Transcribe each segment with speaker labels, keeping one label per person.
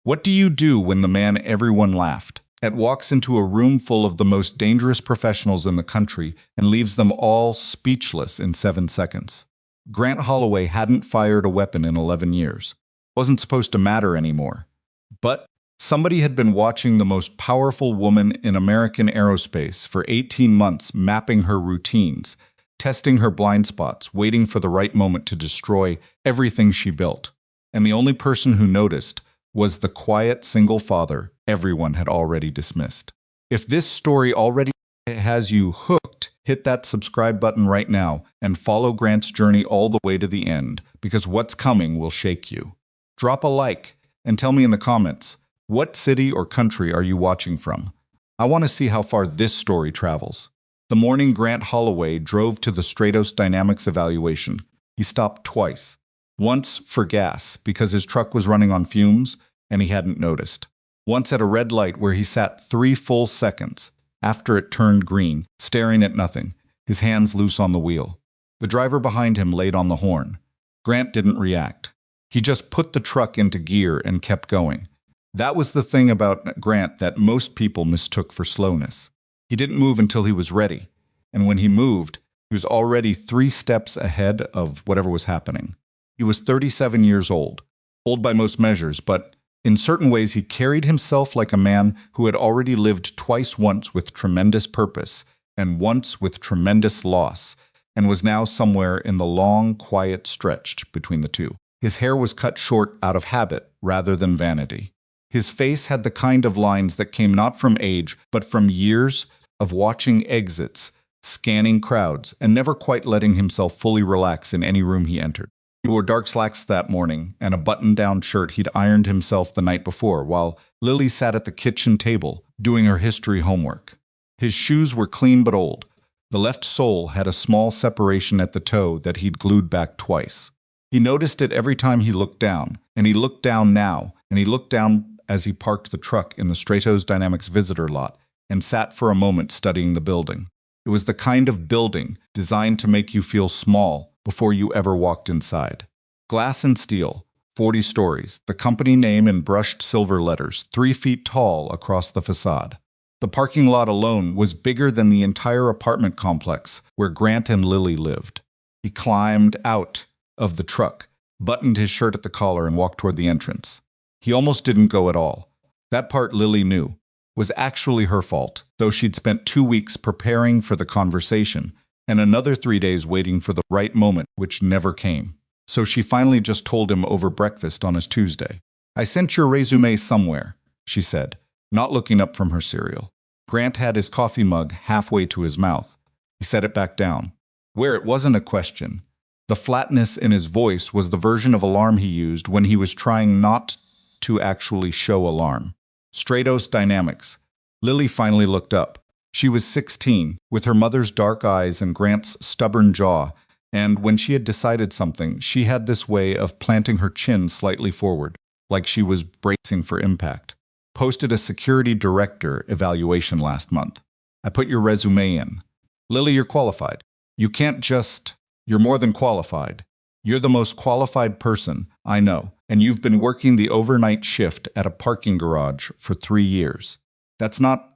Speaker 1: What do you do when the man everyone laughed at walks into a room full of the most dangerous professionals in the country and leaves them all speechless in 7 seconds? Grant Holloway hadn't fired a weapon in 11 years. Wasn't supposed to matter anymore. But somebody had been watching the most powerful woman in American aerospace for 18 months, mapping her routines, testing her blind spots, waiting for the right moment to destroy everything she built. And the only person who noticed was the quiet single father everyone had already dismissed. If this story already has you hooked, hit that subscribe button right now and follow Grant's journey all the way to the end, because what's coming will shake you. Drop a like and tell me in the comments, what city or country are you watching from? I want to see how far this story travels. The morning Grant Holloway drove to the Stratos Dynamics evaluation, he stopped twice. Once for gas, because his truck was running on fumes and he hadn't noticed. Once at a red light where he sat 3 full seconds after it turned green, staring at nothing, his hands loose on the wheel. The driver behind him laid on the horn. Grant didn't react. He just put the truck into gear and kept going. That was the thing about Grant that most people mistook for slowness. He didn't move until he was ready, and when he moved, he was already 3 steps ahead of whatever was happening. He was 37 years old by most measures, but in certain ways he carried himself like a man who had already lived twice, once with tremendous purpose and once with tremendous loss, and was now somewhere in the long, quiet stretch between the two. His hair was cut short out of habit rather than vanity. His face had the kind of lines that came not from age, but from years of watching exits, scanning crowds, and never quite letting himself fully relax in any room he entered. He wore dark slacks that morning and a button-down shirt he'd ironed himself the night before, while Lily sat at the kitchen table doing her history homework. His shoes were clean but old. The left sole had a small separation at the toe that he'd glued back twice. He noticed it every time he looked down, and he looked down now, and he looked down as he parked the truck in the Stratos Dynamics visitor lot and sat for a moment studying the building. It was the kind of building designed to make you feel small before you ever walked inside. Glass and steel, 40 stories, the company name in brushed silver letters, 3 feet tall across the facade. The parking lot alone was bigger than the entire apartment complex where Grant and Lily lived. He climbed out of the truck, buttoned his shirt at the collar, and walked toward the entrance. He almost didn't go at all. That part Lily knew was actually her fault, though she'd spent 2 weeks preparing for the conversation and another 3 days waiting for the right moment, which never came. So she finally just told him over breakfast on his Tuesday. "I sent your resume somewhere," she said, not looking up from her cereal. Grant had his coffee mug halfway to his mouth. He set it back down. Where it wasn't a question. The flatness in his voice was the version of alarm he used when he was trying not to actually show alarm. Stratos Dynamics. Lily finally looked up. She was 16, with her mother's dark eyes and Grant's stubborn jaw, and when she had decided something, she had this way of planting her chin slightly forward, like she was bracing for impact. Posted a security director evaluation last month. I put your resume in. Lily, you're qualified. You're more than qualified. You're the most qualified person I know, and you've been working the overnight shift at a parking garage for 3 years. That's not...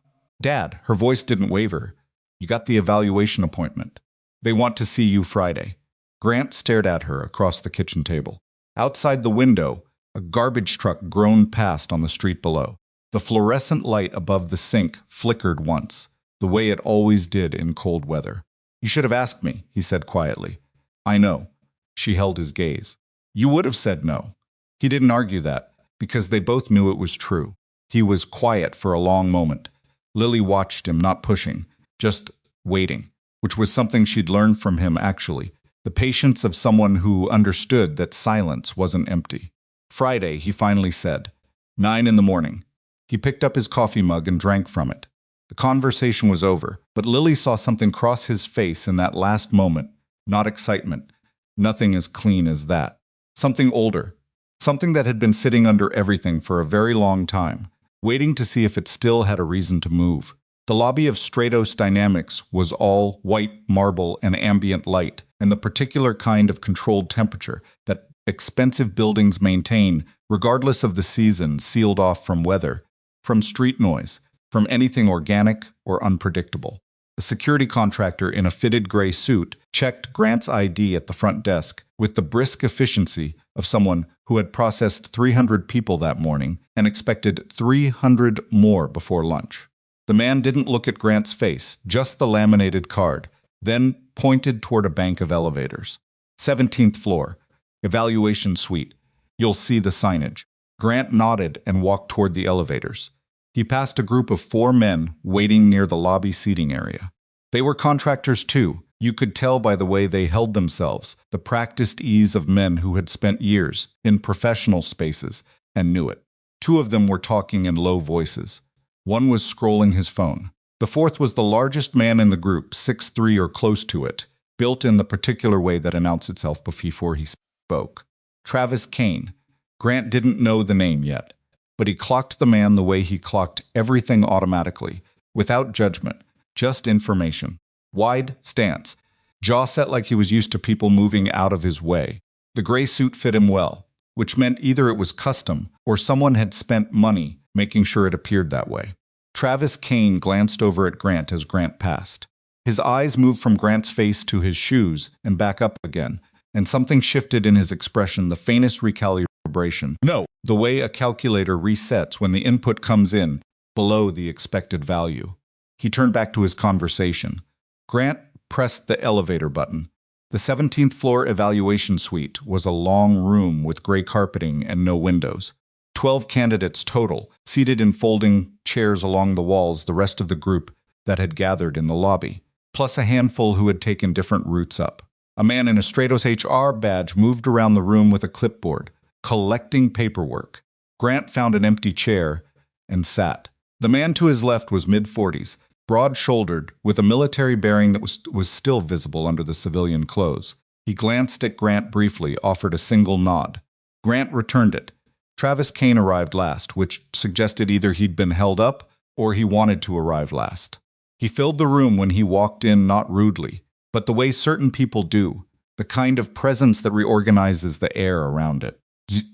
Speaker 1: Dad, her voice didn't waver. You got the evaluation appointment. They want to see you Friday. Grant stared at her across the kitchen table. Outside the window, a garbage truck groaned past on the street below. The fluorescent light above the sink flickered once, the way it always did in cold weather. You should have asked me, he said quietly. I know. She held his gaze. You would have said no. He didn't argue that, because they both knew it was true. He was quiet for a long moment. Lily watched him, not pushing, just waiting, which was something she'd learned from him actually, the patience of someone who understood that silence wasn't empty. Friday, he finally said. 9 in the morning. He picked up his coffee mug and drank from it. The conversation was over, but Lily saw something cross his face in that last moment, not excitement. Nothing as clean as that. Something older. Something that had been sitting under everything for a very long time, waiting to see if it still had a reason to move. The lobby of Stratos Dynamics was all white marble and ambient light, and the particular kind of controlled temperature that expensive buildings maintain, regardless of the season, sealed off from weather, from street noise, from anything organic or unpredictable. A security contractor in a fitted gray suit checked Grant's ID at the front desk with the brisk efficiency of someone who had processed 300 people that morning and expected 300 more before lunch. The man didn't look at Grant's face, just the laminated card, then pointed toward a bank of elevators. 17th floor, evaluation suite. You'll see the signage. Grant nodded and walked toward the elevators. He passed a group of 4 men waiting near the lobby seating area. They were contractors too. You could tell by the way they held themselves, the practiced ease of men who had spent years in professional spaces and knew it. 2 of them were talking in low voices. One was scrolling his phone. The 4th was the largest man in the group, 6'3" or close to it, built in the particular way that announced itself before he spoke. Travis Kane. Grant didn't know the name yet, but he clocked the man the way he clocked everything automatically, without judgment, just information. Wide stance, jaw set like he was used to people moving out of his way. The gray suit fit him well, which meant either it was custom or someone had spent money making sure it appeared that way. Travis Kane glanced over at Grant as Grant passed. His eyes moved from Grant's face to his shoes and back up again, and something shifted in his expression, the faintest recalibration. No, the way a calculator resets when the input comes in below the expected value. He turned back to his conversation. Grant pressed the elevator button. The 17th floor evaluation suite was a long room with gray carpeting and no windows. 12 candidates total, seated in folding chairs along the walls, the rest of the group that had gathered in the lobby, plus a handful who had taken different routes up. A man in a Stratos HR badge moved around the room with a clipboard, collecting paperwork. Grant found an empty chair and sat. The man to his left was mid-40s, broad-shouldered, with a military bearing that was still visible under the civilian clothes. He glanced at Grant briefly, offered a single nod. Grant returned it. Travis Kane arrived last, which suggested either he'd been held up or he wanted to arrive last. He filled the room when he walked in, not rudely, but the way certain people do, the kind of presence that reorganizes the air around it.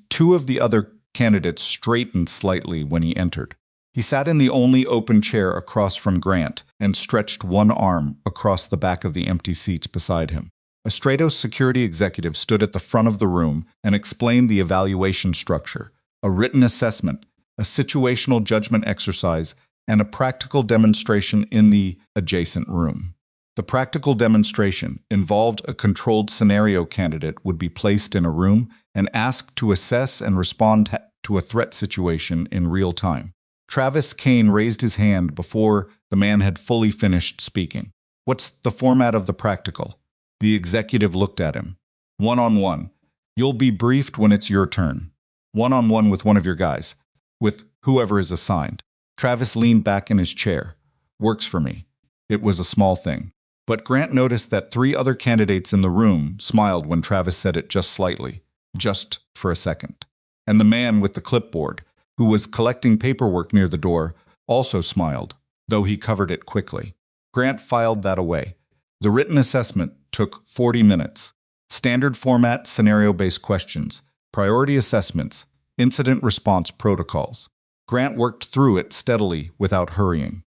Speaker 1: 2 of the other candidates straightened slightly when he entered. He sat in the only open chair across from Grant and stretched one arm across the back of the empty seats beside him. A Stratos security executive stood at the front of the room and explained the evaluation structure, a written assessment, a situational judgment exercise, and a practical demonstration in the adjacent room. The practical demonstration involved a controlled scenario candidate would be placed in a room and asked to assess and respond to a threat situation in real time. Travis Kane raised his hand before the man had fully finished speaking. What's the format of the practical? The executive looked at him. One-on-one. You'll be briefed when it's your turn. One-on-one with one of your guys. With whoever is assigned. Travis leaned back in his chair. Works for me. It was a small thing. But Grant noticed that 3 other candidates in the room smiled when Travis said it just slightly. Just for a second. And the man with the clipboard, who was collecting paperwork near the door, also smiled, though he covered it quickly. Grant filed that away. The written assessment took 40 minutes. Standard format, scenario-based questions, priority assessments, incident response protocols. Grant worked through it steadily without hurrying.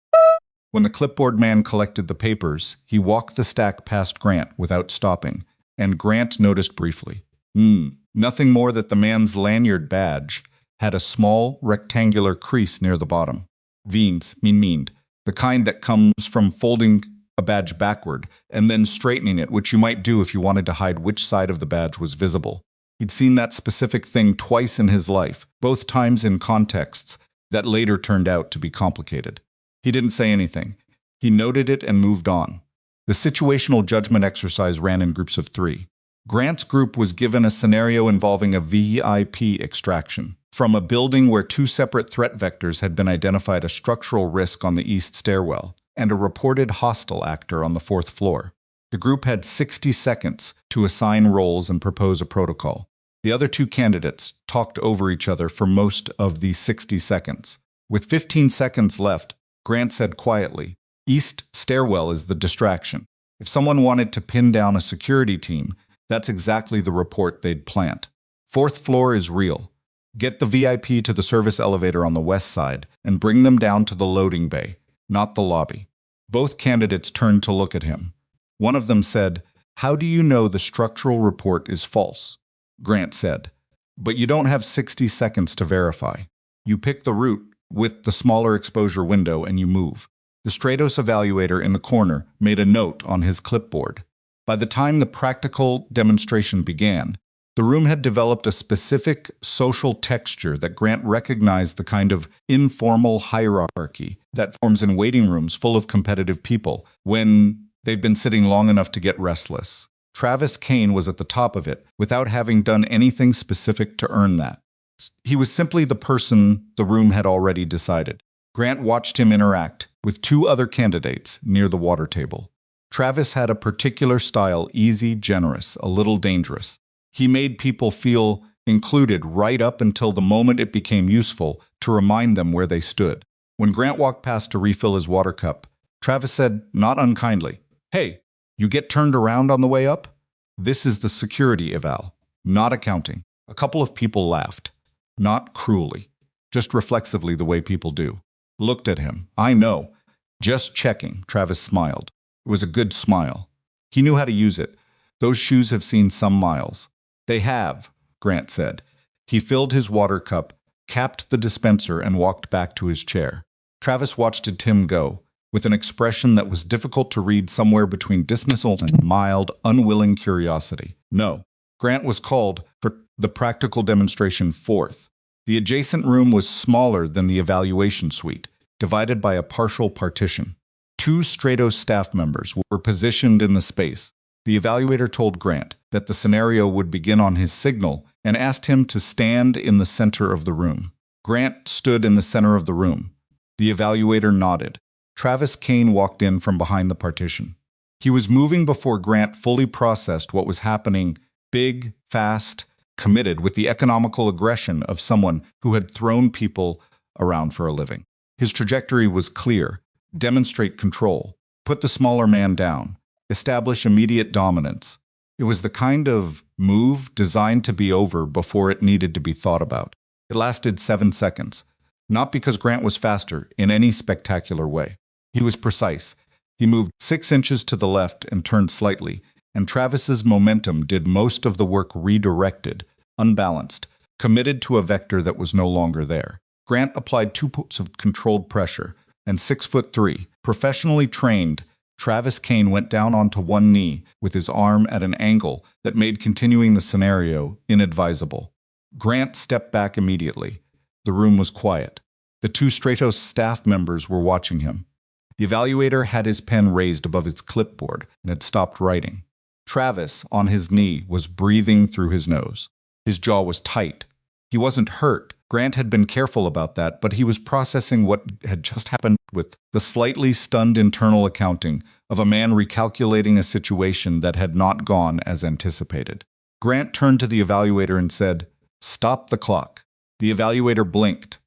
Speaker 1: When the clipboard man collected the papers, he walked the stack past Grant without stopping, and Grant noticed briefly. Nothing more that the man's lanyard badge had a small rectangular crease near the bottom. Veins, meaned, the kind that comes from folding a badge backward and then straightening it, which you might do if you wanted to hide which side of the badge was visible. He'd seen that specific thing twice in his life, both times in contexts that later turned out to be complicated. He didn't say anything. He noted it and moved on. The situational judgment exercise ran in groups of 3. Grant's group was given a scenario involving a VIP extraction from a building where 2 separate threat vectors had been identified, a structural risk on the east stairwell and a reported hostile actor on the 4th floor. The group had 60 seconds to assign roles and propose a protocol. The other 2 candidates talked over each other for most of the 60 seconds. With 15 seconds left, Grant said quietly, "East stairwell is the distraction. If someone wanted to pin down a security team, that's exactly the report they'd plant. Fourth floor is real. Get the VIP to the service elevator on the west side and bring them down to the loading bay, not the lobby. Both candidates turned to look at him. One of them said, "How do you know the structural report is false?" Grant said, "But you don't have 60 seconds to verify. You pick the route with the smaller exposure window and you move." The Stratos evaluator in the corner made a note on his clipboard. By the time the practical demonstration began, the room had developed a specific social texture that Grant recognized, the kind of informal hierarchy that forms in waiting rooms full of competitive people when they've been sitting long enough to get restless. Travis Kane was at the top of it, without having done anything specific to earn that. He was simply the person the room had already decided. Grant watched him interact with two other candidates near the water table. Travis had a particular style, easy, generous, a little dangerous. He made people feel included right up until the moment it became useful to remind them where they stood. When Grant walked past to refill his water cup, Travis said, not unkindly, "Hey, you get turned around on the way up? This is the security eval, not accounting." A couple of people laughed, not cruelly, just reflexively the way people do. Looked at him. "I know. Just checking." Travis smiled. It was a good smile. He knew how to use it. Those shoes have seen some miles. "They have," Grant said. He filled his water cup, capped the dispenser, and walked back to his chair. Travis watched Tim go, with an expression that was difficult to read, somewhere between dismissal and mild, unwilling curiosity. No. Grant was called for the practical demonstration fourth. The adjacent room was smaller than the evaluation suite, divided by a partial partition. Two Stratos staff members were positioned in the space. The evaluator told Grant that the scenario would begin on his signal and asked him to stand in the center of the room. Grant stood in the center of the room. The evaluator nodded. Travis Kane walked in from behind the partition. He was moving before Grant fully processed what was happening, big, fast, committed, with the economical aggression of someone who had thrown people around for a living. His trajectory was clear. Demonstrate control. Put the smaller man down. Establish immediate dominance. It was the kind of move designed to be over before it needed to be thought about. It lasted 7 seconds. Not because Grant was faster in any spectacular way. He was precise. He moved 6 inches to the left and turned slightly, and Travis's momentum did most of the work, redirected, unbalanced, committed to a vector that was no longer there. Grant applied 2 points of controlled pressure, and 6'3", professionally trained, Travis Kane went down onto one knee with his arm at an angle that made continuing the scenario inadvisable. Grant stepped back immediately. The room was quiet. The two Stratos staff members were watching him. The evaluator had his pen raised above his clipboard and had stopped writing. Travis, on his knee, was breathing through his nose. His jaw was tight. He wasn't hurt. Grant had been careful about that, but he was processing what had just happened with the slightly stunned internal accounting of a man recalculating a situation that had not gone as anticipated. Grant turned to the evaluator and said, "Stop the clock." The evaluator blinked.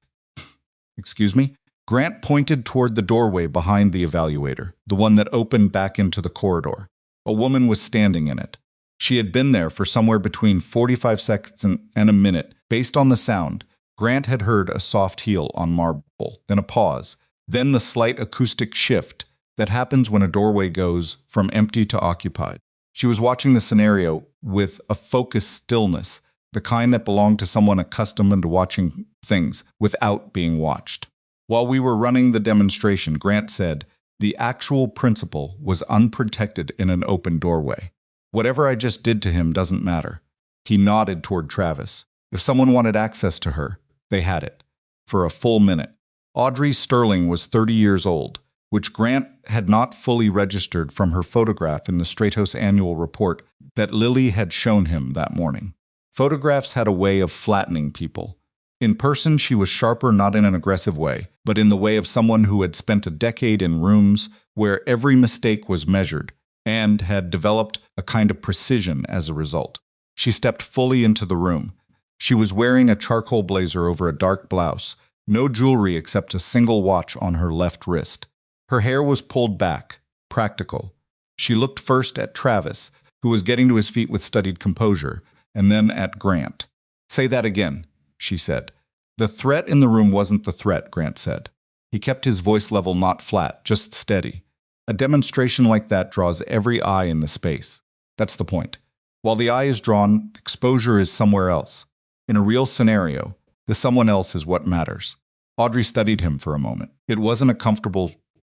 Speaker 1: "Excuse me?" Grant pointed toward the doorway behind the evaluator, the one that opened back into the corridor. A woman was standing in it. She had been there for somewhere between 45 seconds and a minute. Based on the sound, Grant had heard a soft heel on marble, then a pause, then the slight acoustic shift that happens when a doorway goes from empty to occupied. She was watching the scenario with a focused stillness, the kind that belonged to someone accustomed to watching things without being watched. While we were running the demonstration, Grant said, the actual principal was unprotected in an open doorway. Whatever I just did to him doesn't matter. He nodded toward Travis. If someone wanted access to her, they had it. For a full minute. Audrey Sterling was 30 years old, which Grant had not fully registered from her photograph in the Stratos annual report that Lily had shown him that morning. Photographs had a way of flattening people. In person, she was sharper, not in an aggressive way, but in the way of someone who had spent a decade in rooms where every mistake was measured and had developed a kind of precision as a result. She stepped fully into the room. She was wearing a charcoal blazer over a dark blouse, no jewelry except a single watch on her left wrist. Her hair was pulled back, practical. She looked first at Travis, who was getting to his feet with studied composure, and then at Grant. Say that again, she said. The threat in the room wasn't the threat, Grant said. He kept his voice level not flat, just steady. A demonstration like that draws every eye in the space. That's the point. While the eye is drawn, exposure is somewhere else. In a real scenario, the someone else is what matters. Audrey studied him for a moment. It wasn't a comfortable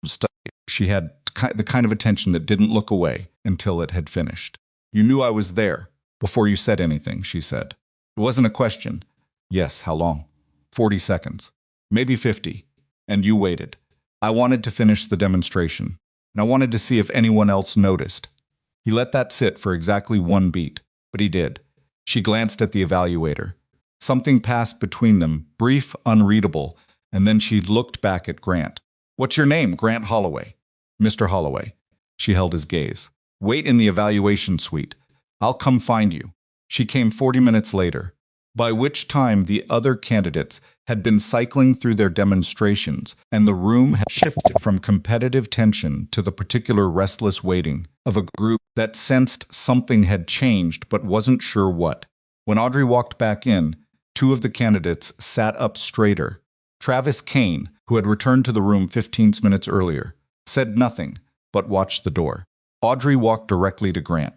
Speaker 1: study. She had the kind of attention that didn't look away until it had finished. You knew I was there before you said anything, she said. It wasn't a question. Yes, how long? 40 seconds. Maybe 50. And you waited. I wanted to finish the demonstration, and I wanted to see if anyone else noticed. He let that sit for exactly one beat, but he did. She glanced at the evaluator. Something passed between them, brief, unreadable, and then she looked back at Grant. What's your name? Grant Holloway. Mr. Holloway. She held his gaze. Wait in the evaluation suite. I'll come find you. She came 40 minutes later, by which time the other candidates had been cycling through their demonstrations, and the room had shifted from competitive tension to the particular restless waiting of a group that sensed something had changed but wasn't sure what. When Audrey walked back in, two of the candidates sat up straighter. Travis Kane, who had returned to the room 15 minutes earlier, said nothing, but watched the door. Audrey walked directly to Grant.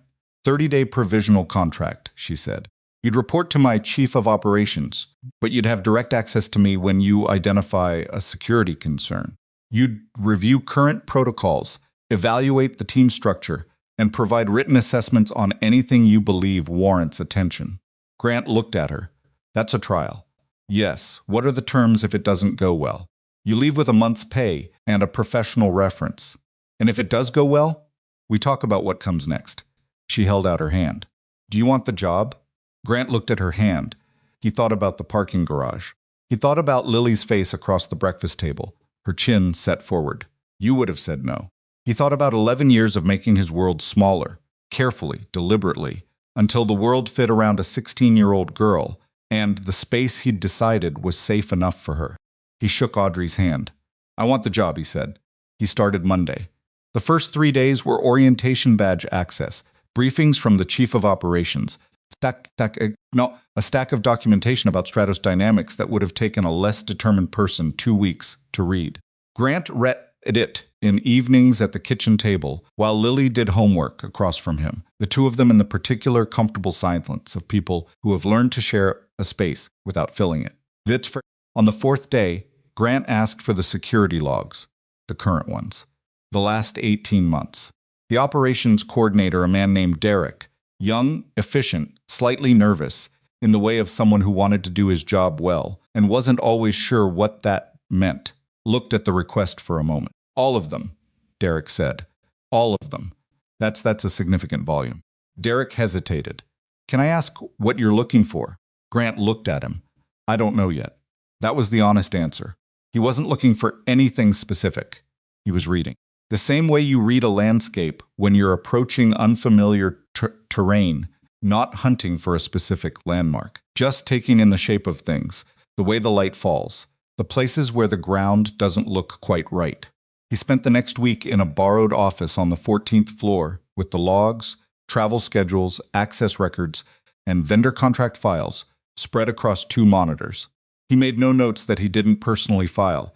Speaker 1: 30-day provisional contract, she said. You'd report to my chief of operations, but you'd have direct access to me when you identify a security concern. You'd review current protocols, evaluate the team structure, and provide written assessments on anything you believe warrants attention. Grant looked at her. That's a trial. Yes, what are the terms if it doesn't go well? You leave with a month's pay and a professional reference. And if it does go well, we talk about what comes next. She held out her hand. Do you want the job? Grant looked at her hand. He thought about the parking garage. He thought about Lily's face across the breakfast table, her chin set forward. You would have said no. He thought about 11 years of making his world smaller, carefully, deliberately, until the world fit around a 16-year-old girl, and the space he'd decided was safe enough for her. He shook Audrey's hand. I want the job, he said. He started Monday. The first 3 days were orientation badge access, briefings from the chief of operations, a stack of documentation about Stratos Dynamics that would have taken a less determined person 2 weeks to read. Grant read it in evenings at the kitchen table, while Lily did homework across from him, the two of them in the particular comfortable silence of people who have learned to share a space without filling it. On the fourth day, Grant asked for the security logs, the current ones, the last 18 months. The operations coordinator, a man named Derek, young, efficient, slightly nervous, in the way of someone who wanted to do his job well and wasn't always sure what that meant, looked at the request for a moment. All of them, Derek said. All of them. That's a significant volume. Derek hesitated. Can I ask what you're looking for? Grant looked at him. I don't know yet. That was the honest answer. He wasn't looking for anything specific. He was reading. The same way you read a landscape when you're approaching unfamiliar terrain, not hunting for a specific landmark, just taking in the shape of things, the way the light falls, the places where the ground doesn't look quite right. He spent the next week in a borrowed office on the 14th floor with the logs, travel schedules, access records, and vendor contract files spread across 2 monitors. He made no notes that he didn't personally file.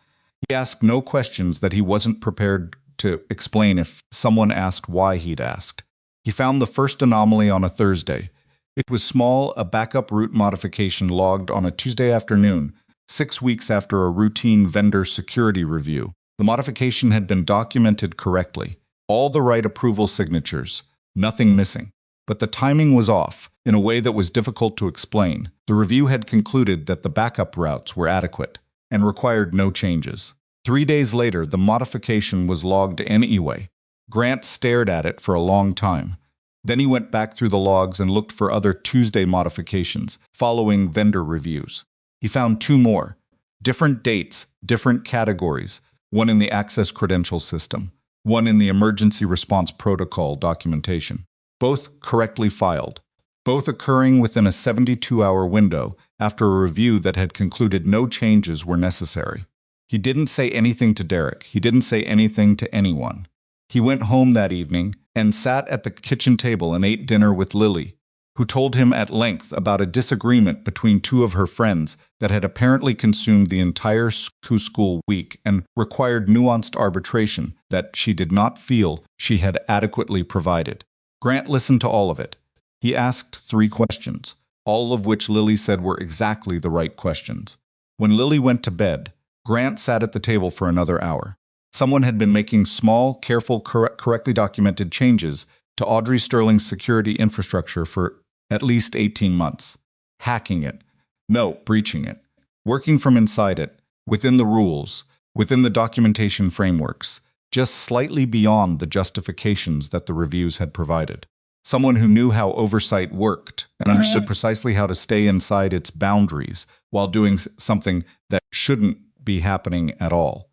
Speaker 1: He asked no questions that he wasn't prepared to explain if someone asked why he'd asked. He found the first anomaly on a Thursday. It was small, a backup route modification logged on a Tuesday afternoon, 6 weeks after a routine vendor security review. The modification had been documented correctly. All the right approval signatures, nothing missing. But the timing was off, in a way that was difficult to explain. The review had concluded that the backup routes were adequate and required no changes. 3 days later, the modification was logged anyway. Grant stared at it for a long time. Then he went back through the logs and looked for other Tuesday modifications, following vendor reviews. He found 2 more. Different dates, different categories. One in the access credential system, one in the emergency response protocol documentation. Both correctly filed. Both occurring within a 72-hour window after a review that had concluded no changes were necessary. He didn't say anything to Derek. He didn't say anything to anyone. He went home that evening and sat at the kitchen table and ate dinner with Lily. who told him at length about a disagreement between two of her friends that had apparently consumed the entire school week and required nuanced arbitration that she did not feel she had adequately provided. Grant listened to all of it. He asked 3 questions, all of which Lily said were exactly the right questions. When Lily went to bed, Grant sat at the table for another hour. Someone had been making small, careful, correctly documented changes to Audrey Sterling's security infrastructure for at least 18 months. Hacking it. No, breaching it. Working from inside it, within the rules, within the documentation frameworks, just slightly beyond the justifications that the reviews had provided. Someone who knew how oversight worked and understood precisely how to stay inside its boundaries while doing something that shouldn't be happening at all.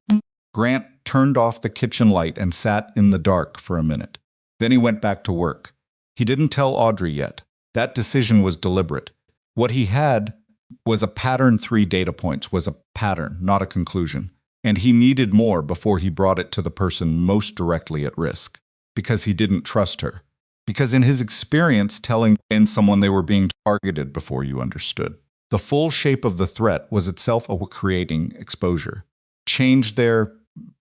Speaker 1: Grant turned off the kitchen light and sat in the dark for a minute. Then he went back to work. He didn't tell Audrey yet. That decision was deliberate. What he had was a pattern. 3 data points was a pattern, not a conclusion. And he needed more before he brought it to the person most directly at risk. Because he didn't trust her. Because in his experience, telling someone they were being targeted before you understood. The full shape of the threat was itself creating exposure. Changed their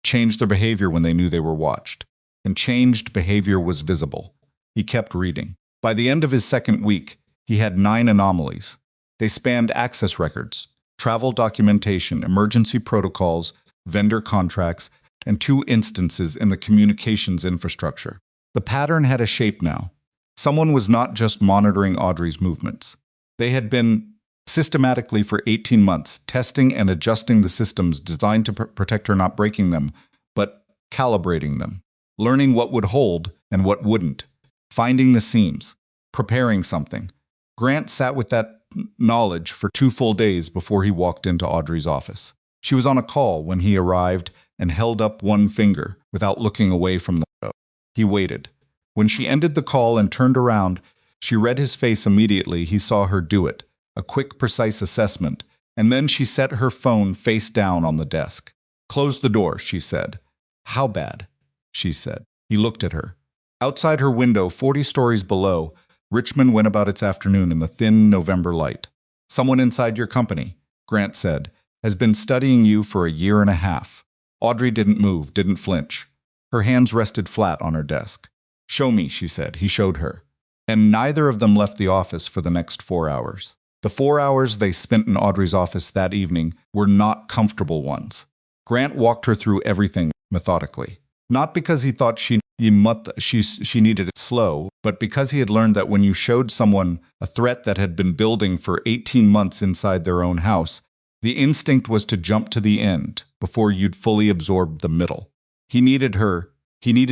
Speaker 1: behavior when they knew they were watched. And changed behavior was visible. He kept reading. By the end of his 2nd week, he had 9 anomalies. They spanned access records, travel documentation, emergency protocols, vendor contracts, and 2 instances in the communications infrastructure. The pattern had a shape now. Someone was not just monitoring Audrey's movements. They had been systematically for 18 months testing and adjusting the systems designed to protect her, not breaking them, but calibrating them, learning what would hold and what wouldn't, finding the seams, preparing something. Grant sat with that knowledge for 2 full days before he walked into Audrey's office. She was on a call when he arrived and held up one finger without looking away from the window. He waited. When she ended the call and turned around, she read his face immediately. He saw her do it, a quick, precise assessment, and then she set her phone face down on the desk. "Close the door," she said. "How bad?" she said. He looked at her. Outside her window, 40 stories below, Richmond went about its afternoon in the thin November light. "Someone inside your company," Grant said, "has been studying you for a year and a half." Audrey didn't move, didn't flinch. Her hands rested flat on her desk. "Show me," she said. He showed her. And neither of them left the office for the next 4 hours. The 4 hours they spent in Audrey's office that evening were not comfortable ones. Grant walked her through everything methodically. Not because he thought she needed it slow, but because he had learned that when you showed someone a threat that had been building for 18 months inside their own house, the instinct was to jump to the end before you'd fully absorbed the middle. He needed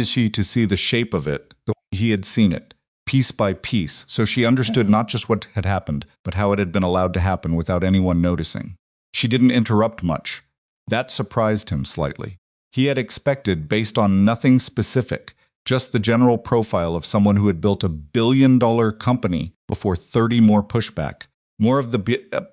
Speaker 1: she to see the shape of it the way he had seen it, piece by piece, so she understood not just what had happened, but how it had been allowed to happen without anyone noticing. She didn't interrupt much. That surprised him slightly. He had expected, based on nothing specific, just the general profile of someone who had built a billion-dollar company before 30 more pushback, more of the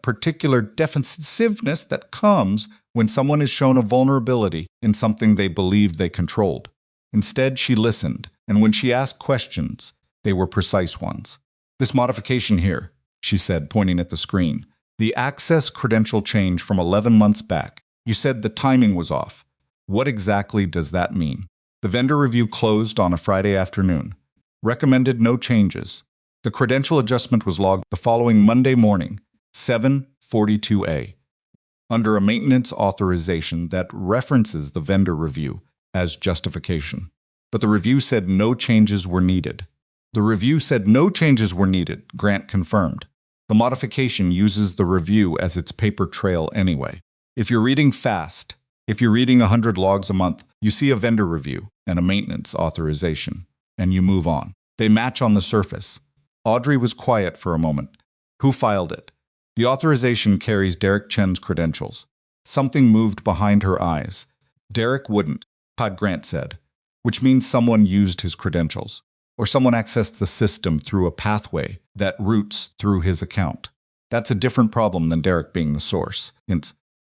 Speaker 1: particular defensiveness that comes when someone is shown a vulnerability in something they believed they controlled. Instead, she listened, and when she asked questions, they were precise ones. "This modification here," she said, pointing at the screen. "The access credential change from 11 months back. You said the timing was off. What exactly does that mean?" The vendor review closed on a Friday afternoon. Recommended no changes. The credential adjustment was logged the following Monday morning, 7:42 a. under a maintenance authorization that references the vendor review as justification. But the review said no changes were needed. Grant confirmed. The modification uses the review as its paper trail anyway. If you're reading fast, if you're reading 100 logs a month, you see a vendor review and a maintenance authorization, and you move on. They match on the surface. Audrey was quiet for a moment. Who filed it? The authorization carries Derek Chen's credentials. Something moved behind her eyes. Derek wouldn't, Todd Grant said, which means someone used his credentials, or someone accessed the system through a pathway that routes through his account. That's a different problem than Derek being the source.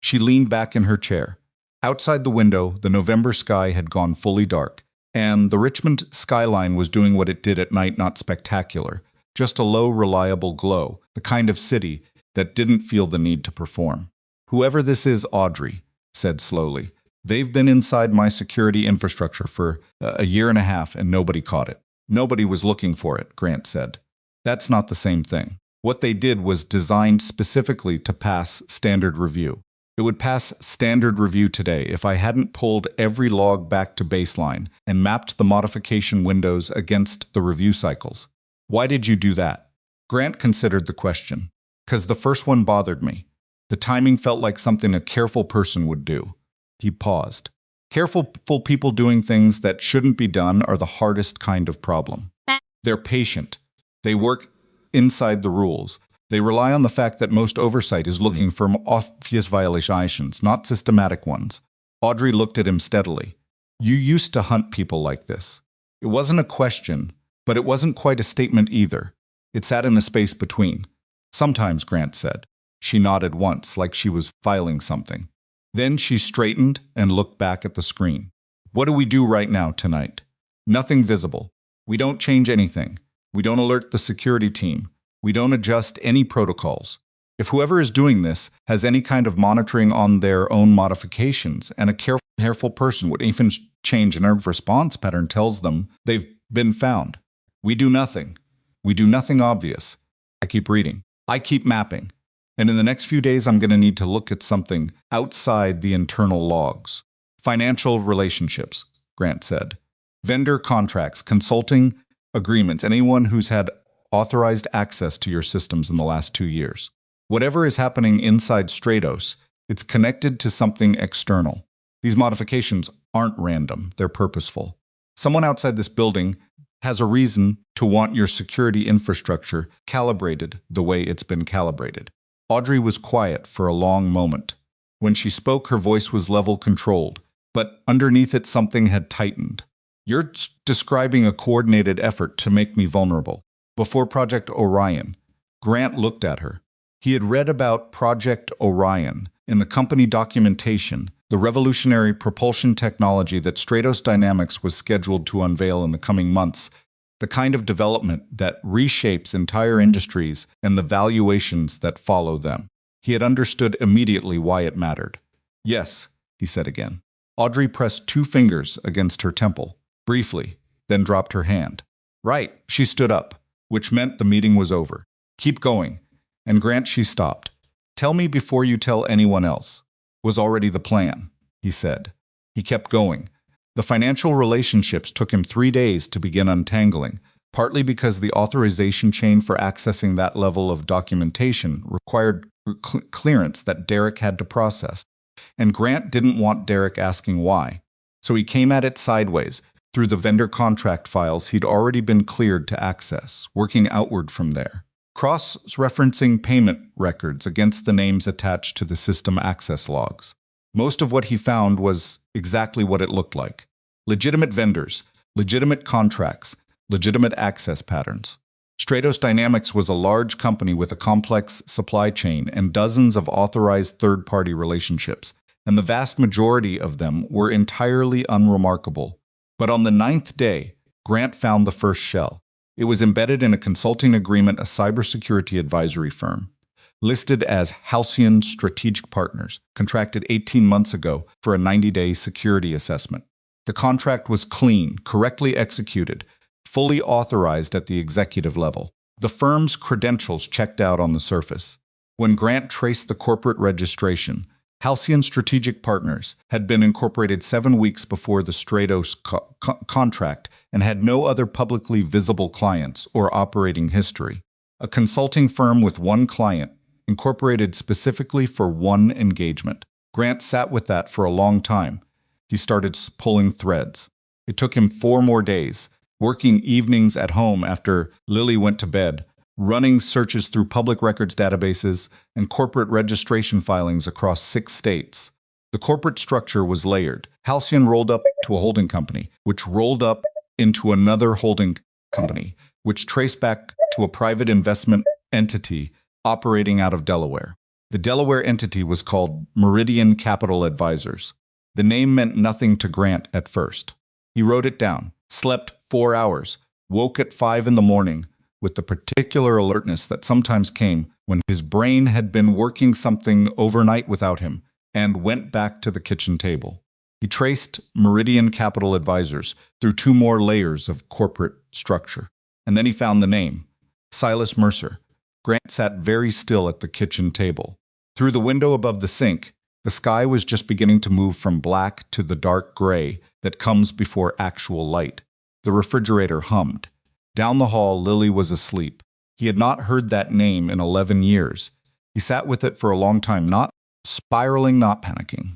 Speaker 1: She leaned back in her chair. Outside the window, the November sky had gone fully dark, and the Richmond skyline was doing what it did at night, not spectacular, just a low, reliable glow, the kind of city that didn't feel the need to perform. "Whoever this is, Audrey," said slowly. "They've been inside my security infrastructure for a year and a half and nobody caught it." "Nobody was looking for it," Grant said. "That's not the same thing. What they did was designed specifically to pass standard review. It would pass standard review today if I hadn't pulled every log back to baseline and mapped the modification windows against the review cycles." "Why did you do that?" Grant considered the question. "'Cause the first one bothered me. The timing felt like something a careful person would do." He paused. Careful people doing things that shouldn't be done are the hardest kind of problem. They're patient. They work inside the rules. They rely on the fact that most oversight is looking for obvious violations, not systematic ones. Audrey looked at him steadily. "You used to hunt people like this." It wasn't a question, but it wasn't quite a statement either. It sat in the space between. "Sometimes," Grant said. She nodded once, like she was filing something. Then she straightened and looked back at the screen. "What do we do right now tonight?" "Nothing visible. We don't change anything. We don't alert the security team. We don't adjust any protocols. If whoever is doing this has any kind of monitoring on their own modifications, and a careful person would even change an response pattern tells them they've been found. We do nothing. We do nothing obvious." I keep reading. "I keep mapping. And in the next few days, I'm going to need to look at something outside the internal logs." "Financial relationships," Grant said. "Vendor contracts, consulting agreements, anyone who's had authorized access to your systems in the last 2 years. Whatever is happening inside Stratos, it's connected to something external. These modifications aren't random, they're purposeful. Someone outside this building has a reason to want your security infrastructure calibrated the way it's been calibrated." Audrey was quiet for a long moment. When she spoke, her voice was level controlled, but underneath it something had tightened. "You're describing a coordinated effort to make me vulnerable." Before Project Orion, Grant looked at her. He had read about Project Orion in the company documentation, the revolutionary propulsion technology that Stratos Dynamics was scheduled to unveil in the coming months, the kind of development that reshapes entire industries and the valuations that follow them. He had understood immediately why it mattered. "Yes," he said again. Audrey pressed 2 fingers against her temple, briefly, then dropped her hand. "Right," she stood up, which meant the meeting was over. "Keep going." And Grant, she stopped. "Tell me before you tell anyone else." "Was already the plan," he said. He kept going. The financial relationships took him 3 days to begin untangling, partly because the authorization chain for accessing that level of documentation required clearance that Derek had to process. And Grant didn't want Derek asking why. So he came at it sideways, through the vendor contract files he'd already been cleared to access, working outward from there. Cross-referencing payment records against the names attached to the system access logs. Most of what he found was exactly what it looked like. Legitimate vendors, legitimate contracts, legitimate access patterns. Stratos Dynamics was a large company with a complex supply chain and dozens of authorized third-party relationships, and the vast majority of them were entirely unremarkable. But on the 9th day, Grant found the first shell. It was embedded in a consulting agreement, a cybersecurity advisory firm, listed as Halcyon Strategic Partners, contracted 18 months ago for a 90-day security assessment. The contract was clean, correctly executed, fully authorized at the executive level. The firm's credentials checked out on the surface. When Grant traced the corporate registration, Halcyon Strategic Partners had been incorporated 7 weeks before the Stratos contract and had no other publicly visible clients or operating history. A consulting firm with one client, incorporated specifically for one engagement. Grant sat with that for a long time. He started pulling threads. It took him 4 more days, working evenings at home after Lily went to bed, running searches through public records databases and corporate registration filings across 6 states. The corporate structure was layered. Halcyon rolled up to a holding company, which rolled up into another holding company, which traced back to a private investment entity operating out of Delaware. The Delaware entity was called Meridian Capital Advisors. The name meant nothing to Grant at first. He wrote it down, slept 4 hours, woke at 5 in the morning, with the particular alertness that sometimes came when his brain had been working something overnight without him, and went back to the kitchen table. He traced Meridian Capital Advisors through 2 more layers of corporate structure. And then he found the name, Silas Mercer. Grant sat very still at the kitchen table. Through the window above the sink, the sky was just beginning to move from black to the dark gray that comes before actual light. The refrigerator hummed. Down the hall, Lily was asleep. He had not heard that name in 11 years. He sat with it for a long time, not spiraling, not panicking,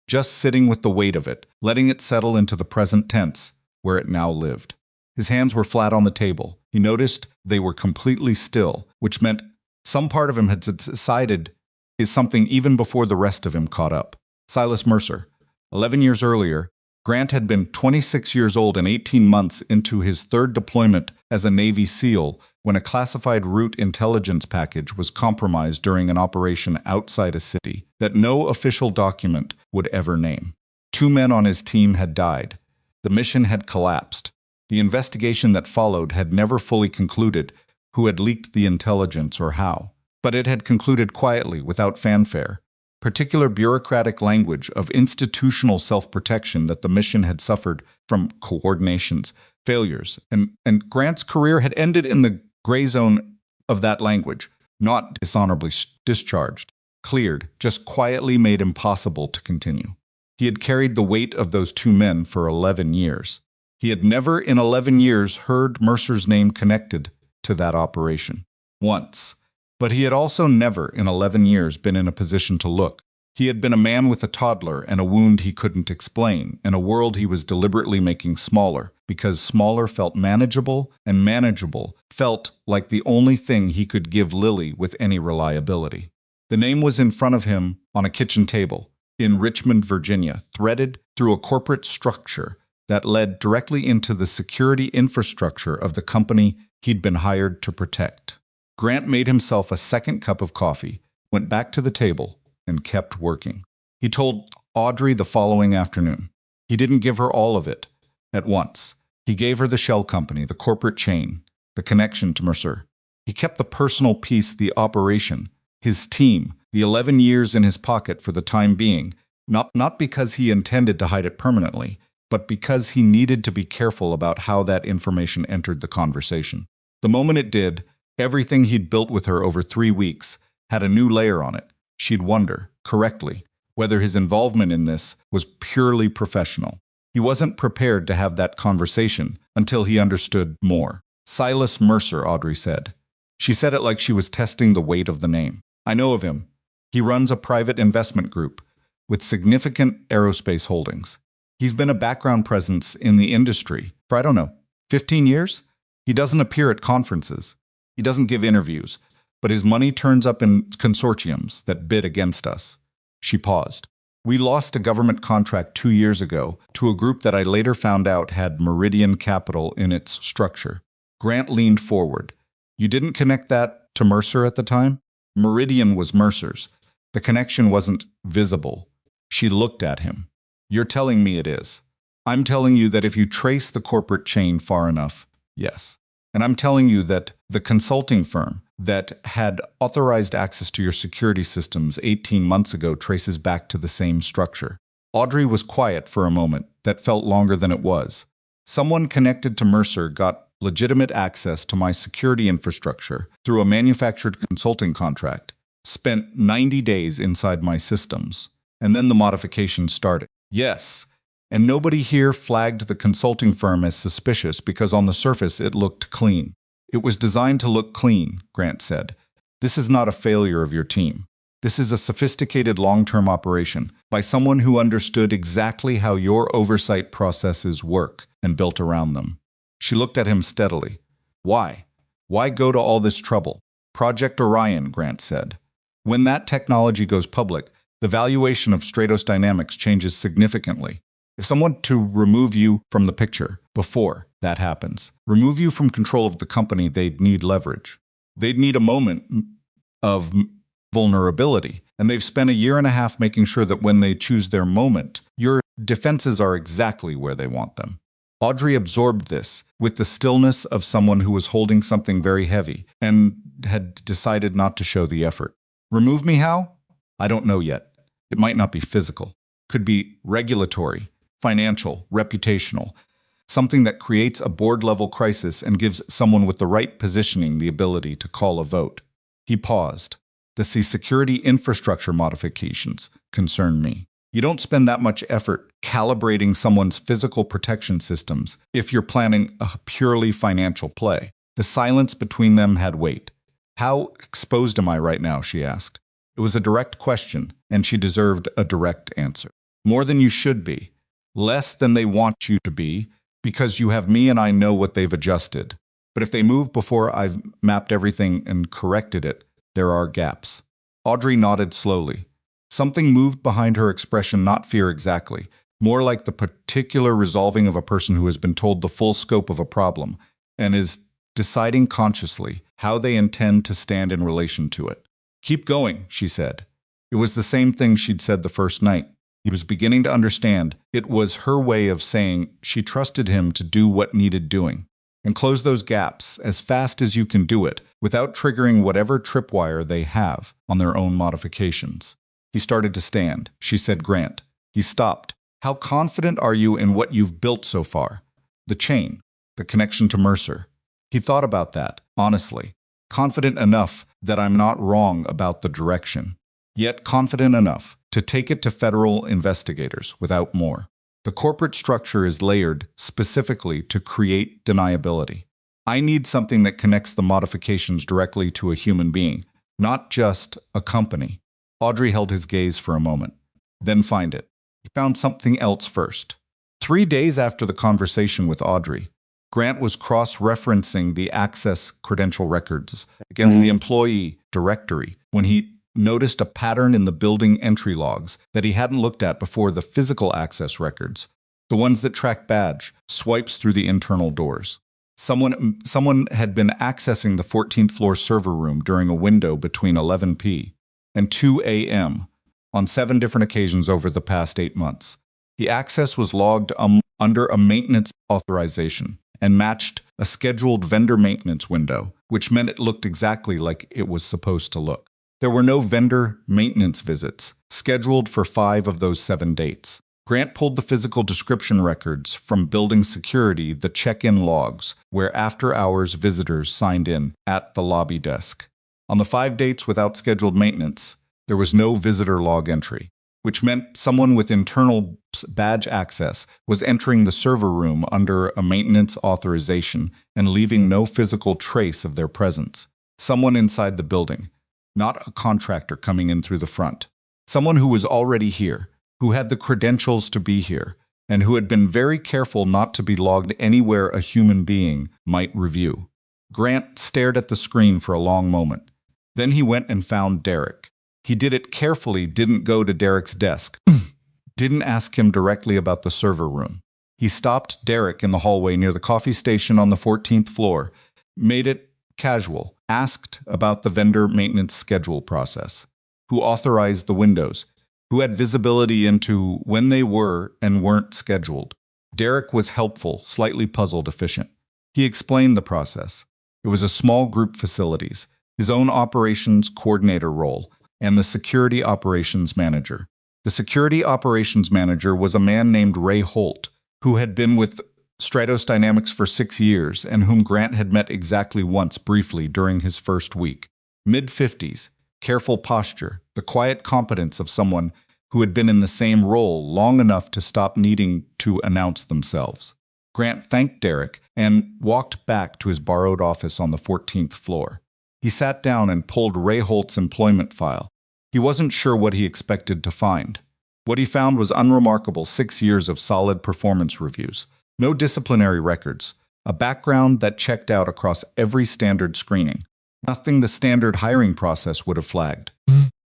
Speaker 1: just sitting with the weight of it, letting it settle into the present tense, where it now lived. His hands were flat on the table. He noticed they were completely still, which meant some part of him had decided is something even before the rest of him caught up. Silas Mercer. 11 years earlier, Grant had been 26 years old and 18 months into his 3rd deployment as a Navy SEAL when a classified route intelligence package was compromised during an operation outside a city that no official document would ever name. 2 men on his team had died. The mission had collapsed. The investigation that followed had never fully concluded who had leaked the intelligence or how, but it had concluded quietly, without fanfare. Particular bureaucratic language of institutional self-protection that the mission had suffered from coordinations, failures, and Grant's career had ended in the gray zone of that language, not dishonorably discharged, cleared, just quietly made impossible to continue. He had carried the weight of those 2 men for 11 years. He had never in 11 years heard Mercer's name connected to that operation. Once. But he had also never in 11 years been in a position to look. He had been a man with a toddler and a wound he couldn't explain, in a world he was deliberately making smaller, because smaller felt manageable, and manageable felt like the only thing he could give Lily with any reliability. The name was in front of him on a kitchen table in Richmond, Virginia, threaded through a corporate structure that led directly into the security infrastructure of the company he'd been hired to protect. Grant made himself a 2nd cup of coffee, went back to the table, and kept working. He told Audrey the following afternoon. He didn't give her all of it at once. He gave her the shell company, the corporate chain, the connection to Mercer. He kept the personal piece, the operation, his team, the 11 years in his pocket for the time being, not because he intended to hide it permanently, but because he needed to be careful about how that information entered the conversation. The moment it did, everything he'd built with her over 3 weeks had a new layer on it. She'd wonder, correctly, whether his involvement in this was purely professional. He wasn't prepared to have that conversation until he understood more. Silas Mercer, Audrey said. She said it like she was testing the weight of the name. I know of him. He runs a private investment group with significant aerospace holdings. He's been a background presence in the industry for, 15 years? He doesn't appear at conferences. He doesn't give interviews, but his money turns up in consortiums that bid against us. She paused. We lost a government contract 2 years ago to a group that I later found out had Meridian Capital in its structure. Grant leaned forward. You didn't connect that to Mercer at the time? Meridian was Mercer's. The connection wasn't visible. She looked at him. You're telling me it is. I'm telling you that if you trace the corporate chain far enough, yes. And I'm telling you that the consulting firm that had authorized access to your security systems 18 months ago traces back to the same structure. Audrey was quiet for a moment that felt longer than it was. Someone connected to Mercer got legitimate access to my security infrastructure through a manufactured consulting contract, spent 90 days inside my systems, and then the modification started. Yes. And nobody here flagged the consulting firm as suspicious because on the surface it looked clean. It was designed to look clean, Grant said. This is not a failure of your team. This is a sophisticated long-term operation by someone who understood exactly how your oversight processes work and built around them. She looked at him steadily. Why? Why go to all this trouble? Project Orion, Grant said. When that technology goes public, the valuation of Stratos Dynamics changes significantly. If someone to remove you from the picture before that happens, remove you from control of the company, they'd need leverage. They'd need a moment of vulnerability. And they've spent 1.5 years making sure that when they choose their moment, your defenses are exactly where they want them. Audrey absorbed this with the stillness of someone who was holding something very heavy and had decided not to show the effort. Remove me how? I don't know yet. It might not be physical. Could be regulatory, financial, reputational. Something that creates a board-level crisis and gives someone with the right positioning the ability to call a vote. He paused. The security infrastructure modifications concern me. You don't spend that much effort calibrating someone's physical protection systems if you're planning a purely financial play. The silence between them had weight. How exposed am I right now? She asked. It was a direct question, and she deserved a direct answer. More than you should be. Less than they want you to be, because you have me and I know what they've adjusted. But if they move before I've mapped everything and corrected it, there are gaps. Audrey nodded slowly. Something moved behind her expression, not fear exactly, more like the particular resolving of a person who has been told the full scope of a problem and is deciding consciously how they intend to stand in relation to it. Keep going, she said. It was the same thing she'd said the first night. He was beginning to understand it was her way of saying she trusted him to do what needed doing. And close those gaps as fast as you can do it without triggering whatever tripwire they have on their own modifications. He started to stand. She said, Grant. He stopped. How confident are you in what you've built so far? The chain, the connection to Mercer. He thought about that, honestly. Confident enough that I'm not wrong about the direction, yet confident enough to take it to federal investigators without more. The corporate structure is layered specifically to create deniability. I need something that connects the modifications directly to a human being, not just a company. Audrey held his gaze for a moment. Then find it. He found something else first. 3 days after the conversation with Audrey, Grant was cross-referencing the access credential records against the employee directory when he noticed a pattern in the building entry logs that he hadn't looked at before: the physical access records, the ones that track badge swipes through the internal doors. Someone had been accessing the 14th floor server room during a window between 11 p. and 2 a.m. on 7 different occasions over the past 8 months. The access was logged under a maintenance authorization and matched a scheduled vendor maintenance window, which meant it looked exactly like it was supposed to look. There were no vendor maintenance visits scheduled for 5 of those 7 dates. Grant pulled the physical description records from building security, the check-in logs, where after-hours visitors signed in at the lobby desk. On the 5 dates without scheduled maintenance, there was no visitor log entry, which meant someone with internal badge access was entering the server room under a maintenance authorization and leaving no physical trace of their presence. Someone inside the building, not a contractor coming in through the front. Someone who was already here, who had the credentials to be here, and who had been very careful not to be logged anywhere a human being might review. Grant stared at the screen for a long moment. Then he went and found Derek. He did it carefully, didn't go to Derek's desk, didn't ask him directly about the server room. He stopped Derek in the hallway near the coffee station on the 14th floor, made it casual, asked about the vendor maintenance schedule process, who authorized the windows, who had visibility into when they were and weren't scheduled. Derek was helpful, slightly puzzled, efficient. He explained the process. It was a small group facilities, his own operations coordinator role, and the security operations manager. The security operations manager was a man named Ray Holt, who had been with Stratos Dynamics for 6 years and whom Grant had met exactly once briefly during his first week. Mid-50s, careful posture, the quiet competence of someone who had been in the same role long enough to stop needing to announce themselves. Grant thanked Derek and walked back to his borrowed office on the 14th floor. He sat down and pulled Ray Holt's employment file. He wasn't sure what he expected to find. What he found was unremarkable: 6 years of solid performance reviews, no disciplinary records, a background that checked out across every standard screening, nothing the standard hiring process would have flagged.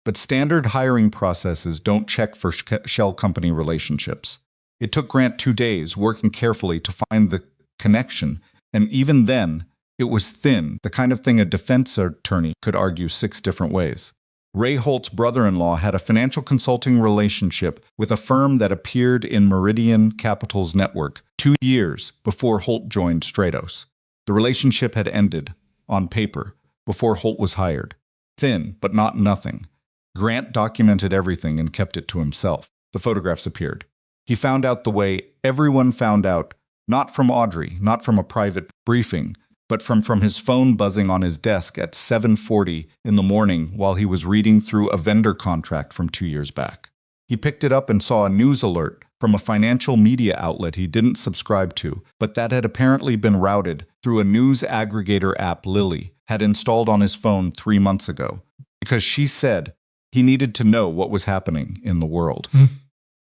Speaker 1: But standard hiring processes don't check for shell company relationships. It took Grant 2 days, working carefully to find the connection, and even then, it was thin, the kind of thing a defense attorney could argue 6 different ways. Ray Holt's brother-in-law had a financial consulting relationship with a firm that appeared in Meridian Capital's network 2 years before Holt joined Stratos. The relationship had ended, on paper, before Holt was hired. Thin, but not nothing. Grant documented everything and kept it to himself. The photographs appeared. He found out the way everyone found out, not from Audrey, not from a private briefing, but from his phone buzzing on his desk at 7:40 in the morning while he was reading through a vendor contract from 2 years back. He picked it up and saw a news alert from a financial media outlet he didn't subscribe to, but that had apparently been routed through a news aggregator app Lily had installed on his phone 3 months ago, because she said he needed to know what was happening in the world.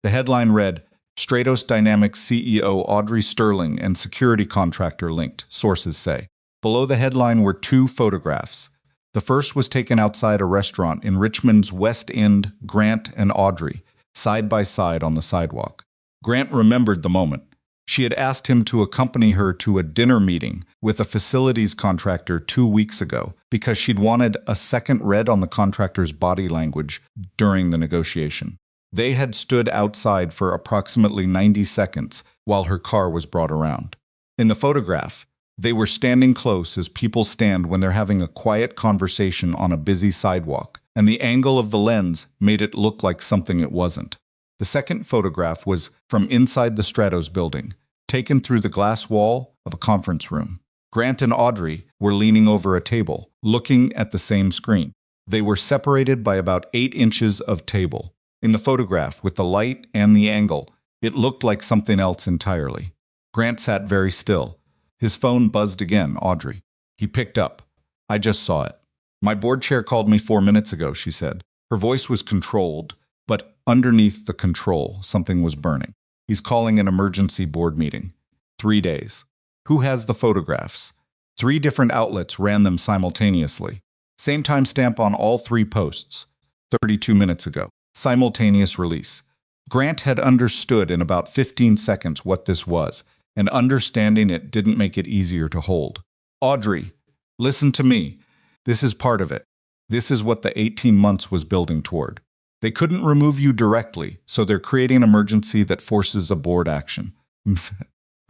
Speaker 1: The headline read, Stratos Dynamics CEO Audrey Sterling and security contractor linked, sources say. Below the headline were 2 photographs. The first was taken outside a restaurant in Richmond's West End, Grant and Audrey, side by side on the sidewalk. Grant remembered the moment. She had asked him to accompany her to a dinner meeting with a facilities contractor 2 weeks ago because she'd wanted a second read on the contractor's body language during the negotiation. They had stood outside for approximately 90 seconds while her car was brought around. In the photograph, they were standing close as people stand when they're having a quiet conversation on a busy sidewalk, and the angle of the lens made it look like something it wasn't. The second photograph was from inside the Stratos building, taken through the glass wall of a conference room. Grant and Audrey were leaning over a table, looking at the same screen. They were separated by about 8 inches of table. In the photograph, with the light and the angle, it looked like something else entirely. Grant sat very still. His phone buzzed again, Audrey. He picked up. I just saw it. My board chair called me 4 minutes ago, she said. Her voice was controlled, but underneath the control, something was burning. He's calling an emergency board meeting. 3 days. Who has the photographs? 3 different outlets ran them simultaneously. Same timestamp on all 3 posts. 32 minutes ago. Simultaneous release. Grant had understood in about 15 seconds what this was, and understanding it didn't make it easier to hold. Audrey, listen to me. This is part of it. This is what the 18 months was building toward. They couldn't remove you directly, so they're creating an emergency that forces a board action.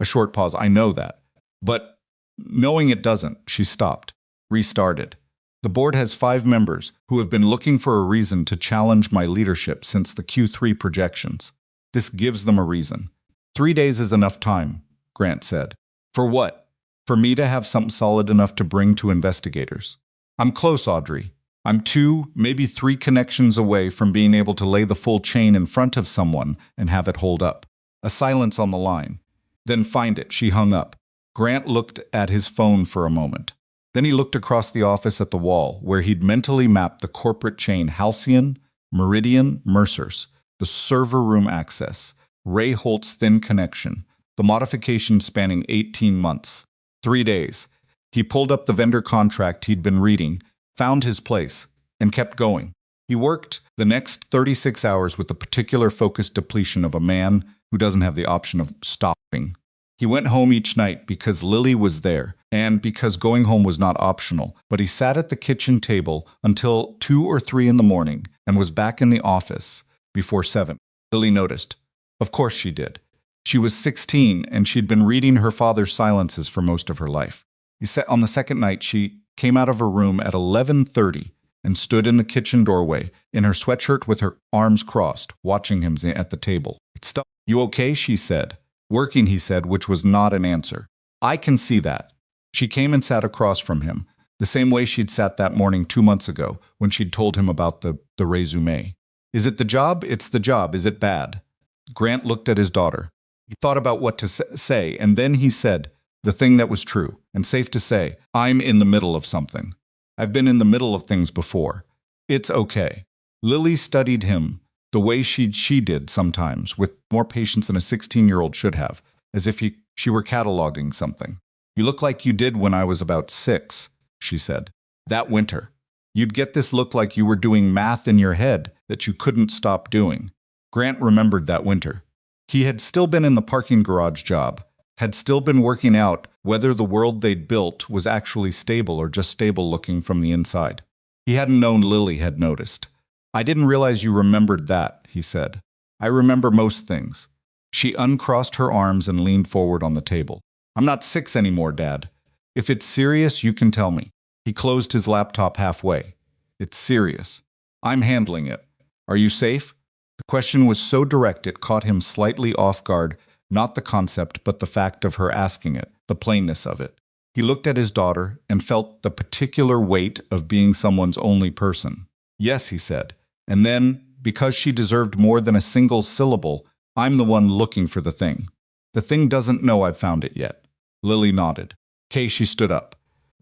Speaker 1: A short pause, I know that. But knowing it doesn't, she stopped, restarted. The board has 5 members who have been looking for a reason to challenge my leadership since the Q3 projections. This gives them a reason. 3 days is enough time, Grant said. For what? For me to have something solid enough to bring to investigators. I'm close, Audrey. I'm 2, maybe 3 connections away from being able to lay the full chain in front of someone and have it hold up. A silence on the line. Then find it, she hung up. Grant looked at his phone for a moment. Then he looked across the office at the wall, where he'd mentally mapped the corporate chain Halcyon, Meridian, Mercer's, the server room access, Ray Holt's thin connection, the modification spanning 18 months. 3 days. He pulled up the vendor contract he'd been reading, found his place, and kept going. He worked the next 36 hours with the particular focused depletion of a man who doesn't have the option of stopping. He went home each night because Lily was there, and because going home was not optional, but he sat at the kitchen table until 2 or 3 in the morning and was back in the office before 7. Lily noticed. Of course she did. She was 16, and she'd been reading her father's silences for most of her life. He said on the second night she came out of her room at 11:30 and stood in the kitchen doorway in her sweatshirt with her arms crossed, watching him at the table. It's stuff. You okay? She said. Working, he said, which was not an answer. I can see that. She came and sat across from him, the same way she'd sat that morning 2 months ago when she'd told him about the resume. Is it the job? It's the job. Is it bad? Grant looked at his daughter. He thought about what to say, and then he said the thing that was true, and safe to say, I'm in the middle of something. I've been in the middle of things before. It's okay. Lily studied him the way she did sometimes, with more patience than a 16-year-old should have, as if she were cataloging something. You look like you did when I was about 6, she said. That winter. You'd get this look like you were doing math in your head that you couldn't stop doing. Grant remembered that winter. He had still been in the parking garage job, had still been working out whether the world they'd built was actually stable or just stable looking from the inside. He hadn't known Lily had noticed. I didn't realize you remembered that, he said. I remember most things. She uncrossed her arms and leaned forward on the table. I'm not 6 anymore, Dad. If it's serious, you can tell me. He closed his laptop halfway. It's serious. I'm handling it. Are you safe? The question was so direct it caught him slightly off guard, not the concept, but the fact of her asking it, the plainness of it. He looked at his daughter and felt the particular weight of being someone's only person. Yes, he said. And then, because she deserved more than a single syllable, I'm the one looking for the thing. The thing doesn't know I've found it yet. Lily nodded. Okay, she stood up.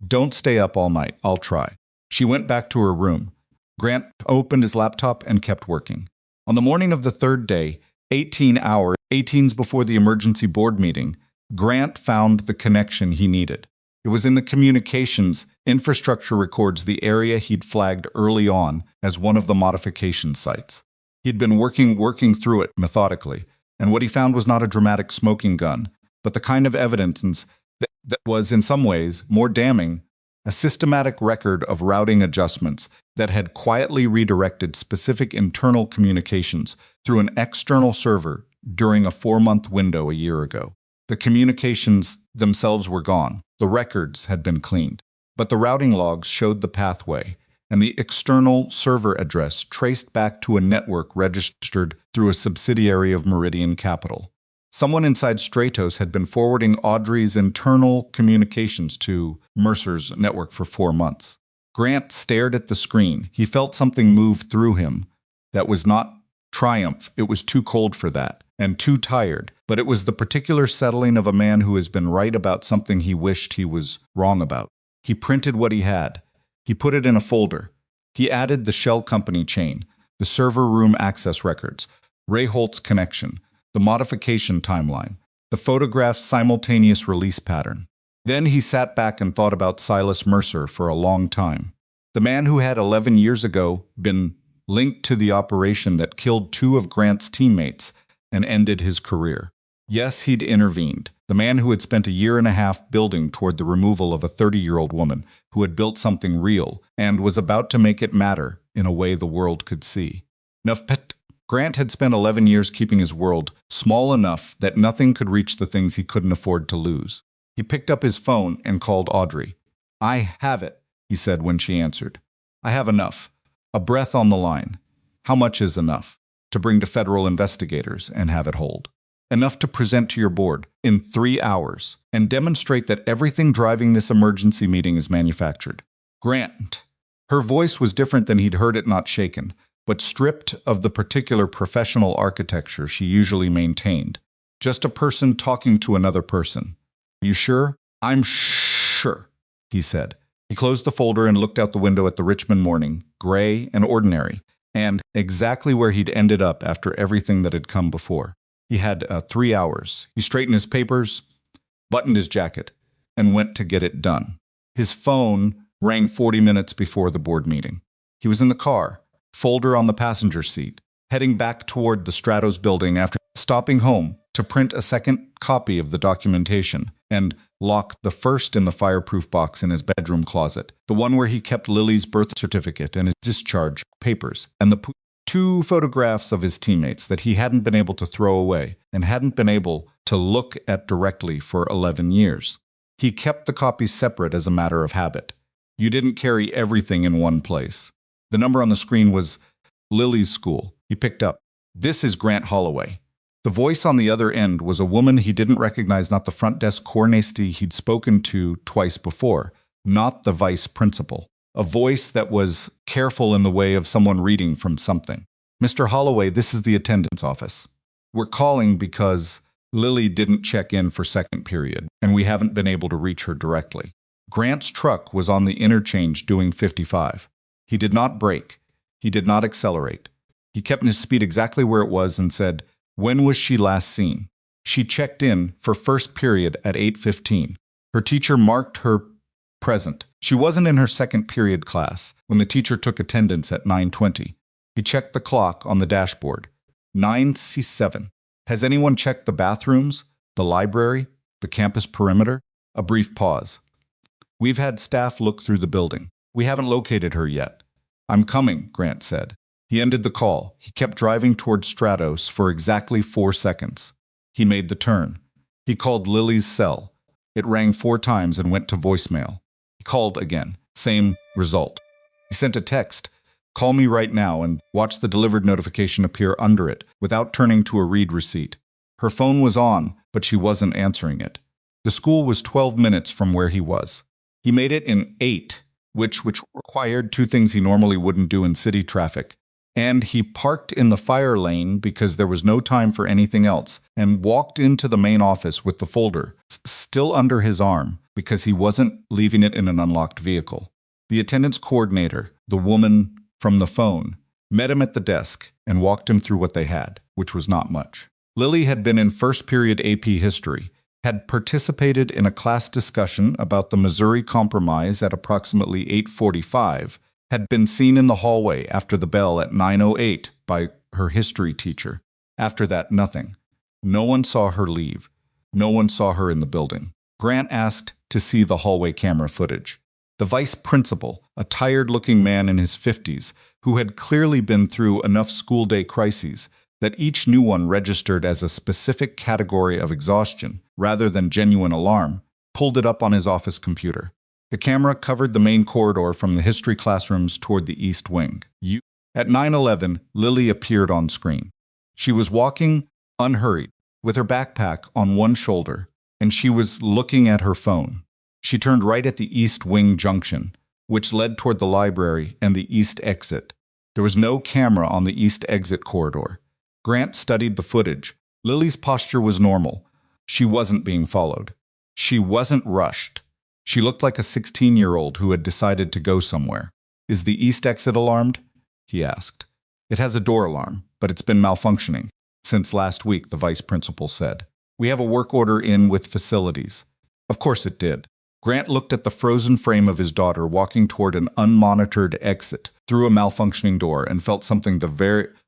Speaker 1: Don't stay up all night. I'll try. She went back to her room. Grant opened his laptop and kept working. On the morning of the third day, 18s before the emergency board meeting, Grant found the connection he needed. It was in the communications infrastructure records, the area he'd flagged early on as one of the modification sites. He'd been working through it methodically, and what he found was not a dramatic smoking gun, but the kind of evidence that was in some ways more damning, a systematic record of routing adjustments that had quietly redirected specific internal communications through an external server during a 4-month window a year ago. The communications themselves were gone. The records had been cleaned. But the routing logs showed the pathway, and the external server address traced back to a network registered through a subsidiary of Meridian Capital. Someone inside Stratos had been forwarding Audrey's internal communications to Mercer's network for 4 months. Grant stared at the screen. He felt something move through him. That was not triumph. It was too cold for that, and too tired. But it was the particular settling of a man who has been right about something he wished he was wrong about. He printed what he had. He put it in a folder. He added the shell company chain, the server room access records, Ray Holt's connection, the modification timeline, the photograph's simultaneous release pattern. Then he sat back and thought about Silas Mercer for a long time. The man who had 11 years ago been linked to the operation that killed 2 of Grant's teammates and ended his career. Yes, he'd intervened. The man who had spent a year and a half building toward the removal of a 30-year-old woman who had built something real and was about to make it matter in a way the world could see. Grant had spent 11 years keeping his world small enough that nothing could reach the things he couldn't afford to lose. He picked up his phone and called Audrey. I have it, he said when she answered. I have enough. A breath on the line. How much is enough? To bring to federal investigators and have it hold. Enough to present to your board in 3 hours and demonstrate that everything driving this emergency meeting is manufactured. Grant. Her voice was different than he'd heard it, not shaken, but stripped of the particular professional architecture she usually maintained. Just a person talking to another person. You sure? I'm sure, he said. He closed the folder and looked out the window at the Richmond morning, gray and ordinary, and exactly where he'd ended up after everything that had come before. He had 3 hours. He straightened his papers, buttoned his jacket, and went to get it done. His phone rang 40 minutes before the board meeting. He was in the car, folder on the passenger seat, heading back toward the Stratos building after stopping home to print a second copy of the documentation and lock the first in the fireproof box in his bedroom closet, the one where he kept Lily's birth certificate and his discharge papers, and the 2 photographs of his teammates that he hadn't been able to throw away and hadn't been able to look at directly for 11 years. He kept the copies separate as a matter of habit. You didn't carry everything in one place. The number on the screen was Lily's school. He picked up. This is Grant Holloway. The voice on the other end was a woman he didn't recognize, not the front desk coordinator he'd spoken to twice before, not the vice principal. A voice that was careful in the way of someone reading from something. Mr. Holloway, this is the attendance office. We're calling because Lily didn't check in for second period, and we haven't been able to reach her directly. Grant's truck was on the interchange doing 55. He did not brake. He did not accelerate. He kept his speed exactly where it was and said, when was she last seen? She checked in for first period at 8:15. Her teacher marked her present. She wasn't in her second period class when the teacher took attendance at 9:20. He checked the clock on the dashboard. 9:07. Has anyone checked the bathrooms, the library, the campus perimeter? A brief pause. We've had staff look through the building. We haven't located her yet. I'm coming, Grant said. He ended the call. He kept driving toward Stratos for exactly 4 seconds. He made the turn. He called Lily's cell. It rang 4 times and went to voicemail. He called again. Same result. He sent a text. Call me right now, and watch the delivered notification appear under it without turning to a read receipt. Her phone was on, but she wasn't answering it. The school was 12 minutes from where he was. He made it in 8, which required 2 things he normally wouldn't do in city traffic. And he parked in the fire lane because there was no time for anything else, and walked into the main office with the folder still under his arm because he wasn't leaving it in an unlocked vehicle. The attendance coordinator, the woman from the phone, met him at the desk and walked him through what they had, which was not much. Lily had been in first period AP history, had participated in a class discussion about the Missouri Compromise at approximately 8:45, had been seen in the hallway after the bell at 9:08 by her history teacher. After that, nothing. No one saw her leave. No one saw her in the building. Grant asked to see the hallway camera footage. The vice principal, a tired-looking man in his 50s, who had clearly been through enough school day crises that each new one registered as a specific category of exhaustion rather than genuine alarm, pulled it up on his office computer. The camera covered the main corridor from the history classrooms toward the east wing. At 9:11, Lily appeared on screen. She was walking unhurried, with her backpack on one shoulder, and she was looking at her phone. She turned right at the east wing junction, which led toward the library and the east exit. There was no camera on the east exit corridor. Grant studied the footage. Lily's posture was normal. She wasn't being followed. She wasn't rushed. She looked like a 16-year-old who had decided to go somewhere. Is the east exit alarmed? He asked. It has a door alarm, but it's been malfunctioning since last week, the vice principal said. We have a work order in with facilities. Of course it did. Grant looked at the frozen frame of his daughter walking toward an unmonitored exit through a malfunctioning door and felt something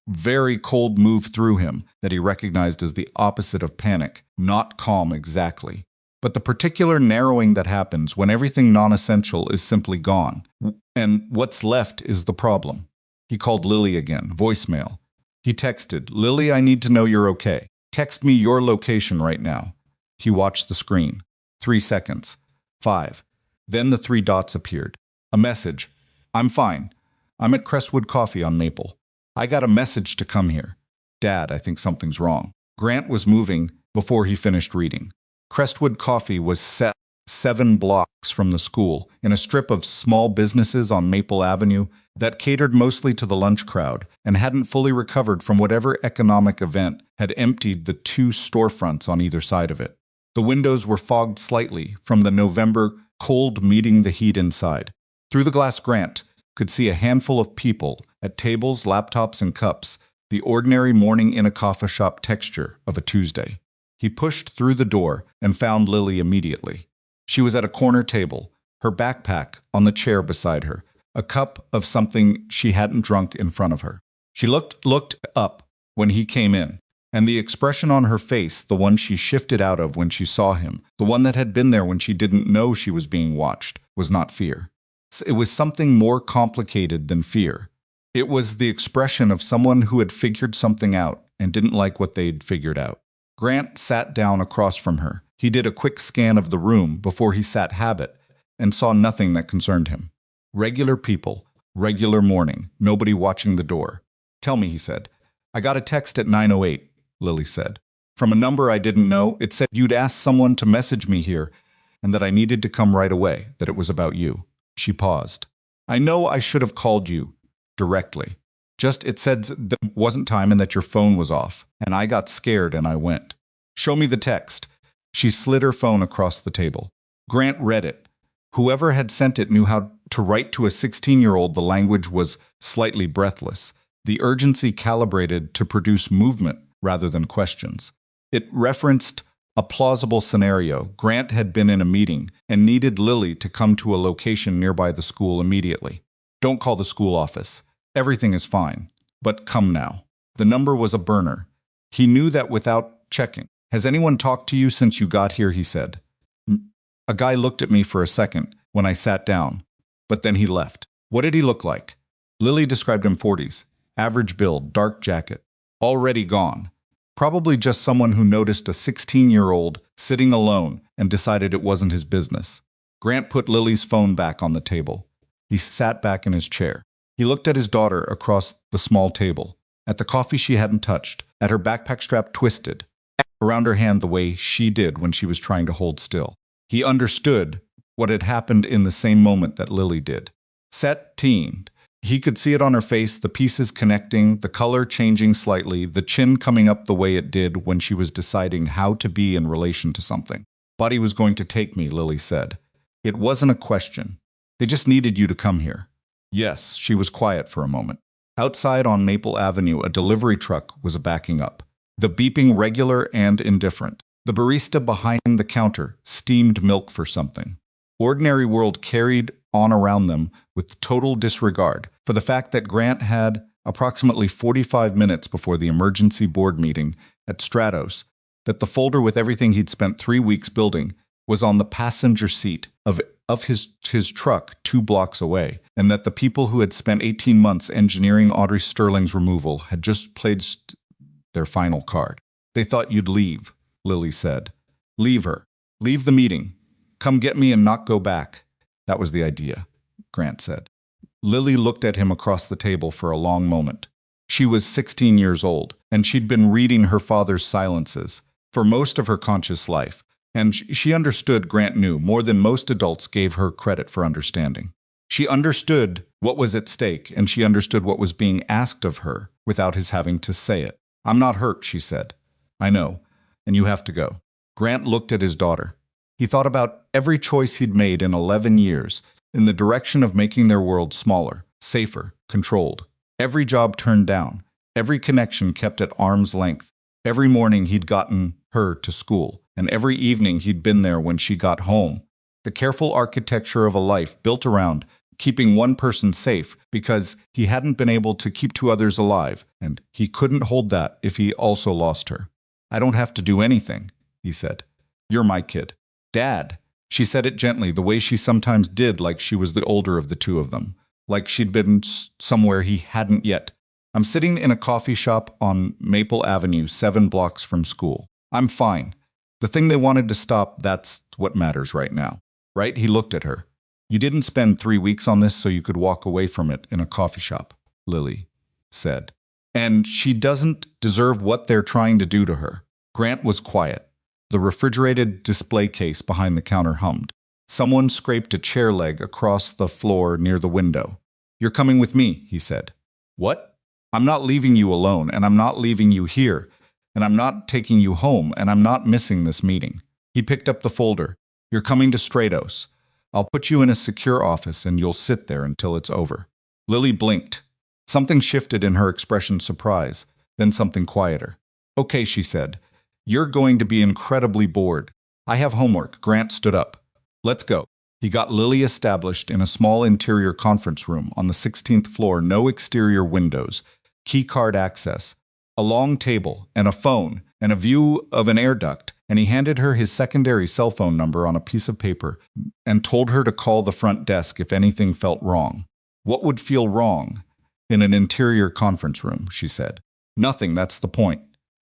Speaker 1: very cold move through him that he recognized as the opposite of panic, not calm exactly. But the particular narrowing that happens when everything non-essential is simply gone, and what's left is the problem. He called Lily again, voicemail. He texted, Lily, I need to know you're okay. Text me your location right now. He watched the screen. 3 seconds. 5. Then the 3 dots appeared. A message. I'm fine. I'm at Crestwood Coffee on Maple. I got a message to come here. Dad, I think something's wrong. Grant was moving before he finished reading. Crestwood Coffee was set 7 blocks from the school in a strip of small businesses on Maple Avenue that catered mostly to the lunch crowd and hadn't fully recovered from whatever economic event had emptied the 2 storefronts on either side of it. The windows were fogged slightly from the November cold meeting the heat inside. Through the glass, Grant could see a handful of people at tables, laptops, and cups, the ordinary morning in a coffee shop texture of a Tuesday. He pushed through the door and found Lily immediately. She was at a corner table, her backpack on the chair beside her, a cup of something she hadn't drunk in front of her. She looked up when he came in, and the expression on her face, the one she shifted out of when she saw him, the one that had been there when she didn't know she was being watched, was not fear. It was something more complicated than fear. It was the expression of someone who had figured something out and didn't like what they'd figured out. Grant sat down across from her. He did a quick scan of the room before he sat habit and saw nothing that concerned him. Regular people, regular morning, nobody watching the door. Tell me, he said. I got a text at 9:08, Lily said. From a number I didn't know. It said you'd asked someone to message me here and that I needed to come right away, that it was about you. She paused. I know I should have called you directly. Just it said that it wasn't time and that your phone was off, and I got scared and I went. Show me the text. She slid her phone across the table. Grant read it. Whoever had sent it knew how to write to a 16-year-old. The language was slightly breathless, the urgency calibrated to produce movement rather than questions. It referenced a plausible scenario. Grant had been in a meeting and needed Lily to come to a location nearby the school immediately. Don't call the school office. Everything is fine, but come now. The number was a burner. He knew that without checking. Has anyone talked to you since you got here, he said. A guy looked at me for a second when I sat down, but then he left. What did he look like? Lily described him 40s. Average build, dark jacket. Already gone. Probably just someone who noticed a 16-year-old sitting alone and decided it wasn't his business. Grant put Lily's phone back on the table. He sat back in his chair. He looked at his daughter across the small table, at the coffee she hadn't touched, at her backpack strap twisted around her hand the way she did when she was trying to hold still. He understood what had happened in the same moment that Lily did. Set teened. He could see it on her face, the pieces connecting, the color changing slightly, the chin coming up the way it did when she was deciding how to be in relation to something. Body was going to take me, Lily said. It wasn't a question. They just needed you to come here. Yes, she was quiet for a moment. Outside on Maple Avenue, a delivery truck was backing up. The beeping regular and indifferent. The barista behind the counter steamed milk for something. Ordinary world carried on around them with total disregard for the fact that Grant had, approximately 45 minutes before the emergency board meeting at Stratos, that the folder with everything he'd spent 3 weeks building was on the passenger seat of his truck 2 blocks away, and that the people who had spent 18 months engineering Audrey Sterling's removal had just played their final card. They thought you'd leave, Lily said. Leave her. Leave the meeting. Come get me and not go back. That was the idea, Grant said. Lily looked at him across the table for a long moment. She was 16 years old, and she'd been reading her father's silences for most of her conscious life, and she understood Grant knew more than most adults gave her credit for understanding. She understood what was at stake, and she understood what was being asked of her without his having to say it. I'm not hurt, she said. I know, and you have to go. Grant looked at his daughter. He thought about every choice he'd made in 11 years in the direction of making their world smaller, safer, controlled. Every job turned down, every connection kept at arm's length. Every morning he'd gotten her to school, and every evening he'd been there when she got home. The careful architecture of a life built around keeping one person safe because he hadn't been able to keep 2 others alive, and he couldn't hold that if he also lost her. I don't have to do anything, he said. You're my kid. Dad. She said it gently, the way she sometimes did, like she was the older of the 2 of them, like she'd been somewhere he hadn't yet. I'm sitting in a coffee shop on Maple Avenue, 7 blocks from school. I'm fine. The thing they wanted to stop, that's what matters right now. Right? He looked at her. You didn't spend 3 weeks on this so you could walk away from it in a coffee shop, Lily said. And she doesn't deserve what they're trying to do to her. Grant was quiet. The refrigerated display case behind the counter hummed. Someone scraped a chair leg across the floor near the window. You're coming with me, he said. What? I'm not leaving you alone, and I'm not leaving you here, and I'm not taking you home, and I'm not missing this meeting. He picked up the folder. You're coming to Stratos. I'll put you in a secure office, and you'll sit there until it's over. Lily blinked. Something shifted in her expression, surprise, then something quieter. Okay, she said. You're going to be incredibly bored. I have homework. Grant stood up. Let's go. He got Lily established in a small interior conference room on the 16th floor, no exterior windows, key card access, a long table, and a phone, and a view of an air duct, and he handed her his secondary cell phone number on a piece of paper and told her to call the front desk if anything felt wrong. What would feel wrong in an interior conference room, she said. Nothing, that's the point.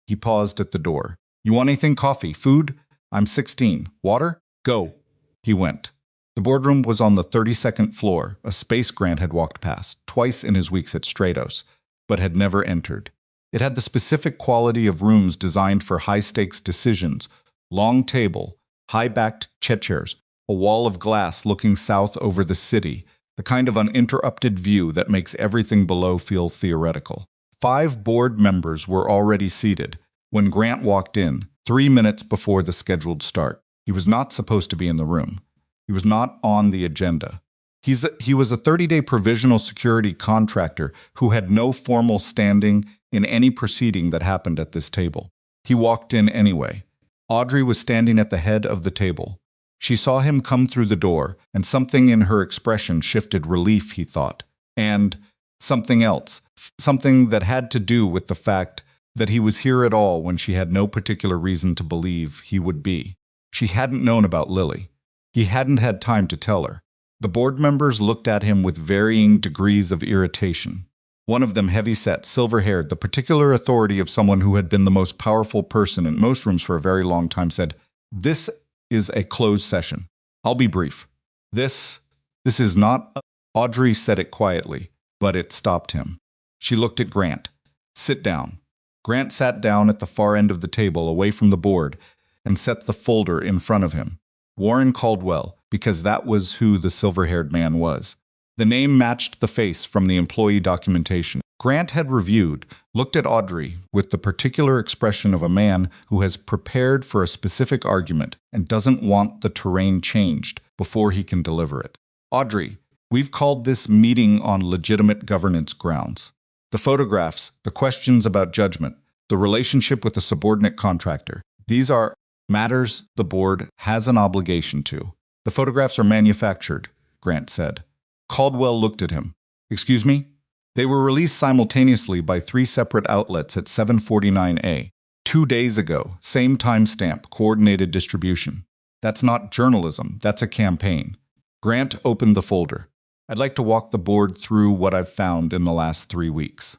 Speaker 1: He paused at the door. You want anything? Coffee? Food? I'm 16. Water? Go. He went. The boardroom was on the 32nd floor, a space Grant had walked past, twice in his weeks at Stratos, but had never entered. It had the specific quality of rooms designed for high-stakes decisions, long table, high-backed chairs, a wall of glass looking south over the city, the kind of uninterrupted view that makes everything below feel theoretical. 5 board members were already seated when Grant walked in, 3 minutes before the scheduled start. He was not supposed to be in the room. He was not on the agenda. He was a 30-day provisional security contractor who had no formal standing in any proceeding that happened at this table. He walked in anyway. Audrey was standing at the head of the table. She saw him come through the door, and something in her expression shifted relief, he thought, and something else, something that had to do with the fact that he was here at all when she had no particular reason to believe he would be. She hadn't known about Lily. He hadn't had time to tell her. The board members looked at him with varying degrees of irritation. One of them, heavy-set, silver-haired, the particular authority of someone who had been the most powerful person in most rooms for a very long time, said, "This is a closed session. I'll be brief. This is not..." Audrey said it quietly, but it stopped him. She looked at Grant. "Sit down." Grant sat down at the far end of the table, away from the board, and set the folder in front of him. Warren Caldwell, because that was who the silver-haired man was. The name matched the face from the employee documentation. Grant had reviewed, looked at Audrey with the particular expression of a man who has prepared for a specific argument and doesn't want the terrain changed before he can deliver it. "Audrey, we've called this meeting on legitimate governance grounds. The photographs, the questions about judgment, the relationship with a subordinate contractor, these are matters the board has an obligation to." "The photographs are manufactured," Grant said. Caldwell looked at him. "Excuse me?" "They were released simultaneously by 3 separate outlets at 7:49 a. 2 days ago, same timestamp, coordinated distribution. That's not journalism, that's a campaign." Grant opened the folder. "I'd like to walk the board through what I've found in the last 3 weeks.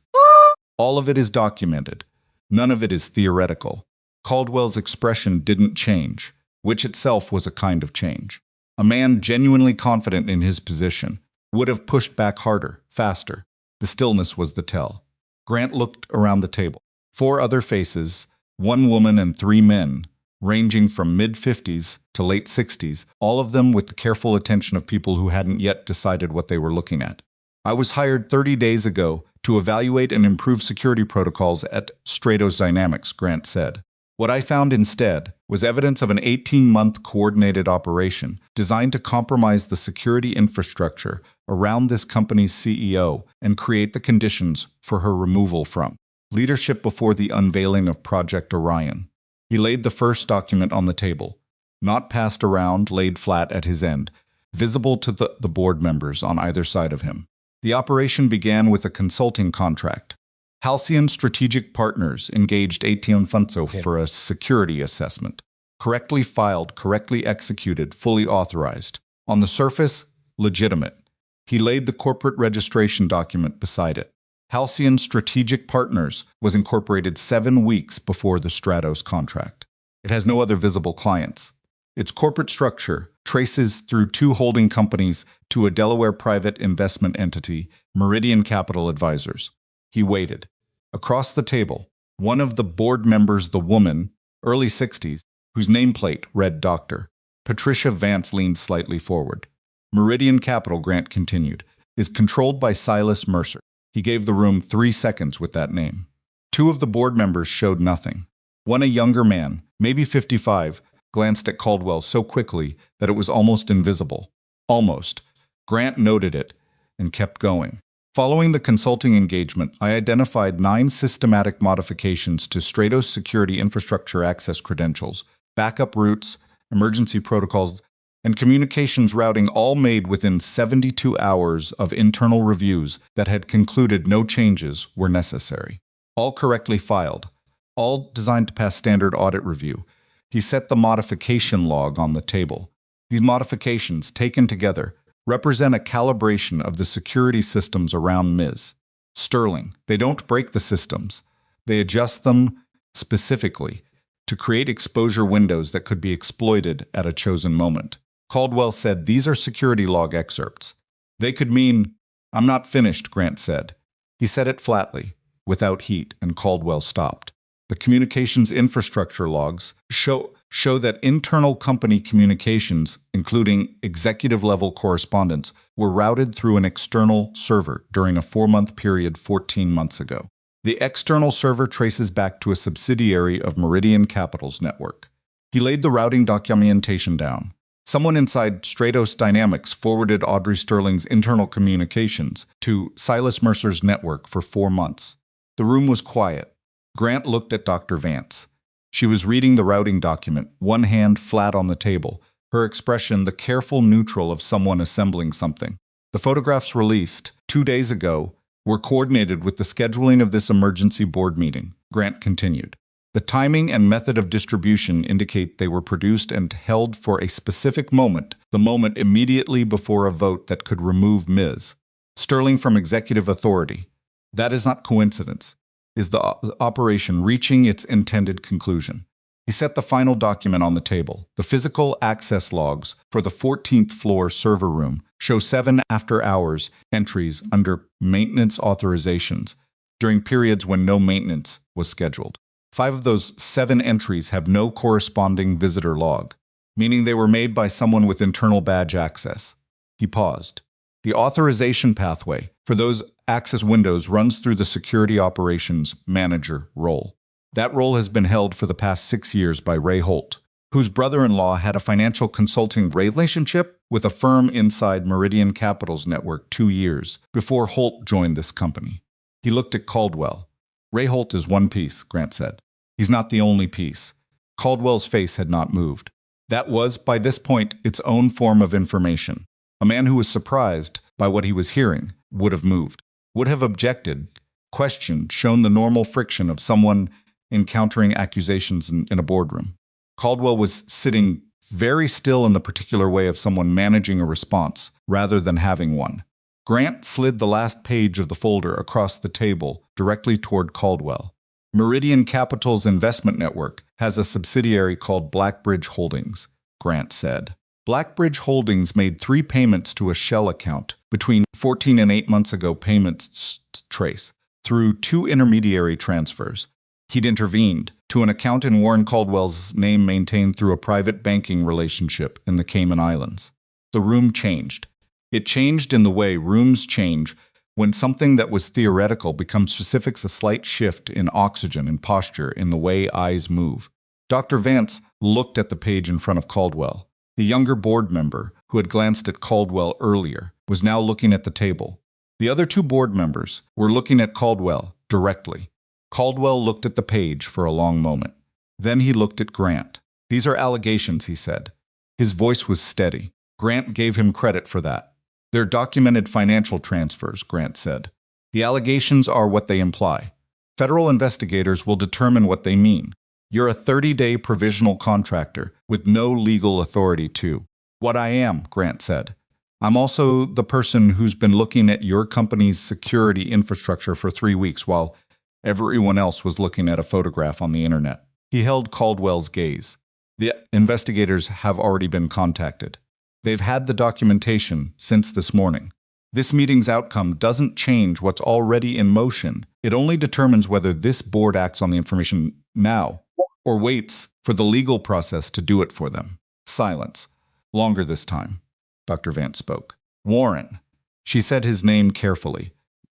Speaker 1: All of it is documented. None of it is theoretical." Caldwell's expression didn't change, which itself was a kind of change. A man genuinely confident in his position would have pushed back harder, faster. The stillness was the tell. Grant looked around the table. 4 other faces, 1 woman and 3 men, ranging from mid-50s to late 60s, all of them with the careful attention of people who hadn't yet decided what they were looking at. "I was hired 30 days ago to evaluate and improve security protocols at Stratos Dynamics," Grant said. "What I found instead was evidence of an 18-month coordinated operation designed to compromise the security infrastructure around this company's CEO and create the conditions for her removal from leadership before the unveiling of Project Orion." He laid the first document on the table, not passed around, laid flat at his end, visible to the board members on either side of him. "The operation began with a consulting contract. Halcyon Strategic Partners engaged ATM Funso for a security assessment. Correctly filed, correctly executed, fully authorized. On the surface, legitimate." He laid the corporate registration document beside it. Halcyon Strategic Partners was incorporated 7 weeks before the Stratos contract. It has no other visible clients. Its corporate structure traces through 2 holding companies to a Delaware private investment entity, Meridian Capital Advisors. He waited. Across the table, one of the board members, the woman, early 60s, whose nameplate read Dr. Patricia Vance, leaned slightly forward. "Meridian Capital," Grant continued, "is controlled by Silas Mercer." He gave the room 3 seconds with that name. 2 of the board members showed nothing. One, a younger man, maybe 55, glanced at Caldwell so quickly that it was almost invisible. Almost. Grant noted it and kept going. "Following the consulting engagement, I identified 9 systematic modifications to Stratos security infrastructure access credentials, backup routes, emergency protocols, and communications routing, all made within 72 hours of internal reviews that had concluded no changes were necessary. All correctly filed, all designed to pass standard audit review." He set the modification log on the table. "These modifications, taken together, represent a calibration of the security systems around Ms. Sterling. They don't break the systems. They adjust them specifically to create exposure windows that could be exploited at a chosen moment." Caldwell said, "These are security log excerpts. They could mean..." "I'm not finished," Grant said. He said it flatly, without heat, and Caldwell stopped. "The communications infrastructure logs show that internal company communications, including executive-level correspondence, were routed through an external server during a 4-month period 14 months ago. The external server traces back to a subsidiary of Meridian Capital's network." He laid the routing documentation down. "Someone inside Stratos Dynamics forwarded Audrey Sterling's internal communications to Silas Mercer's network for 4 months." The room was quiet. Grant looked at Dr. Vance. She was reading the routing document, one hand flat on the table, her expression the careful neutral of someone assembling something. "The photographs released 2 days ago were coordinated with the scheduling of this emergency board meeting," Grant continued. "The timing and method of distribution indicate they were produced and held for a specific moment, the moment immediately before a vote that could remove Ms. Sterling from executive authority. That is not coincidence. Is the operation reaching its intended conclusion? He set the final document on the table. The physical access logs for the 14th floor server room show 7 after-hours entries under maintenance authorizations during periods when no maintenance was scheduled. 5 of those 7 entries have no corresponding visitor log, meaning they were made by someone with internal badge access. He paused. The authorization pathway for those access windows runs through the Security Operations Manager role. That role has been held for the past 6 years by Ray Holt, whose brother-in-law had a financial consulting relationship with a firm inside Meridian Capital's network 2 years before Holt joined this company. He looked at Caldwell. Ray Holt is one piece, Grant said. He's not the only piece. Caldwell's face had not moved. That was, by this point, its own form of information. A man who was surprised by what he was hearing would have moved, would have objected, questioned, shown the normal friction of someone encountering accusations in a boardroom. Caldwell was sitting very still in the particular way of someone managing a response rather than having one. Grant slid the last page of the folder across the table directly toward Caldwell. Meridian Capital's investment network has a subsidiary called Blackbridge Holdings, Grant said. Blackbridge Holdings made 3 payments to a Shell account between 14 and 8 months ago. Payments trace through 2 intermediary transfers. He'd intervened to an account in Warren Caldwell's name maintained through a private banking relationship in the Cayman Islands. The room changed. It changed in the way rooms change when something that was theoretical becomes specific, a slight shift in oxygen and posture in the way eyes move. Dr. Vance looked at the page in front of Caldwell. The younger board member, who had glanced at Caldwell earlier, was now looking at the table. The other 2 board members were looking at Caldwell directly. Caldwell looked at the page for a long moment. Then he looked at Grant. These are allegations, he said. His voice was steady. Grant gave him credit for that. They're documented financial transfers, Grant said. The allegations are what they imply. Federal investigators will determine what they mean. You're a 30-day provisional contractor with no legal authority to. What I am, Grant said. I'm also the person who's been looking at your company's security infrastructure for 3 weeks while everyone else was looking at a photograph on the internet. He held Caldwell's gaze. The investigators have already been contacted. They've had the documentation since this morning. This meeting's outcome doesn't change what's already in motion. It only determines whether this board acts on the information now or waits for the legal process to do it for them. Silence. Longer this time. Dr. Vance spoke. Warren. She said his name carefully.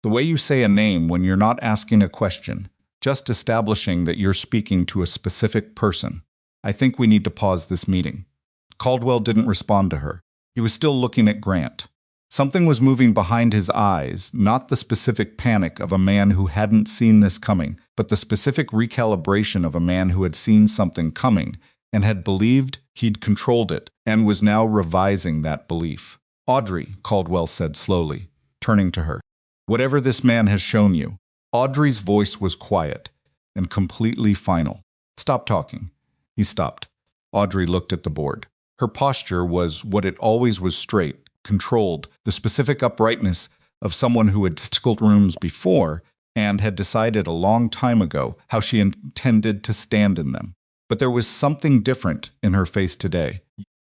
Speaker 1: The way you say a name when you're not asking a question, just establishing that you're speaking to a specific person. I think we need to pause this meeting. Caldwell didn't respond to her. He was still looking at Grant. Something was moving behind his eyes, not the specific panic of a man who hadn't seen this coming, but the specific recalibration of a man who had seen something coming and had believed he'd controlled it and was now revising that belief. Audrey, Caldwell said slowly, turning to her. Whatever this man has shown you. Audrey's voice was quiet and completely final. Stop talking. He stopped. Audrey looked at the board. Her posture was what it always was, straight, controlled, the specific uprightness of someone who had tackled rooms before and had decided a long time ago how she intended to stand in them. But there was something different in her face today.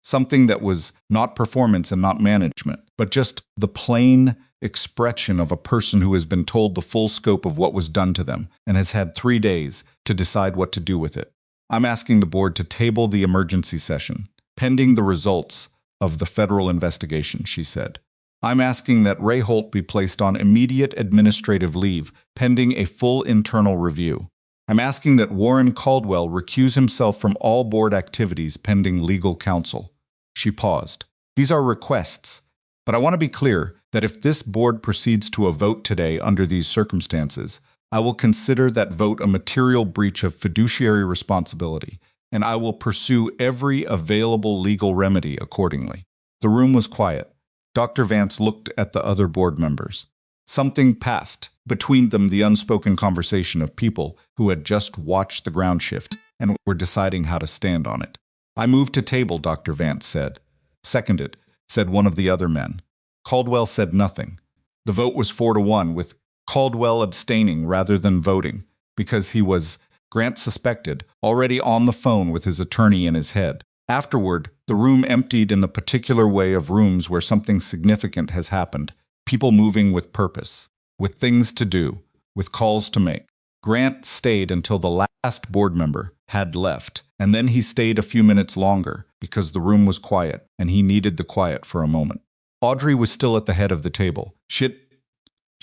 Speaker 1: Something that was not performance and not management, but just the plain expression of a person who has been told the full scope of what was done to them and has had 3 days to decide what to do with it. I'm asking the board to table the emergency session, pending the results of the federal investigation, she said. I'm asking that Ray Holt be placed on immediate administrative leave, pending a full internal review. I'm asking that Warren Caldwell recuse himself from all board activities pending legal counsel. She paused. These are requests, but I want to be clear that if this board proceeds to a vote today under these circumstances, I will consider that vote a material breach of fiduciary responsibility, and I will pursue every available legal remedy accordingly. The room was quiet. Dr. Vance looked at the other board members. Something passed between them, the unspoken conversation of people who had just watched the ground shift and were deciding how to stand on it. I move to table, Dr. Vance said. Seconded, said one of the other men. Caldwell said nothing. The vote was 4-1, with Caldwell abstaining rather than voting, because he was, Grant suspected, already on the phone with his attorney in his head. Afterward, the room emptied in the particular way of rooms where something significant has happened, people moving with purpose, with things to do, with calls to make. Grant stayed until the last board member had left, and then he stayed a few minutes longer because the room was quiet and he needed the quiet for a moment. Audrey was still at the head of the table. She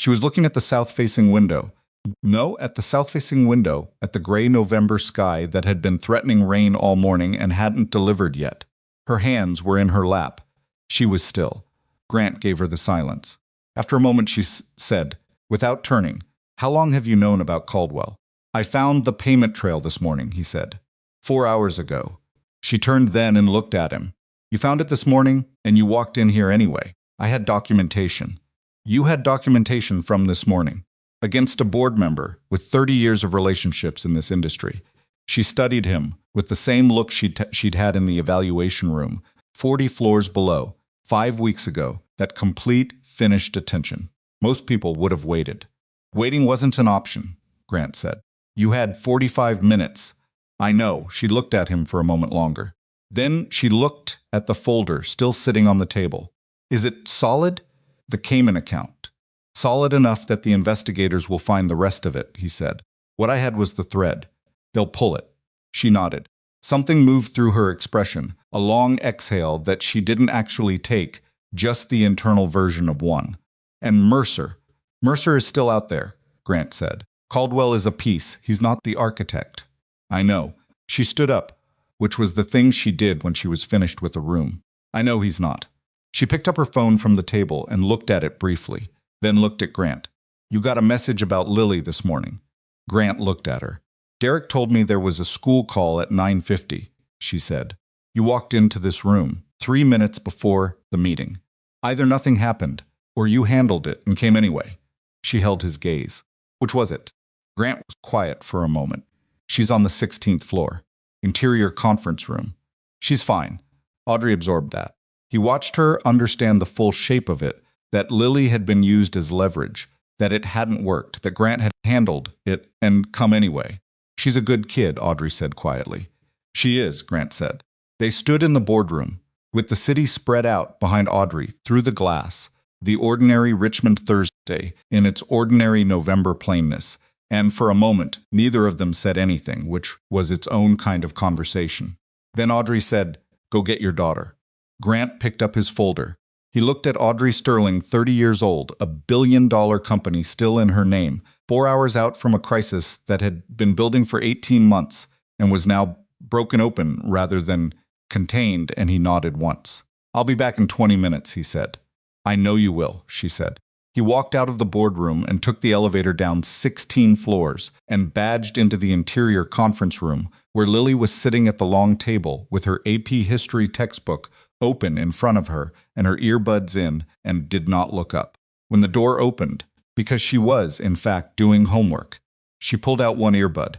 Speaker 1: was looking at the south-facing window. No, at the south-facing window, at the gray November sky that had been threatening rain all morning and hadn't delivered yet. Her hands were in her lap. She was still. Grant gave her the silence. After a moment she said, without turning, "How long have you known about Caldwell?" "I found the payment trail this morning," he said. 4 hours ago. She turned then and looked at him. "You found it this morning, and you walked in here anyway. I had documentation." "You had documentation from this morning?" "Against a board member with 30 years of relationships in this industry." She studied him with the same look she'd had in the evaluation room, 40 floors below, 5 weeks ago, that complete, finished attention. Most people would have waited. "Waiting wasn't an option," Grant said. "You had 45 minutes. "I know." She looked at him for a moment longer. Then she looked at the folder still sitting on the table. "Is it solid?" "The Cayman account." "Solid enough that the investigators will find the rest of it," he said. "What I had was the thread. They'll pull it." She nodded. Something moved through her expression, a long exhale that she didn't actually take, just the internal version of one. "And Mercer is still out there," Grant said. "Caldwell is a piece. He's not the architect." "I know." She stood up, which was the thing she did when she was finished with a room. "I know he's not." She picked up her phone from the table and looked at it briefly, then looked at Grant. "You got a message about Lily this morning." Grant looked at her. "Derek told me there was a school call at 9:50, she said. "You walked into this room 3 minutes before the meeting. Either nothing happened, or you handled it and came anyway." She held his gaze. "Which was it?" Grant was quiet for a moment. "She's on the 16th floor. Interior conference room." "She's fine." Audrey absorbed that. He watched her understand the full shape of it, that Lily had been used as leverage, that it hadn't worked, that Grant had handled it and come anyway. "She's a good kid," Audrey said quietly. "She is," Grant said. They stood in the boardroom, with the city spread out behind Audrey through the glass, the ordinary Richmond Thursday in its ordinary November plainness, and for a moment neither of them said anything, which was its own kind of conversation. Then Audrey said, "Go get your daughter." Grant picked up his folder. He looked at Audrey Sterling, 30 years old, a billion-dollar company still in her name, 4 hours out from a crisis that had been building for 18 months and was now broken open rather than contained, and he nodded once. "I'll be back in 20 minutes, he said. "I know you will," she said. He walked out of the boardroom and took the elevator down 16 floors and badged into the interior conference room, where Lily was sitting at the long table with her AP history textbook open in front of her and her earbuds in, and did not look up. When the door opened, because she was, in fact, doing homework, she pulled out one earbud.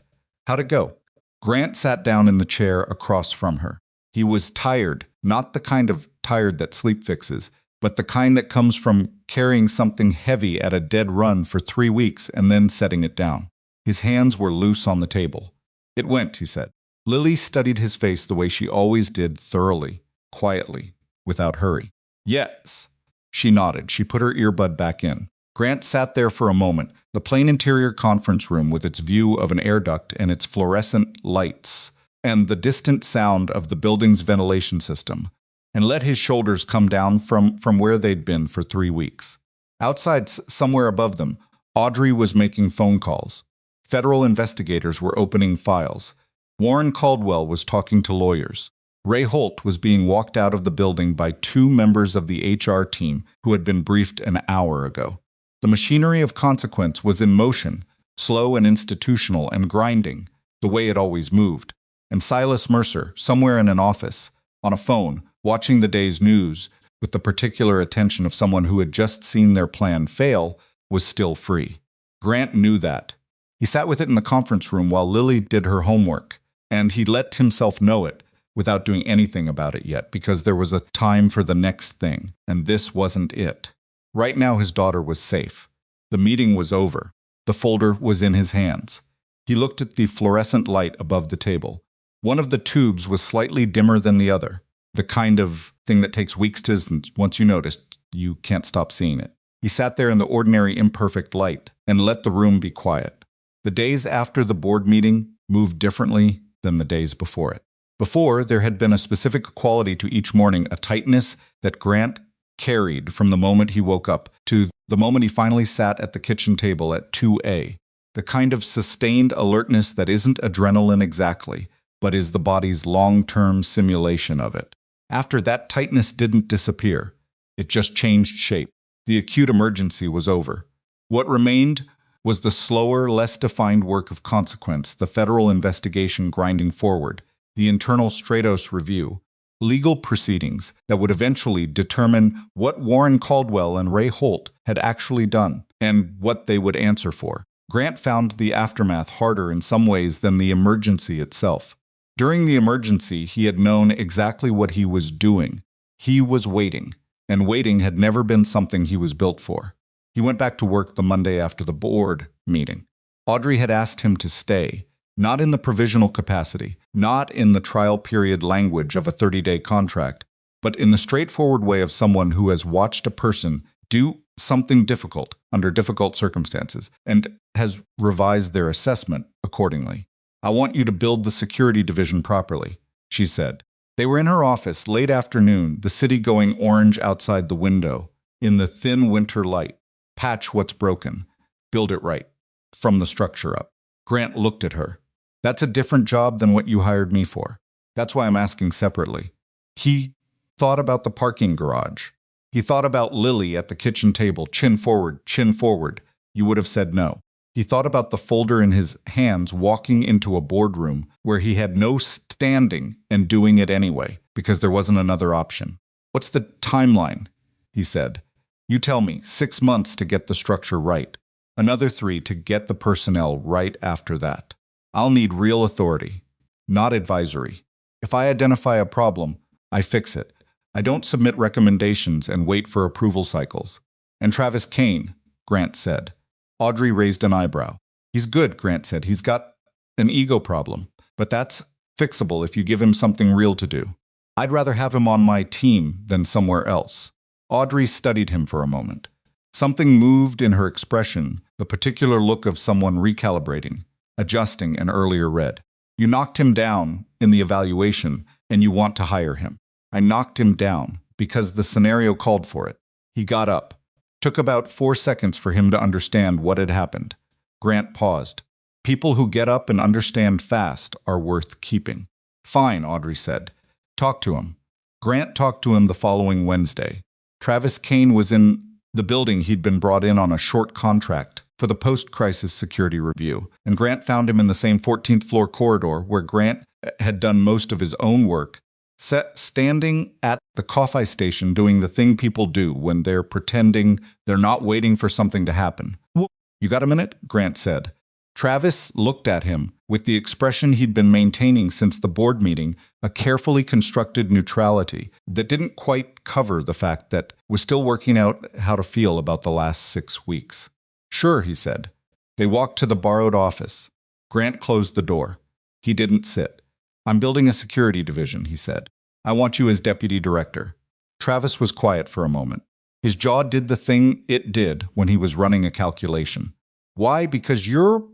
Speaker 1: "How'd it go?" Grant sat down in the chair across from her. He was tired, not the kind of tired that sleep fixes, but the kind that comes from carrying something heavy at a dead run for 3 weeks and then setting it down. His hands were loose on the table. "It went," he said. Lily studied his face the way she always did, thoroughly, quietly, without hurry. "Yes." She nodded. She put her earbud back in. Grant sat there for a moment, the plain interior conference room with its view of an air duct and its fluorescent lights, and the distant sound of the building's ventilation system, and let his shoulders come down from where they'd been for 3 weeks. Outside, somewhere above them, Audrey was making phone calls. Federal investigators were opening files. Warren Caldwell was talking to lawyers. Ray Holt was being walked out of the building by 2 members of the HR team who had been briefed an hour ago. The machinery of consequence was in motion, slow and institutional and grinding, the way it always moved. And Silas Mercer, somewhere in an office, on a phone, watching the day's news, with the particular attention of someone who had just seen their plan fail, was still free. Grant knew that. He sat with it in the conference room while Lily did her homework, and he let himself know it without doing anything about it yet, because there was a time for the next thing, and this wasn't it. Right now his daughter was safe. The meeting was over. The folder was in his hands. He looked at the fluorescent light above the table. One of the tubes was slightly dimmer than the other, the kind of thing that takes weeks to, once you notice, you can't stop seeing it. He sat there in the ordinary imperfect light and let the room be quiet. The days after the board meeting moved differently than the days before it. Before, there had been a specific quality to each morning, a tightness that Grant carried from the moment he woke up to the moment he finally sat at the kitchen table at 2 a. The kind of sustained alertness that isn't adrenaline exactly, but is the body's long-term simulation of it. After that tightness didn't disappear, it just changed shape. The acute emergency was over. What remained was the slower, less defined work of consequence, the federal investigation grinding forward, the internal Stratos review, legal proceedings that would eventually determine what Warren Caldwell and Ray Holt had actually done and what they would answer for. Grant found the aftermath harder in some ways than the emergency itself. During the emergency, he had known exactly what he was doing. He was waiting, and waiting had never been something he was built for. He went back to work the Monday after the board meeting. Audrey had asked him to stay, not in the provisional capacity, not in the trial period language of a 30-day contract, but in the straightforward way of someone who has watched a person do something difficult under difficult circumstances and has revised their assessment accordingly. "I want you to build the security division properly," she said. They were in her office late afternoon, the city going orange outside the window, in the thin winter light. Patch what's broken. Build it right. From the structure up. Grant looked at her. "That's a different job than what you hired me for. That's why I'm asking separately." He thought about the parking garage. He thought about Lily at the kitchen table, chin forward, chin forward. You would have said no. He thought about the folder in his hands walking into a boardroom where he had no standing and doing it anyway, because there wasn't another option. "What's the timeline?" he said. "You tell me, 6 months to get the structure right. Another 3 to get the personnel right after that. I'll need real authority, not advisory. If I identify a problem, I fix it. I don't submit recommendations and wait for approval cycles." "And Travis Kane," Grant said. Audrey raised an eyebrow. "He's good," Grant said. "He's got an ego problem, but that's fixable if you give him something real to do. I'd rather have him on my team than somewhere else." Audrey studied him for a moment. Something moved in her expression, the particular look of someone recalibrating, adjusting an earlier read. "You knocked him down in the evaluation, and you want to hire him." "I knocked him down because the scenario called for it." He got up. Took about 4 seconds for him to understand what had happened. Grant paused. "People who get up and understand fast are worth keeping." "Fine," Audrey said. "Talk to him." Grant talked to him the following Wednesday. Travis Kane was in the building. He'd been brought in on a short contract for the post-crisis security review, and Grant found him in the same 14th floor corridor where Grant had done most of his own work, standing at the coffee station doing the thing people do when they're pretending they're not waiting for something to happen. "You got a minute?" Grant said. Travis looked at him with the expression he'd been maintaining since the board meeting, a carefully constructed neutrality that didn't quite cover the fact that was still working out how to feel about the last 6 weeks. "Sure," he said. They walked to the borrowed office. Grant closed the door. He didn't sit. "I'm building a security division," he said. "I want you as deputy director." Travis was quiet for a moment. His jaw did the thing it did when he was running a calculation. "Why? Because you're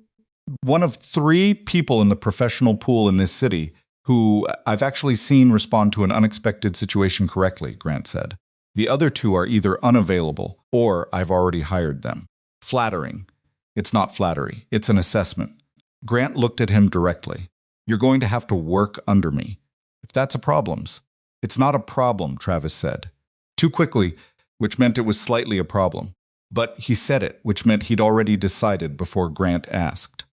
Speaker 1: one of 3 people in the professional pool in this city who I've actually seen respond to an unexpected situation correctly," Grant said. "The other 2 are either unavailable or I've already hired them." "Flattering." "It's not flattery. It's an assessment." Grant looked at him directly. "You're going to have to work under me. If that's a problem." "It's not a problem," Travis said. Too quickly, which meant it was slightly a problem. But he said it, which meant he'd already decided before Grant asked.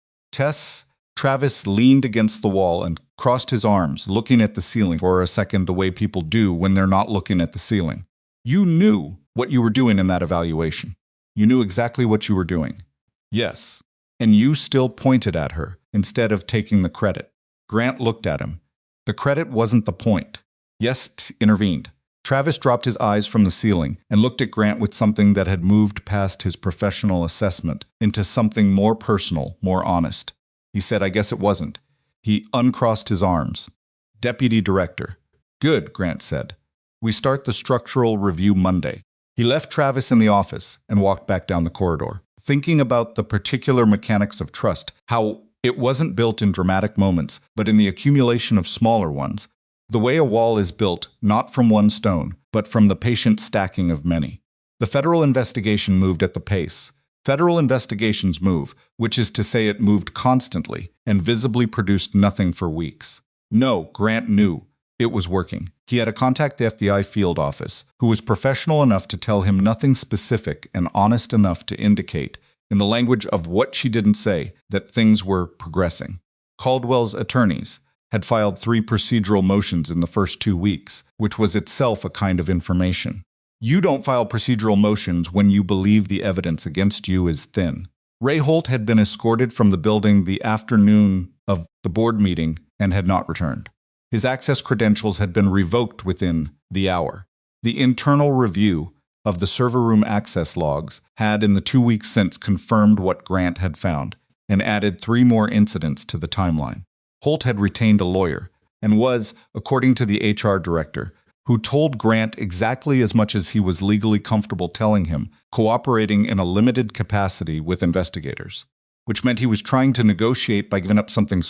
Speaker 1: Travis leaned against the wall and crossed his arms, looking at the ceiling for a second the way people do when they're not looking at the ceiling. "You knew what you were doing in that evaluation. You knew exactly what you were doing." "Yes." "And you still pointed at her instead of taking the credit." Grant looked at him. "The credit wasn't the point." "Yes," intervened. Travis dropped his eyes from the ceiling and looked at Grant with something that had moved past his professional assessment into something more personal, more honest. He said, "I guess it wasn't." He uncrossed his arms. "Deputy Director." "Good," Grant said. "We start the structural review Monday." He left Travis in the office and walked back down the corridor, thinking about the particular mechanics of trust, how it wasn't built in dramatic moments, but in the accumulation of smaller ones. The way a wall is built, not from one stone, but from the patient stacking of many. The federal investigation moved at the pace. Federal investigations move, which is to say it moved constantly, and visibly produced nothing for weeks. No, Grant knew. It was working. He had a contact at the FBI field office, who was professional enough to tell him nothing specific and honest enough to indicate, in the language of what she didn't say, that things were progressing. Caldwell's attorneys had filed 3 procedural motions in the first 2 weeks, which was itself a kind of information. You don't file procedural motions when you believe the evidence against you is thin. Ray Holt had been escorted from the building the afternoon of the board meeting and had not returned. His access credentials had been revoked within the hour. The internal review of the server room access logs had in the 2 weeks since confirmed what Grant had found and added 3 more incidents to the timeline. Holt had retained a lawyer and was, according to the HR director, who told Grant exactly as much as he was legally comfortable telling him, cooperating in a limited capacity with investigators, which meant he was trying to negotiate by giving up something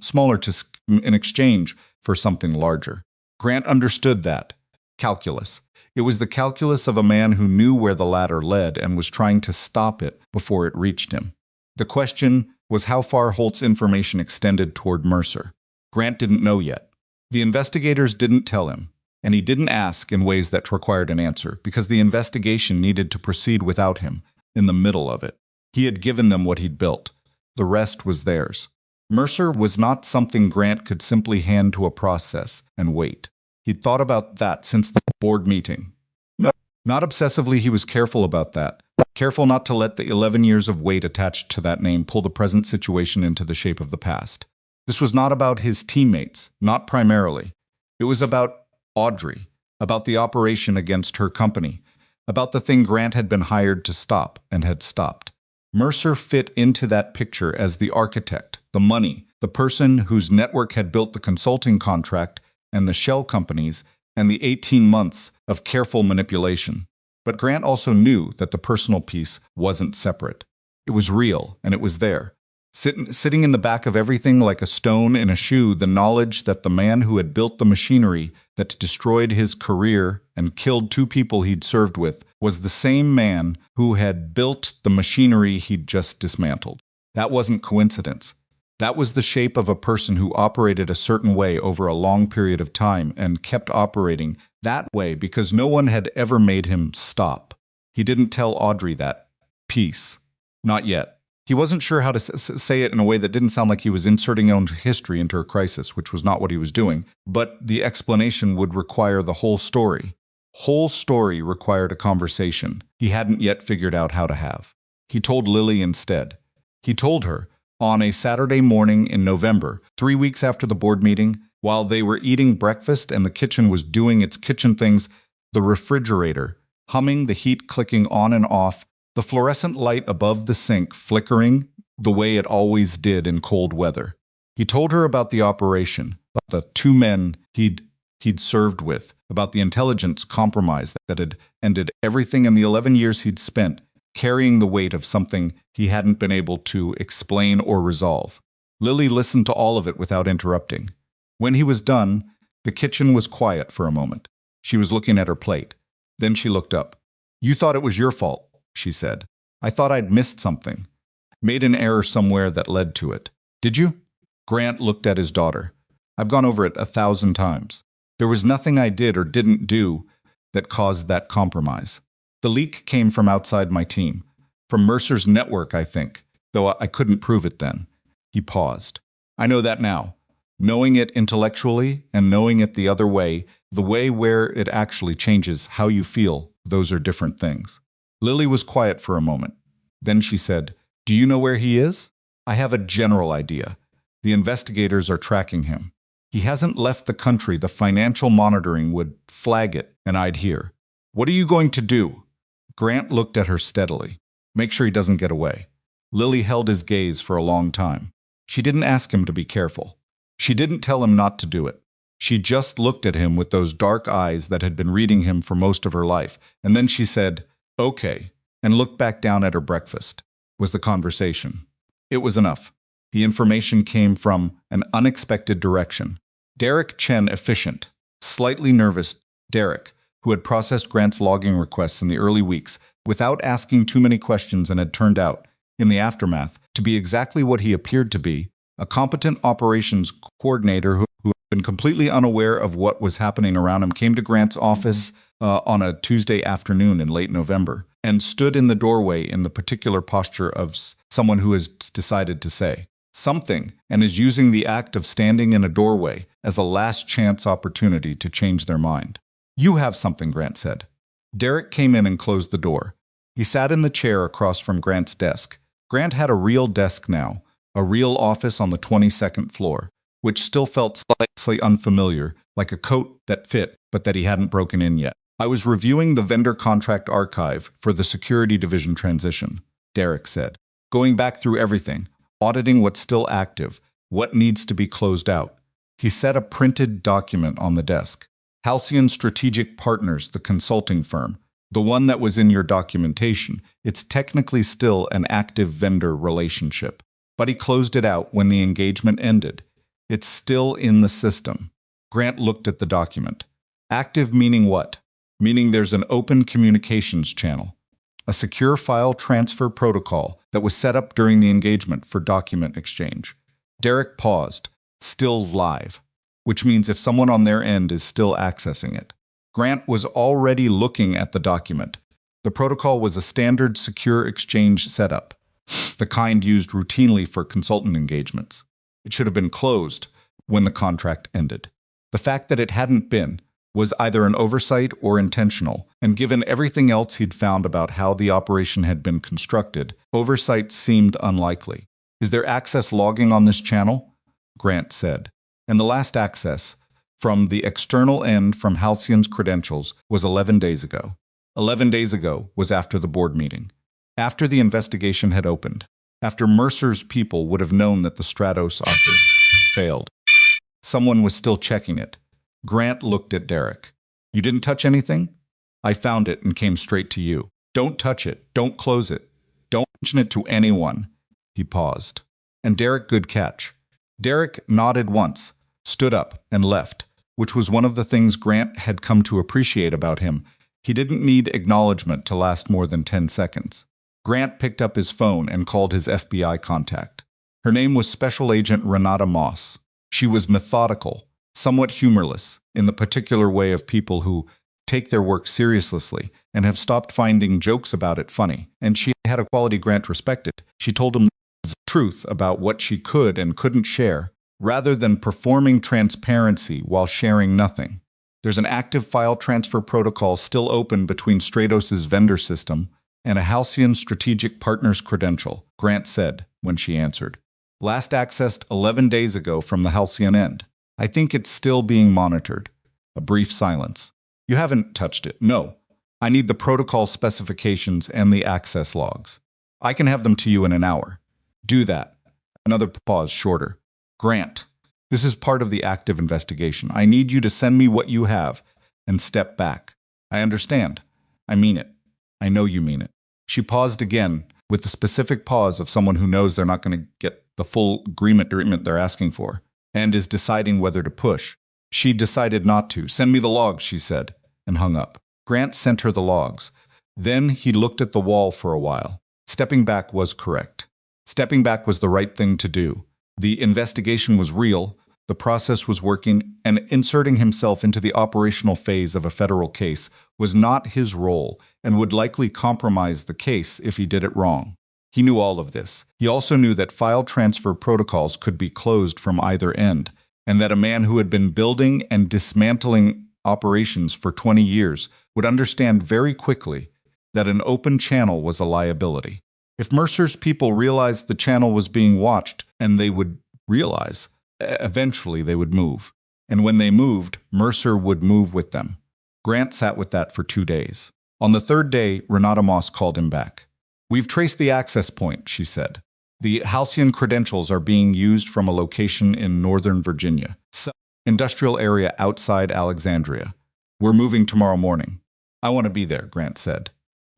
Speaker 1: smaller in exchange for something larger. Grant understood that. Calculus. It was the calculus of a man who knew where the ladder led and was trying to stop it before it reached him. The question was how far Holt's information extended toward Mercer. Grant didn't know yet. The investigators didn't tell him, and he didn't ask in ways that required an answer, because the investigation needed to proceed without him, in the middle of it. He had given them what he'd built. The rest was theirs. Mercer was not something Grant could simply hand to a process and wait. He'd thought about that since the board meeting. Not obsessively, he was careful about that. Careful not to let the 11 years of weight attached to that name pull the present situation into the shape of the past. This was not about his teammates, not primarily. It was about Audrey, about the operation against her company, about the thing Grant had been hired to stop and had stopped. Mercer fit into that picture as the architect, the money, the person whose network had built the consulting contract and the shell companies and the 18 months of careful manipulation. But Grant also knew that the personal piece wasn't separate. It was real, and it was there. Sitting in the back of everything like a stone in a shoe, the knowledge that the man who had built the machinery that destroyed his career and killed 2 people he'd served with was the same man who had built the machinery he'd just dismantled. That wasn't coincidence. That was the shape of a person who operated a certain way over a long period of time and kept operating that way because no one had ever made him stop. He didn't tell Audrey that piece. Not yet. He wasn't sure how to say it in a way that didn't sound like he was inserting his own history into a crisis, which was not what he was doing, but the explanation would require the whole story. Whole story required a conversation he hadn't yet figured out how to have. He told Lily instead. He told her, on a Saturday morning in November, 3 weeks after the board meeting, while they were eating breakfast and the kitchen was doing its kitchen things, the refrigerator, humming, the heat clicking on and off, the fluorescent light above the sink flickering the way it always did in cold weather. He told her about the operation, about the 2 men he'd served with, about the intelligence compromise that had ended everything in the 11 years he'd spent carrying the weight of something he hadn't been able to explain or resolve. Lily listened to all of it without interrupting. When he was done, the kitchen was quiet for a moment. She was looking at her plate. Then she looked up. "You thought it was your fault," she said. "I thought I'd missed something. Made an error somewhere that led to it. Did you?" Grant looked at his daughter. "I've gone over it 1,000 times. There was nothing I did or didn't do that caused that compromise. The leak came from outside my team, from Mercer's network, I think, though I couldn't prove it then." He paused. "I know that now. Knowing it intellectually and knowing it the other way, the way where it actually changes how you feel, those are different things." Lily was quiet for a moment. Then she said, "Do you know where he is?" "I have a general idea. The investigators are tracking him." He hasn't left the country. The financial monitoring would flag it, and I'd hear. What are you going to do? Grant looked at her steadily. Make sure he doesn't get away. Lily held his gaze for a long time. She didn't ask him to be careful. She didn't tell him not to do it. She just looked at him with those dark eyes that had been reading him for most of her life, and then she said, "Okay," and looked back down at her breakfast. Was the conversation. It was enough. The information came from an unexpected direction. Derek Chen, efficient, slightly nervous Derek, who had processed Grant's logging requests in the early weeks without asking too many questions and had turned out, in the aftermath, to be exactly what he appeared to be, a competent operations coordinator who had been completely unaware of what was happening around him, came to Grant's office on a Tuesday afternoon in late November and stood in the doorway in the particular posture of someone who has decided to say something and is using the act of standing in a doorway as a last chance opportunity to change their mind. You have something, Grant said. Derek came in and closed the door. He sat in the chair across from Grant's desk. Grant had a real desk now, a real office on the 22nd floor, which still felt slightly unfamiliar, like a coat that fit, but that he hadn't broken in yet. I was reviewing the vendor contract archive for the security division transition, Derek said. Going back through everything, auditing what's still active, what needs to be closed out. He set a printed document on the desk. Halcyon Strategic Partners, the consulting firm, the one that was in your documentation. It's technically still an active vendor relationship. But he closed it out when the engagement ended. It's still in the system. Grant looked at the document. Active meaning what? Meaning there's an open communications channel, a secure file transfer protocol that was set up during the engagement for document exchange. Derek paused, still live, which means if someone on their end is still accessing it. Grant was already looking at the document. The protocol was a standard secure exchange setup, the kind used routinely for consultant engagements. It should have been closed when the contract ended. The fact that it hadn't been was either an oversight or intentional, and given everything else he'd found about how the operation had been constructed, oversight seemed unlikely. Is there access logging on this channel? Grant said. And the last access, from the external end from Halcyon's credentials, was 11 days ago. 11 days ago was after the board meeting. After the investigation had opened. After Mercer's people would have known that the Stratos office failed. Someone was still checking it. Grant looked at Derek. You didn't touch anything? I found it and came straight to you. Don't touch it. Don't close it. Don't mention it to anyone. He paused. And Derek, good catch. Derek nodded once, stood up, and left, which was one of the things Grant had come to appreciate about him. He didn't need acknowledgement to last more than 10 seconds. Grant picked up his phone and called his FBI contact. Her name was Special Agent Renata Moss. She was methodical, somewhat humorless, in the particular way of people who take their work seriously and have stopped finding jokes about it funny, and she had a quality Grant respected. She told him the truth about what she could and couldn't share, rather than performing transparency while sharing nothing. There's an active file transfer protocol still open between Stratos' vendor system and a Halcyon Strategic Partners credential, Grant said when she answered. Last accessed 11 days ago from the Halcyon end. I think it's still being monitored. A brief silence. You haven't touched it. No. I need the protocol specifications and the access logs. I can have them to you in an hour. Do that. Another pause, shorter. Grant, this is part of the active investigation. I need you to send me what you have and step back. I understand. I mean it. I know you mean it. She paused again, with the specific pause of someone who knows they're not going to get the full agreement they're asking for, and is deciding whether to push. She decided not to. Send me the logs, she said, and hung up. Grant sent her the logs. Then he looked at the wall for a while. Stepping back was correct. Stepping back was the right thing to do. The investigation was real, the process was working, and inserting himself into the operational phase of a federal case was not his role and would likely compromise the case if he did it wrong. He knew all of this. He also knew that file transfer protocols could be closed from either end, and that a man who had been building and dismantling operations for 20 years would understand very quickly that an open channel was a liability. If Mercer's people realized the channel was being watched, and they would realize, eventually they would move. and when they moved, Mercer would move with them. Grant sat with that for 2 days. On the third day, Renata Moss called him back. "We've traced the access point," she said. "The Halcyon credentials are being used from a location in Northern Virginia, industrial area outside Alexandria. We're moving tomorrow morning." "I want to be there," Grant said.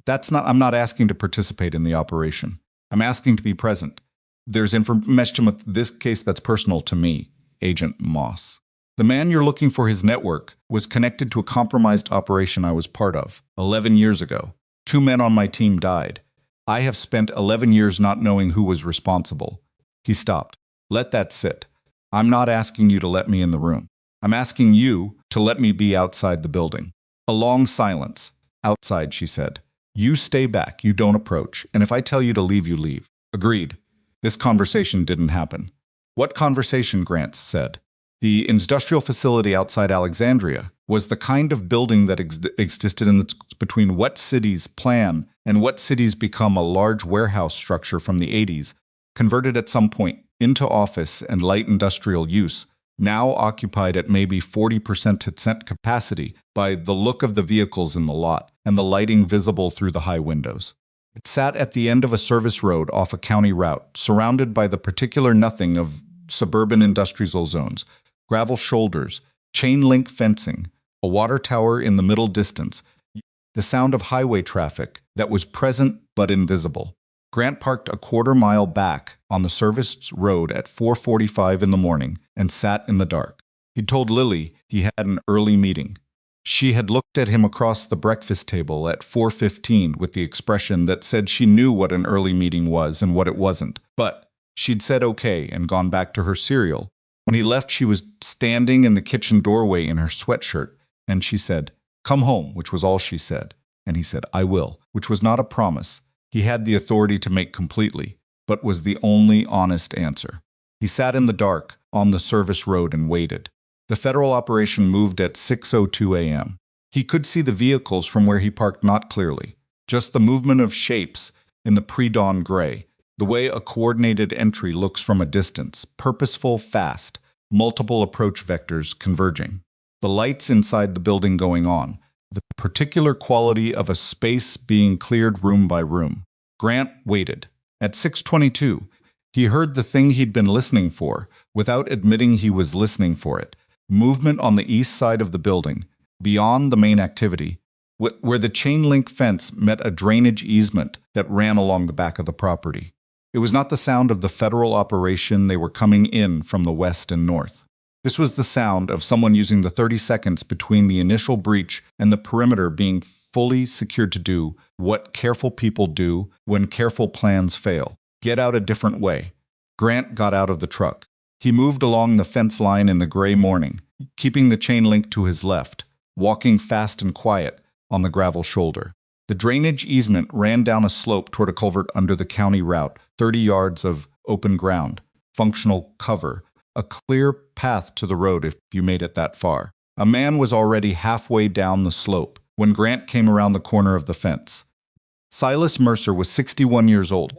Speaker 1: I'm not asking to participate in the operation. I'm asking to be present. There's information with this case that's personal to me, Agent Moss. The man you're looking for, his network, was connected to a compromised operation I was part of 11 years ago. 2 men on my team died. I have spent 11 years not knowing who was responsible." He stopped. "Let that sit. I'm not asking you to let me in the room. I'm asking you to let me be outside the building." A long silence. "Outside," she said. "You stay back, you don't approach, and if I tell you to leave, you leave." Agreed. This conversation didn't happen. "What conversation?" Grant said. "The industrial facility outside Alexandria was the kind of building that existed between what cities plan and what cities become a large warehouse structure from the 80s, converted at some point into office and light industrial use, now occupied at maybe 40% capacity by the look of the vehicles in the lot and the lighting visible through the high windows. It sat at the end of a service road off a county route, surrounded by the particular nothing of suburban industrial zones, gravel shoulders, chain-link fencing, a water tower in the middle distance, the sound of highway traffic that was present but invisible. Grant parked a quarter-mile back on the service road at 4:45 in the morning and sat in the dark. He told Lily he had an early meeting. She had looked at him across the breakfast table at 4:15 with the expression that said she knew what an early meeting was and what it wasn't, but she'd said okay and gone back to her cereal. When he left, she was standing in the kitchen doorway in her sweatshirt, and she said, "Come home," which was all she said. And he said, "I will," which was not a promise he had the authority to make completely, but was the only honest answer. He sat in the dark on the service road and waited. The federal operation moved at 6:02 a.m. He could see the vehicles from where he parked not clearly, just the movement of shapes in the pre-dawn gray, the way a coordinated entry looks from a distance, purposeful, fast, multiple approach vectors converging. The lights inside the building going on, the particular quality of a space being cleared room by room. Grant waited. At 6:22, he heard the thing he'd been listening for, without admitting he was listening for it. Movement on the east side of the building, beyond the main activity, where the chain-link fence met a drainage easement that ran along the back of the property. It was not the sound of the federal operation. They were coming in from the west and north. This was the sound of someone using the 30 seconds between the initial breach and the perimeter being fully secured to do what careful people do when careful plans fail: get out a different way. Grant got out of the truck. He moved along the fence line in the gray morning, keeping the chain link to his left, walking fast and quiet on the gravel shoulder. The drainage easement ran down a slope toward a culvert under the county route, 30 yards of open ground, functional cover, a clear path to the road if you made it that far. A man was already halfway down the slope when Grant came around the corner of the fence. Silas Mercer was 61 years old,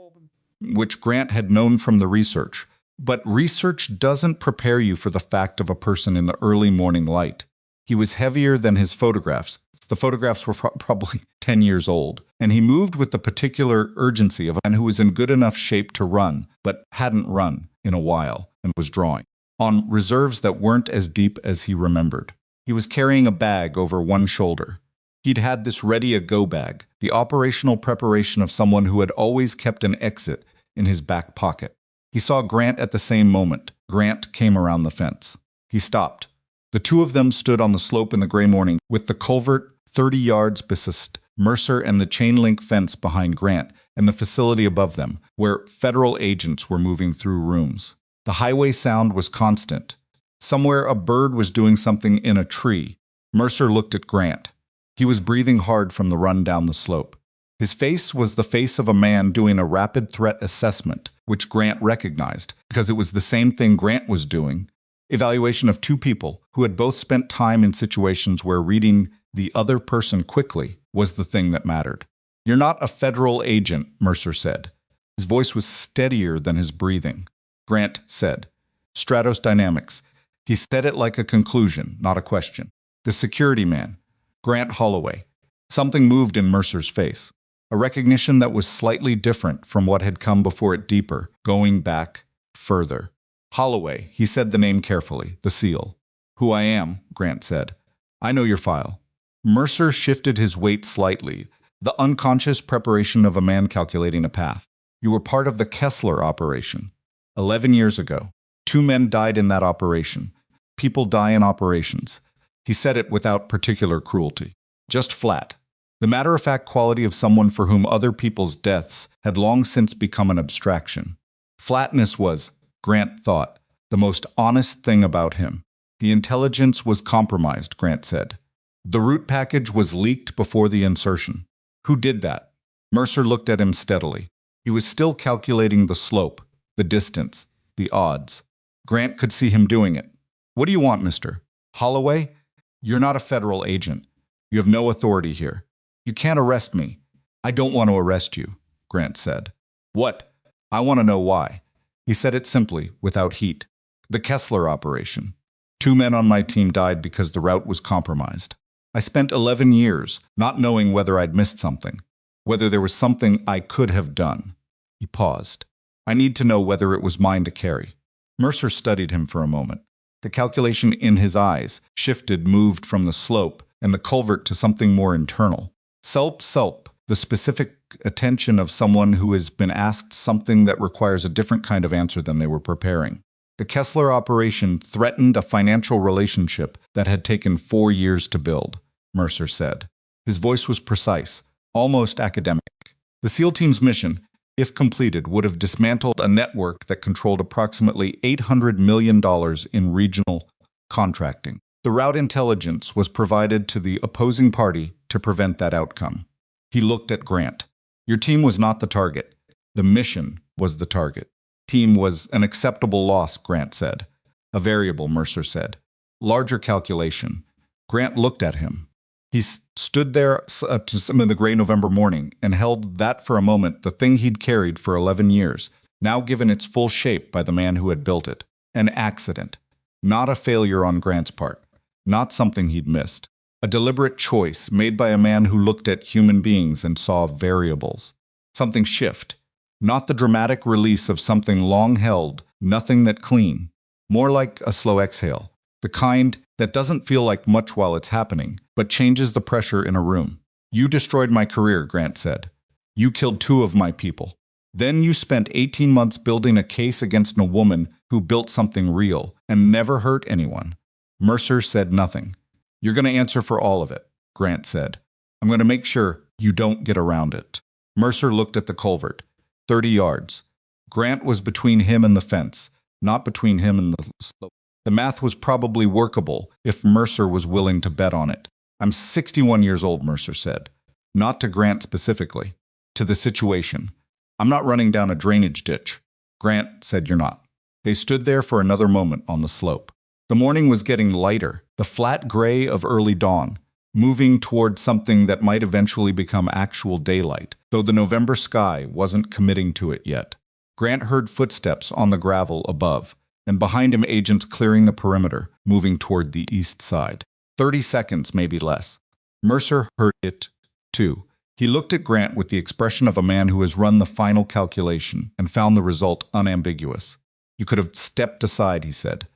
Speaker 1: which Grant had known from the research. But research doesn't prepare you for the fact of a person in the early morning light. He was heavier than his photographs. The photographs were probably 10 years old, and he moved with the particular urgency of a man who was in good enough shape to run, but hadn't run in a while, and was drawing on reserves that weren't as deep as he remembered. He was carrying a bag over one shoulder. He'd had this ready-a-go bag, the operational preparation of someone who had always kept an exit in his back pocket. He saw Grant at the same moment. Grant came around the fence. He stopped. The two of them stood on the slope in the gray morning, with the culvert 30 yards beside Mercer and the chain-link fence behind Grant and the facility above them, where federal agents were moving through rooms. The highway sound was constant. Somewhere a bird was doing something in a tree. Mercer looked at Grant. He was breathing hard from the run down the slope. His face was the face of a man doing a rapid threat assessment, which Grant recognized, because it was the same thing Grant was doing. Evaluation of two people who had both spent time in situations where reading the other person quickly was the thing that mattered. "You're not a federal agent," Mercer said. His voice was steadier than his breathing. Grant said, "Stratos Dynamics. He said it like a conclusion, not a question. The security man, Grant Holloway. Something moved in Mercer's face. A recognition that was slightly different from what had come before it, deeper, going back further. Holloway, he said the name carefully, the seal. Who I am, Grant said. I know your file. Mercer shifted his weight slightly, the unconscious preparation of a man calculating a path. You were part of the Kessler operation. 11 years ago. 2 men died in that operation. People die in operations. He said it without particular cruelty. Just flat. The matter-of-fact quality of someone for whom other people's deaths had long since become an abstraction. Flatness was, Grant thought, the most honest thing about him. The intelligence was compromised, Grant said. The root package was leaked before the insertion. Who did that? Mercer looked at him steadily. He was still calculating the slope, the distance, the odds. Grant could see him doing it. What do you want, Mr. Holloway? You're not a federal agent. You have no authority here. You can't arrest me. I don't want to arrest you, Grant said. What? I want to know why. He said it simply, without heat. The Kessler operation. 2 men on my team died because the route was compromised. I spent 11 years not knowing whether I'd missed something, whether there was something I could have done. He paused. I need to know whether it was mine to carry. Mercer studied him for a moment. The calculation in his eyes shifted, moved from the slope and the culvert to something more internal. Selp, the specific attention of someone who has been asked something that requires a different kind of answer than they were preparing. The Kessler operation threatened a financial relationship that had taken 4 years to build, Mercer said. His voice was precise, almost academic. The SEAL team's mission, if completed, would have dismantled a network that controlled approximately $800 million in regional contracting. The route intelligence was provided to the opposing party to prevent that outcome. He looked at Grant. Your team was not the target. The mission was the target. Team was an acceptable loss, Grant said. A variable, Mercer said. Larger calculation. Grant looked at him. He stood there to some of the gray November morning and held that for a moment, the thing he'd carried for 11 years, now given its full shape by the man who had built it. An accident. Not a failure on Grant's part. Not something he'd missed. A deliberate choice made by a man who looked at human beings and saw variables. Something shift. Not the dramatic release of something long held, nothing that clean. More like a slow exhale. The kind that doesn't feel like much while it's happening, but changes the pressure in a room. You destroyed my career, Grant said. You killed 2 of my people. Then you spent 18 months building a case against a woman who built something real and never hurt anyone. Mercer said nothing. You're going to answer for all of it, Grant said. I'm going to make sure you don't get around it. Mercer looked at the culvert. 30 yards. Grant was between him and the fence, not between him and the slope. The math was probably workable if Mercer was willing to bet on it. I'm 61 years old, Mercer said. Not to Grant specifically. To the situation. I'm not running down a drainage ditch. Grant said you're not. They stood there for another moment on the slope. The morning was getting lighter, the flat gray of early dawn, moving toward something that might eventually become actual daylight, though the November sky wasn't committing to it yet. Grant heard footsteps on the gravel above, and behind him agents clearing the perimeter, moving toward the east side. 30 seconds, maybe less. Mercer heard it, too. He looked at Grant with the expression of a man who has run the final calculation and found the result unambiguous. You could have stepped aside, he said.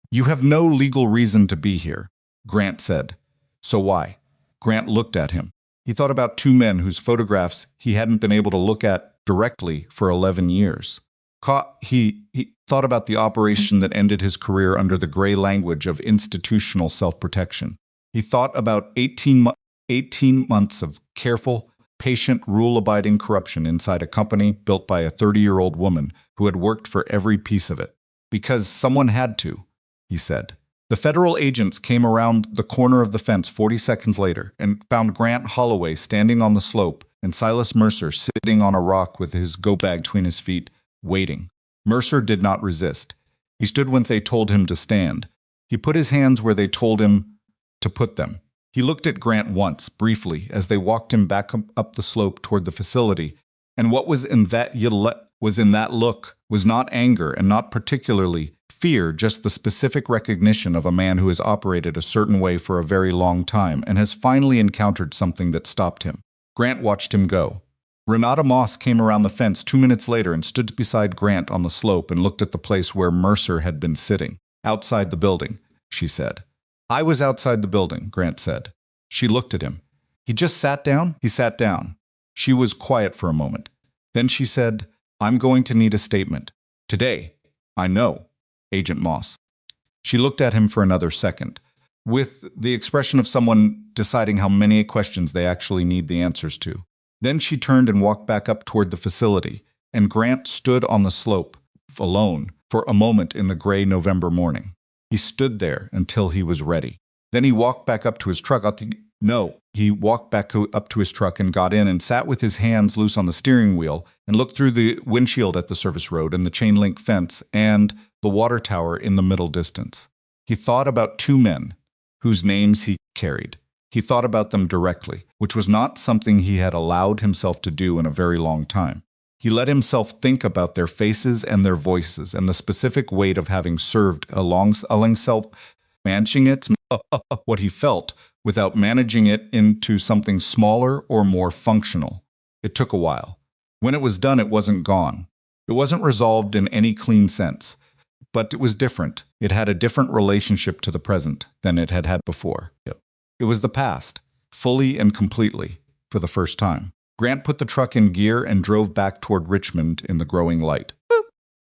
Speaker 1: You have no legal reason to be here, Grant said. So why? Grant looked at him. He thought about 2 men whose photographs he hadn't been able to look at directly for 11 years. He thought about the operation that ended his career under the gray language of institutional self-protection. He thought about 18 months of careful, patient, rule-abiding corruption inside a company built by a 30-year-old woman who had worked for every piece of it. Because someone had to, he said. The federal agents came around the corner of the fence 40 seconds later and found Grant Holloway standing on the slope and Silas Mercer sitting on a rock with his go bag between his feet, waiting. Mercer did not resist. He stood when they told him to stand. He put his hands where they told him to put them. He looked at Grant once, briefly, as they walked him back up the slope toward the facility, and what was in that look was not anger and not particularly fear, just the specific recognition of a man who has operated a certain way for a very long time and has finally encountered something that stopped him. Grant watched him go. Renata Moss came around the fence 2 minutes later and stood beside Grant on the slope and looked at the place where Mercer had been sitting. "Outside the building," she said. "I was outside the building," Grant said. She looked at him. "He just sat down?" He sat down. She was quiet for a moment. Then she said, "I'm going to need a statement. Today." "I know, Agent Moss." She looked at him for another second, with the expression of someone deciding how many questions they actually need the answers to. Then she turned and walked back up toward the facility, and Grant stood on the slope, alone, for a moment in the gray November morning. He stood there until he was ready. Then he walked back up to his truck. He walked back up to his truck and got in and sat with his hands loose on the steering wheel and looked through the windshield at the service road and the chain-link fence and the water tower in the middle distance. He thought about two men whose names he carried. He thought about them directly, which was not something he had allowed himself to do in a very long time. He let himself think about their faces and their voices and the specific weight of having served alongside self, managing it, what he felt, without managing it into something smaller or more functional. It took a while. When it was done, it wasn't gone. It wasn't resolved in any clean sense, but it was different. It had a different relationship to the present than it had had before. It was the past, fully and completely, for the first time. Grant put the truck in gear and drove back toward Richmond in the growing light.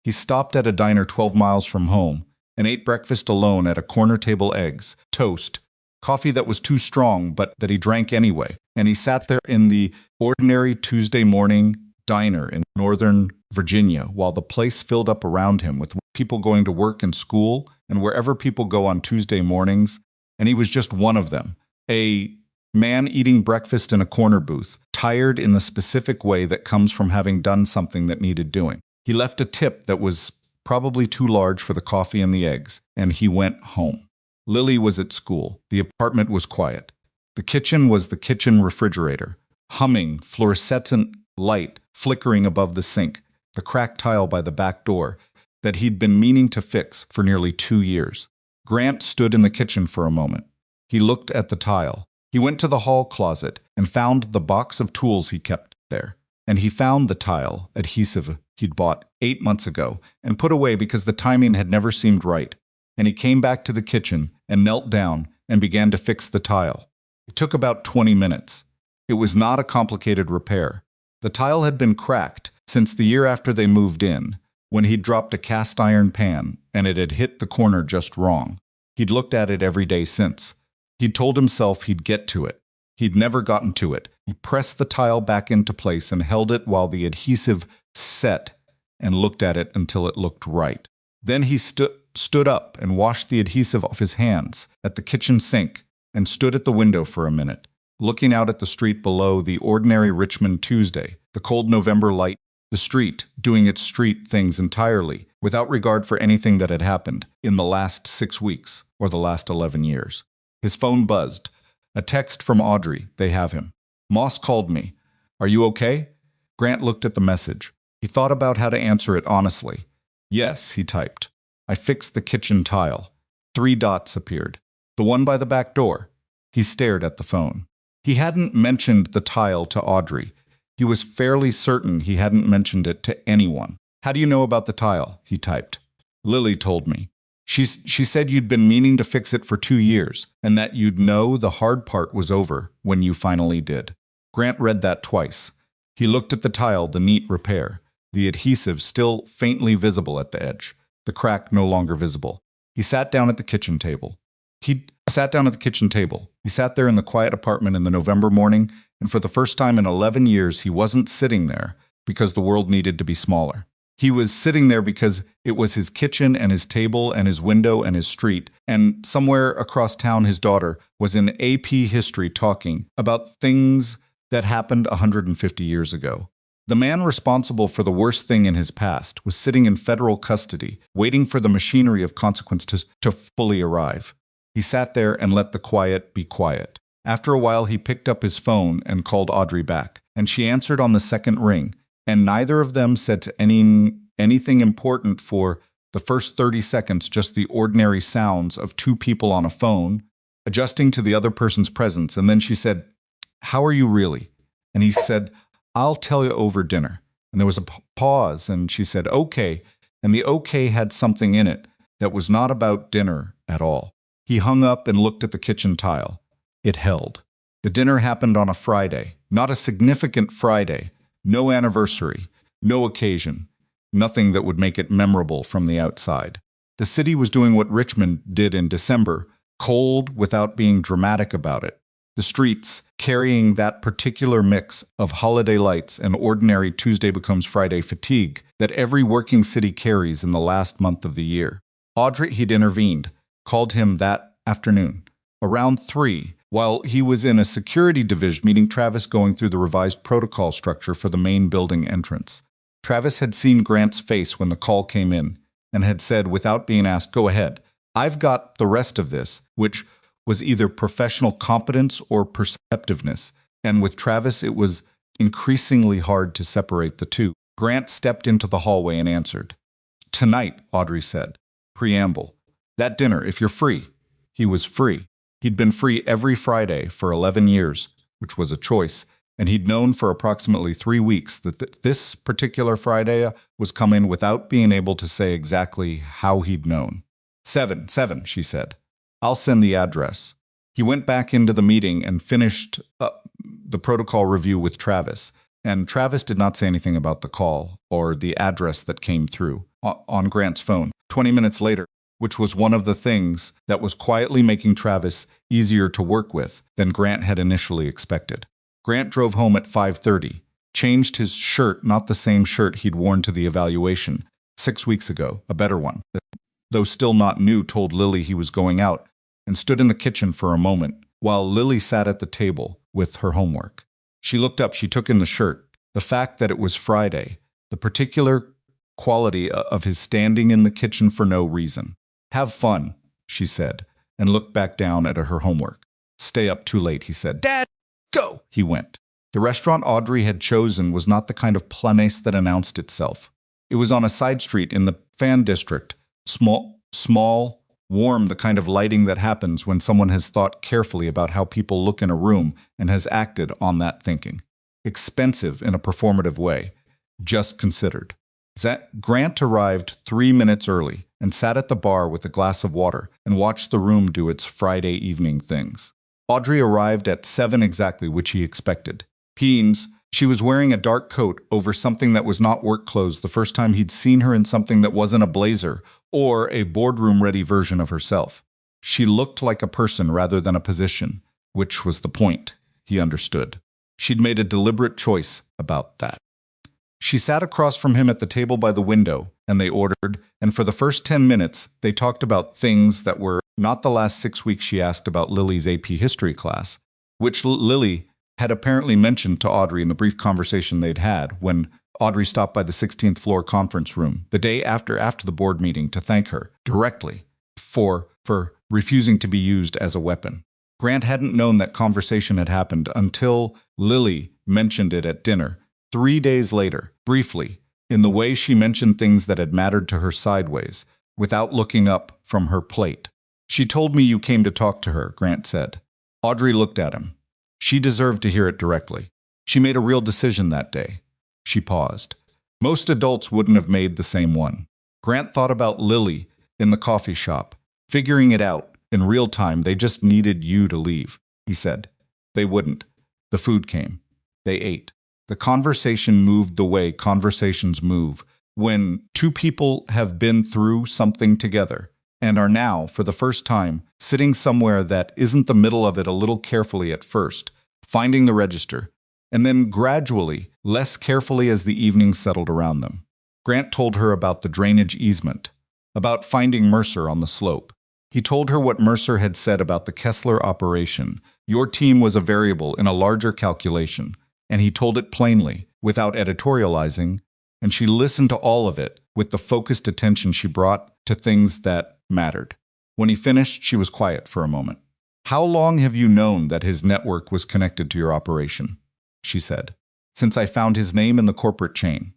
Speaker 1: He stopped at a diner 12 miles from home and ate breakfast alone at a corner table: eggs, toast, coffee that was too strong but that he drank anyway. And he sat there in the ordinary Tuesday morning diner in Northern Virginia while the place filled up around him with people going to work and school and wherever people go on Tuesday mornings. And he was just one of them, a man eating breakfast in a corner booth, tired in the specific way that comes from having done something that needed doing. He left a tip that was probably too large for the coffee and the eggs, and he went home. Lily was at school. The apartment was quiet. The kitchen was the kitchen refrigerator, humming, fluorescent light flickering above the sink, the cracked tile by the back door that he'd been meaning to fix for nearly 2 years. Grant stood in the kitchen for a moment. He looked at the tile. He went to the hall closet and found the box of tools he kept there. And he found the tile adhesive he'd bought 8 months ago and put away because the timing had never seemed right. And he came back to the kitchen and knelt down and began to fix the tile. It took about 20 minutes. It was not a complicated repair. The tile had been cracked since the year after they moved in, when he'd dropped a cast iron pan and it had hit the corner just wrong. He'd looked at it every day since. He'd told himself he'd get to it. He'd never gotten to it. He pressed the tile back into place and held it while the adhesive set and looked at it until it looked right. Then he stood up and washed the adhesive off his hands at the kitchen sink and stood at the window for a minute, looking out at the street below, the ordinary Richmond Tuesday, the cold November light, the street doing its street things entirely, without regard for anything that had happened in the last 6 weeks or the last 11 years. His phone buzzed. A text from Audrey. They have him. Moss called me. Are you okay? Grant looked at the message. He thought about how to answer it honestly. Yes, he typed. I fixed the kitchen tile. 3 dots appeared. The one by the back door. He stared at the phone. He hadn't mentioned the tile to Audrey. He was fairly certain he hadn't mentioned it to anyone. How do you know about the tile? He typed. Lily told me. She said you'd been meaning to fix it for 2 years, and that you'd know the hard part was over when you finally did. Grant read that twice. He looked at the tile, the neat repair, the adhesive still faintly visible at the edge, the crack no longer visible. He sat down at the kitchen table. He sat there in the quiet apartment in the November morning, and for the first time in 11 years, he wasn't sitting there because the world needed to be smaller. He was sitting there because it was his kitchen and his table and his window and his street, and somewhere across town his daughter was in AP history talking about things that happened 150 years ago. The man responsible for the worst thing in his past was sitting in federal custody, waiting for the machinery of consequence to fully arrive. He sat there and let the quiet be quiet. After a while, he picked up his phone and called Audrey back, and she answered on the second ring, and neither of them said anything important for The first 30 seconds, just the ordinary sounds of two people on a phone, adjusting to the other person's presence. And then she said, "How are you really?" And he said, "I'll tell you over dinner." And there was a pause, and she said, "Okay." And the okay had something in it that was not about dinner at all. He hung up and looked at the kitchen tile. It held. The dinner happened on a Friday, not a significant Friday, no anniversary, no occasion, nothing that would make it memorable from the outside. The city was doing what Richmond did in December, cold without being dramatic about it. The streets, carrying that particular mix of holiday lights and ordinary Tuesday becomes Friday fatigue that every working city carries in the last month of the year. Audrey, he'd intervened, called him that afternoon, around 3, while he was in a security division meeting Travis going through the revised protocol structure for the main building entrance. Travis had seen Grant's face when the call came in and had said, without being asked, "Go ahead. I've got the rest of this," which was either professional competence or perceptiveness, and with Travis it was increasingly hard to separate the two. Grant stepped into the hallway and answered. "Tonight," Audrey said. Preamble. "That dinner, if you're free." He was free. He'd been free every Friday for 11 years, which was a choice, and he'd known for approximately 3 weeks that this particular Friday was coming without being able to say exactly how he'd known. Seven, she said. "I'll send the address." He went back into the meeting and finished the protocol review with Travis, and Travis did not say anything about the call or the address that came through on Grant's phone. 20 minutes later, which was one of the things that was quietly making Travis easier to work with than Grant had initially expected. Grant drove home at 5:30, changed his shirt, not the same shirt he'd worn to the evaluation 6 weeks ago, a better one. Though still not new, told Lily he was going out, and stood in the kitchen for a moment, while Lily sat at the table with her homework. She looked up, she took in the shirt, the fact that it was Friday, the particular quality of his standing in the kitchen for no reason. "Have fun," she said, and looked back down at her homework. "Stay up too late," he said. "Dad, go!" He went. The restaurant Audrey had chosen was not the kind of place that announced itself. It was on a side street in the Fan District, small, warm, the kind of lighting that happens when someone has thought carefully about how people look in a room and has acted on that thinking. Expensive in a performative way, just considered. Grant arrived 3 minutes early and sat at the bar with a glass of water and watched the room do its Friday evening things. Audrey arrived at 7 exactly, which he expected. She was wearing a dark coat over something that was not work clothes, the first time he'd seen her in something that wasn't a blazer or a boardroom-ready version of herself. She looked like a person rather than a position, which was the point, he understood. She'd made a deliberate choice about that. She sat across from him at the table by the window, and they ordered, and for the first 10 minutes, they talked about things that were not the last 6 weeks she asked about Lily's AP history class, which Lily had apparently mentioned to Audrey in the brief conversation they'd had when Audrey stopped by the 16th floor conference room the day after the board meeting to thank her directly for refusing to be used as a weapon. Grant hadn't known that conversation had happened until Lily mentioned it at dinner 3 days later, briefly, in the way she mentioned things that had mattered to her sideways, without looking up from her plate. "She told me you came to talk to her," Grant said. Audrey looked at him. She deserved to hear it directly. She made a real decision that day. She paused. Most adults wouldn't have made the same one. Grant thought about Lily in the coffee shop, figuring it out in real time. "They just needed you to leave," he said. They wouldn't. The food came. They ate. The conversation moved the way conversations move when two people have been through something together and are now, for the first time, sitting somewhere that isn't the middle of it, a little carefully at first, finding the register, and then gradually, less carefully as the evening settled around them. Grant told her about the drainage easement, about finding Mercer on the slope. He told her what Mercer had said about the Kessler operation. Your team was a variable in a larger calculation, and he told it plainly, without editorializing, and she listened to all of it with the focused attention she brought to things that mattered. When he finished, she was quiet for a moment. "How long have you known that his network was connected to your operation?" she said. "Since I found his name in the corporate chain."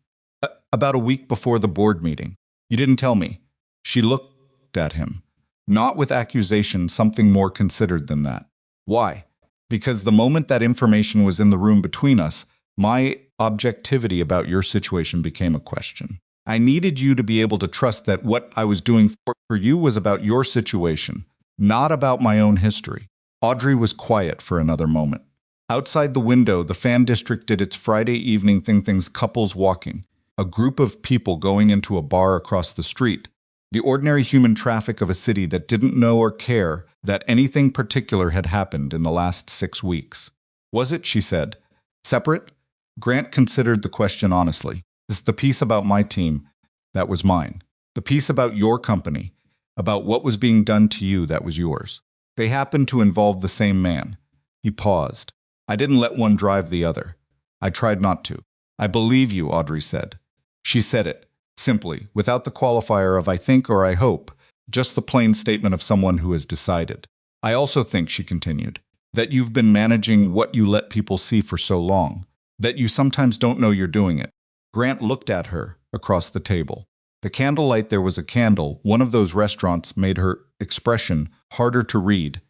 Speaker 1: About a week before the board meeting. "You didn't tell me." She looked at him, not with accusation, something more considered than that. Why? Because the moment that information was in the room between us, my objectivity about your situation became a question. I needed you to be able to trust that what I was doing for you was about your situation, not about my own history. Audrey was quiet for another moment. Outside the window, the fan district did its Friday evening things couples walking, a group of people going into a bar across the street, the ordinary human traffic of a city that didn't know or care that anything particular had happened in the last 6 weeks. Was it, she said, separate? Grant considered the question honestly. This is the piece about my team, that was mine. The piece about your company, about what was being done to you, that was yours. They happened to involve the same man. He paused. I didn't let one drive the other. I tried not to. I believe you, Audrey said. She said it, simply, without the qualifier of I think or I hope, just the plain statement of someone who has decided. I also think, she continued, that you've been managing what you let people see for so long, that you sometimes don't know you're doing it. Grant looked at her across the table. The candlelight, there was a candle, one of those restaurants, made her expression harder to read,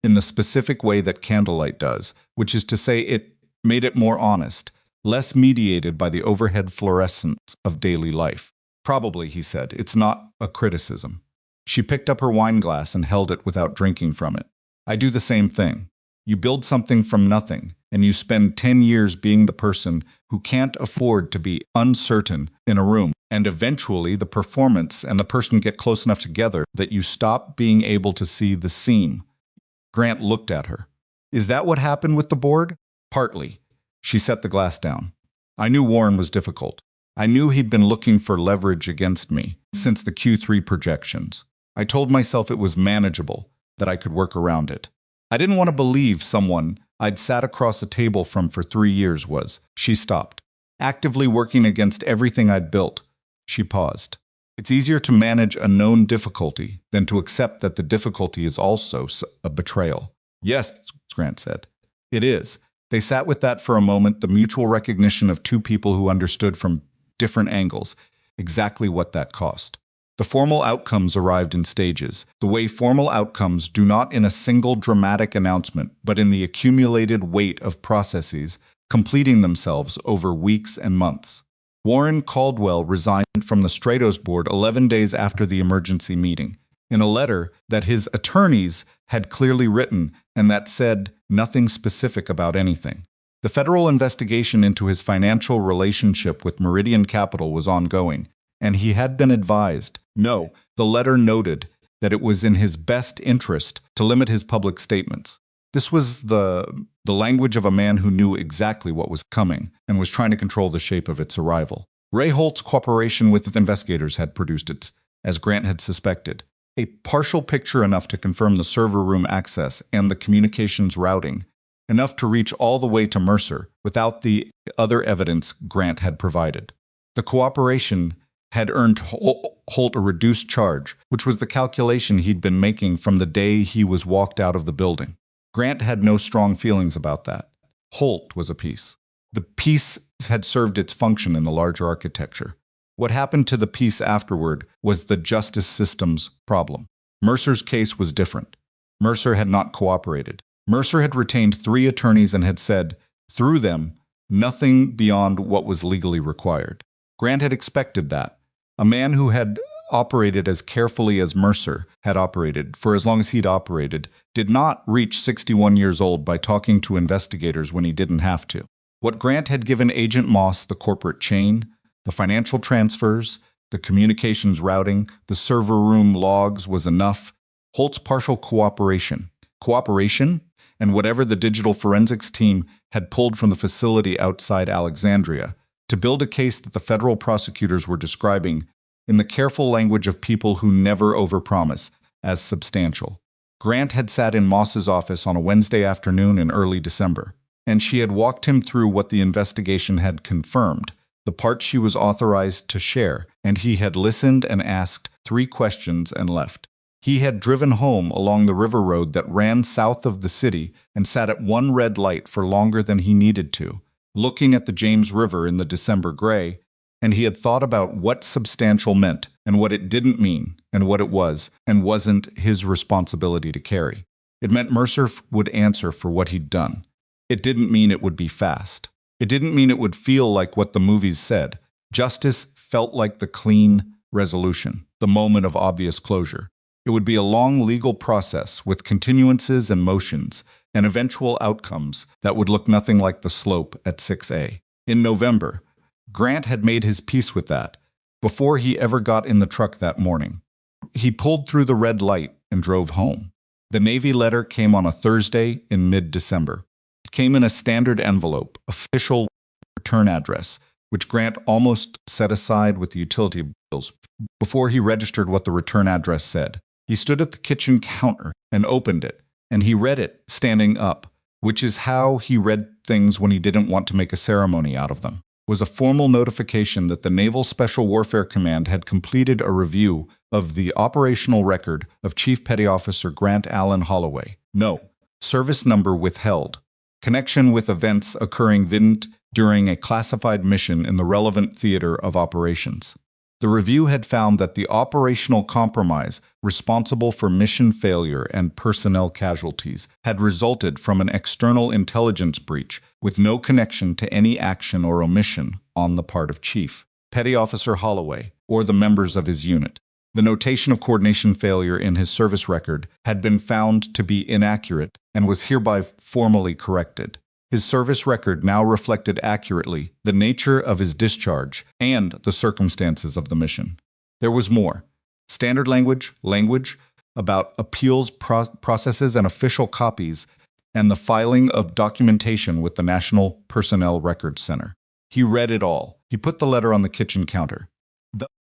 Speaker 1: in the specific way that candlelight does, which is to say it made it more honest, less mediated by the overhead fluorescence of daily life. Probably, he said, it's not a criticism. She picked up her wine glass and held it without drinking from it. I do the same thing. You build something from nothing, and you spend 10 years being the person who can't afford to be uncertain in a room, and eventually the performance and the person get close enough together that you stop being able to see the seam. Grant looked at her. Is that what happened with the board? Partly. She set the glass down. I knew Warren was difficult. I knew he'd been looking for leverage against me since the Q3 projections. I told myself it was manageable, that I could work around it. I didn't want to believe someone I'd sat across a table from for 3 years was. She stopped. Actively working against everything I'd built. She paused. It's easier to manage a known difficulty than to accept that the difficulty is also a betrayal. Yes, Grant said. It is. They sat with that for a moment, the mutual recognition of two people who understood from different angles exactly what that cost. The formal outcomes arrived in stages, the way formal outcomes do not in a single dramatic announcement, but in the accumulated weight of processes completing themselves over weeks and months. Warren Caldwell resigned from the Stratos board 11 days after the emergency meeting, in a letter that his attorneys had clearly written and that said nothing specific about anything. The federal investigation into his financial relationship with Meridian Capital was ongoing, and he had been advised. No, the letter noted that it was in his best interest to limit his public statements. This was the language of a man who knew exactly what was coming and was trying to control the shape of its arrival. Ray Holt's cooperation with investigators had produced it, as Grant had suspected. A partial picture enough to confirm the server room access and the communications routing, enough to reach all the way to Mercer without the other evidence Grant had provided. The cooperation had earned Holt a reduced charge, which was the calculation he'd been making from the day he was walked out of the building. Grant had no strong feelings about that. Holt was a piece. The piece had served its function in the larger architecture. What happened to the piece afterward was the justice system's problem. Mercer's case was different. Mercer had not cooperated. Mercer had retained 3 attorneys and had said, through them, nothing beyond what was legally required. Grant had expected that. A man who had operated as carefully as Mercer had operated, for as long as he'd operated, did not reach 61 years old by talking to investigators when he didn't have to. What Grant had given Agent Moss, the corporate chain, the financial transfers, the communications routing, the server room logs was enough. Holt's partial cooperation, and whatever the digital forensics team had pulled from the facility outside Alexandria, to build a case that the federal prosecutors were describing in the careful language of people who never overpromise, as substantial. Grant had sat in Moss's office on a Wednesday afternoon in early December, and she had walked him through what the investigation had confirmed, the part she was authorized to share, and he had listened and asked 3 questions and left. He had driven home along the river road that ran south of the city and sat at one red light for longer than he needed to, looking at the James River in the December gray, and he had thought about what substantial meant and what it didn't mean and what it was and wasn't his responsibility to carry. It meant Mercer would answer for what he'd done. It didn't mean it would be fast. It didn't mean it would feel like what the movies said. Justice felt like the clean resolution, the moment of obvious closure. It would be a long legal process with continuances and motions and eventual outcomes that would look nothing like the slope at 6A. In November, Grant had made his peace with that before he ever got in the truck that morning. He pulled through the red light and drove home. The Navy letter came on a Thursday in mid-December. It came in a standard envelope, official return address, which Grant almost set aside with the utility bills before he registered what the return address said. He stood at the kitchen counter and opened it, and he read it standing up, which is how he read things when he didn't want to make a ceremony out of them. It was a formal notification that the Naval Special Warfare Command had completed a review of the operational record of Chief Petty Officer Grant Allen Holloway. No. Service number withheld. Connection with events occurring during a classified mission in the relevant theater of operations. The review had found that the operational compromise responsible for mission failure and personnel casualties had resulted from an external intelligence breach with no connection to any action or omission on the part of Chief Petty Officer Holloway or the members of his unit. The notation of coordination failure in his service record had been found to be inaccurate and was hereby formally corrected. His service record now reflected accurately the nature of his discharge and the circumstances of the mission. There was more. Standard language about appeals processes and official copies, and the filing of documentation with the National Personnel Records Center. He read it all. He put the letter on the kitchen counter.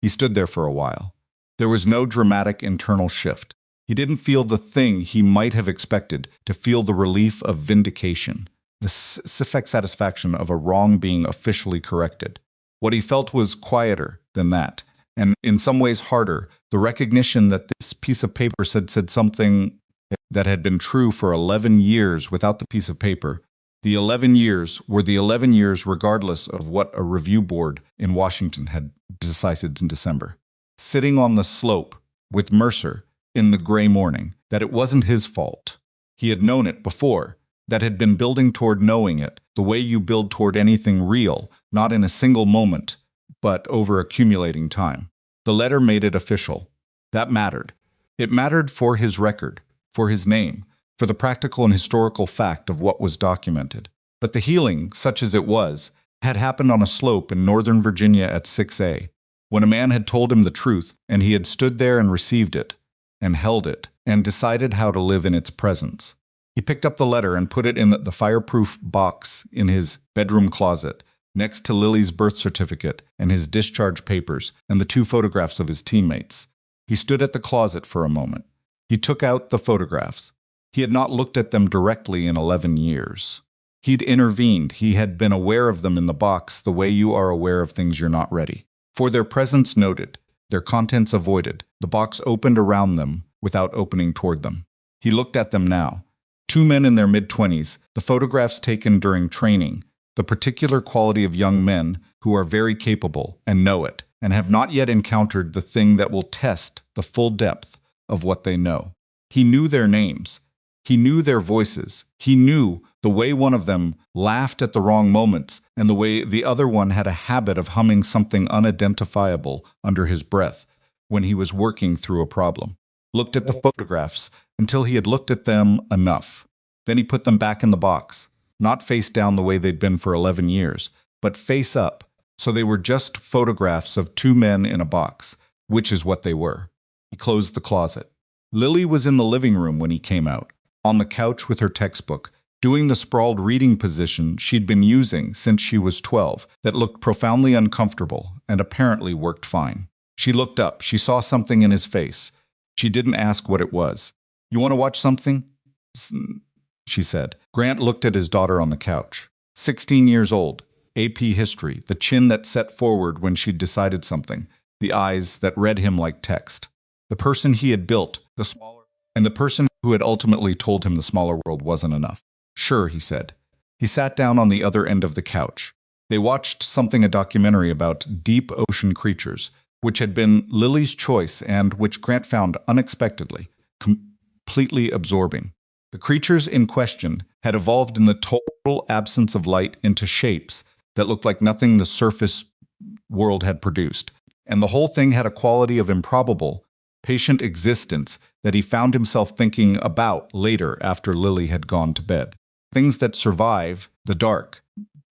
Speaker 1: He stood there for a while. There was no dramatic internal shift. He didn't feel the thing he might have expected to feel, the relief of vindication, the civic satisfaction of a wrong being officially corrected. What he felt was quieter than that, and in some ways harder, the recognition that this piece of paper said something that had been true for 11 years without the piece of paper. The 11 years were the 11 years regardless of what a review board in Washington had decided in December. Sitting on the slope with Mercer in the gray morning, that it wasn't his fault. He had known it before, that had been building toward knowing it, the way you build toward anything real, not in a single moment, but over accumulating time. The letter made it official. That mattered. It mattered for his record, for his name, for the practical and historical fact of what was documented. But the healing, such as it was, had happened on a slope in Northern Virginia at 6A, when a man had told him the truth, and he had stood there and received it, and held it, and decided how to live in its presence. He picked up the letter and put it in the fireproof box in his bedroom closet, next to Lily's birth certificate and his discharge papers and the 2 photographs of his teammates. He stood at the closet for a moment. He took out the photographs. He had not looked at them directly in 11 years. He'd intervened. He had been aware of them in the box the way you are aware of things you're not ready. For their presence noted, their contents avoided, the box opened around them without opening toward them. He looked at them now. 2 men in their mid-20s, the photographs taken during training, the particular quality of young men who are very capable and know it, and have not yet encountered the thing that will test the full depth of what they know. He knew their names. He knew their voices. He knew the way one of them laughed at the wrong moments and the way the other one had a habit of humming something unidentifiable under his breath when he was working through a problem. Looked at the photographs until he had looked at them enough. Then he put them back in the box, not face down the way they'd been for 11 years, but face up, so they were just photographs of 2 men in a box, which is what they were. He closed the closet. Lily was in the living room when he came out, on the couch with her textbook, doing the sprawled reading position she'd been using since she was 12 that looked profoundly uncomfortable and apparently worked fine. She looked up. She saw something in his face. She didn't ask what it was. "You want to watch something?" she said. Grant looked at his daughter on the couch. 16 years old, AP history, the chin that set forward when she'd decided something, the eyes that read him like text. The person he had built, and the person who had ultimately told him the smaller world wasn't enough. "Sure," he said. He sat down on the other end of the couch. They watched a documentary about deep ocean creatures, which had been Lily's choice and which Grant found unexpectedly completely absorbing. The creatures in question had evolved in the total absence of light into shapes that looked like nothing the surface world had produced. And the whole thing had a quality of improbable, patient existence that he found himself thinking about later after Lily had gone to bed. Things that survive the dark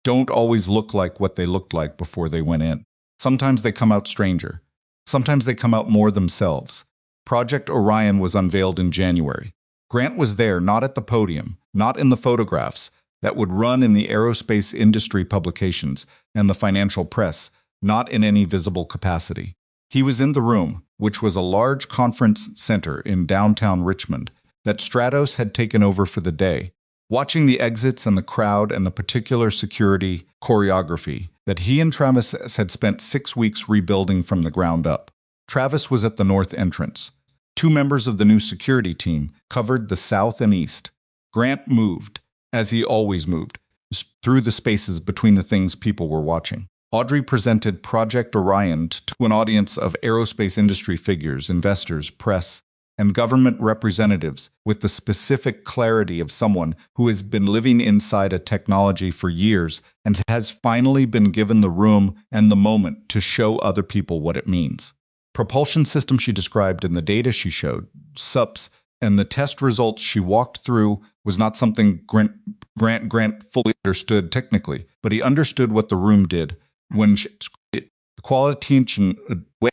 Speaker 1: don't always look like what they looked like before they went in. Sometimes they come out stranger. Sometimes they come out more themselves. Project Orion was unveiled in January. Grant was there, not at the podium, not in the photographs that would run in the aerospace industry publications and the financial press, not in any visible capacity. He was in the room, which was a large conference center in downtown Richmond that Stratos had taken over for the day, watching the exits and the crowd and the particular security choreography that he and Travis had spent 6 weeks rebuilding from the ground up. Travis was at the north entrance. 2 members of the new security team covered the south and east. Grant moved, as he always moved, through the spaces between the things people were watching. Audrey presented Project Orion to an audience of aerospace industry figures, investors, press, and government representatives with the specific clarity of someone who has been living inside a technology for years and has finally been given the room and the moment to show other people what it means. Propulsion system she described and the data she showed, SUPs, and the test results she walked through was not something Grant fully understood technically, but he understood what the room did when the quality and way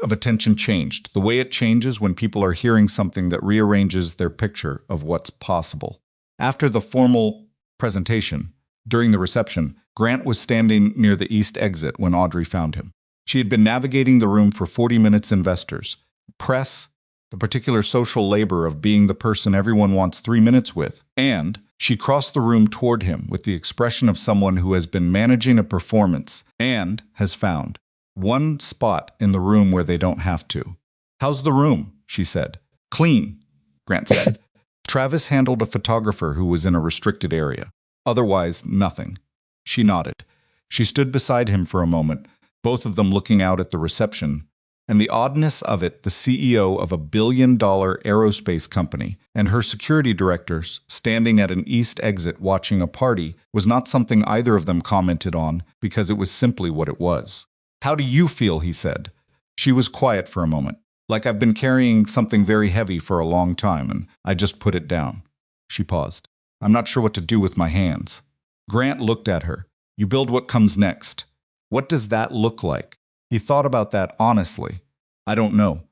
Speaker 1: of attention changed, the way it changes when people are hearing something that rearranges their picture of what's possible. After the formal presentation, during the reception, Grant was standing near the east exit when Audrey found him. She had been navigating the room for 40 minutes. Investors, press, the particular social labor of being the person everyone wants 3 minutes with, and she crossed the room toward him with the expression of someone who has been managing a performance and has found one spot in the room where they don't have to. "How's the room?" she said. "Clean," Grant said. Travis handled a photographer who was in a restricted area. Otherwise, nothing. She nodded. She stood beside him for a moment, both of them looking out at the reception. And the oddness of it, the CEO of a billion-dollar aerospace company and her security directors standing at an east exit watching a party was not something either of them commented on because it was simply what it was. "How do you feel?" he said. She was quiet for a moment. "Like I've been carrying something very heavy for a long time and I just put it down." She paused. "I'm not sure what to do with my hands." Grant looked at her. "You build what comes next. What does that look like?" He thought about that honestly. "I don't know.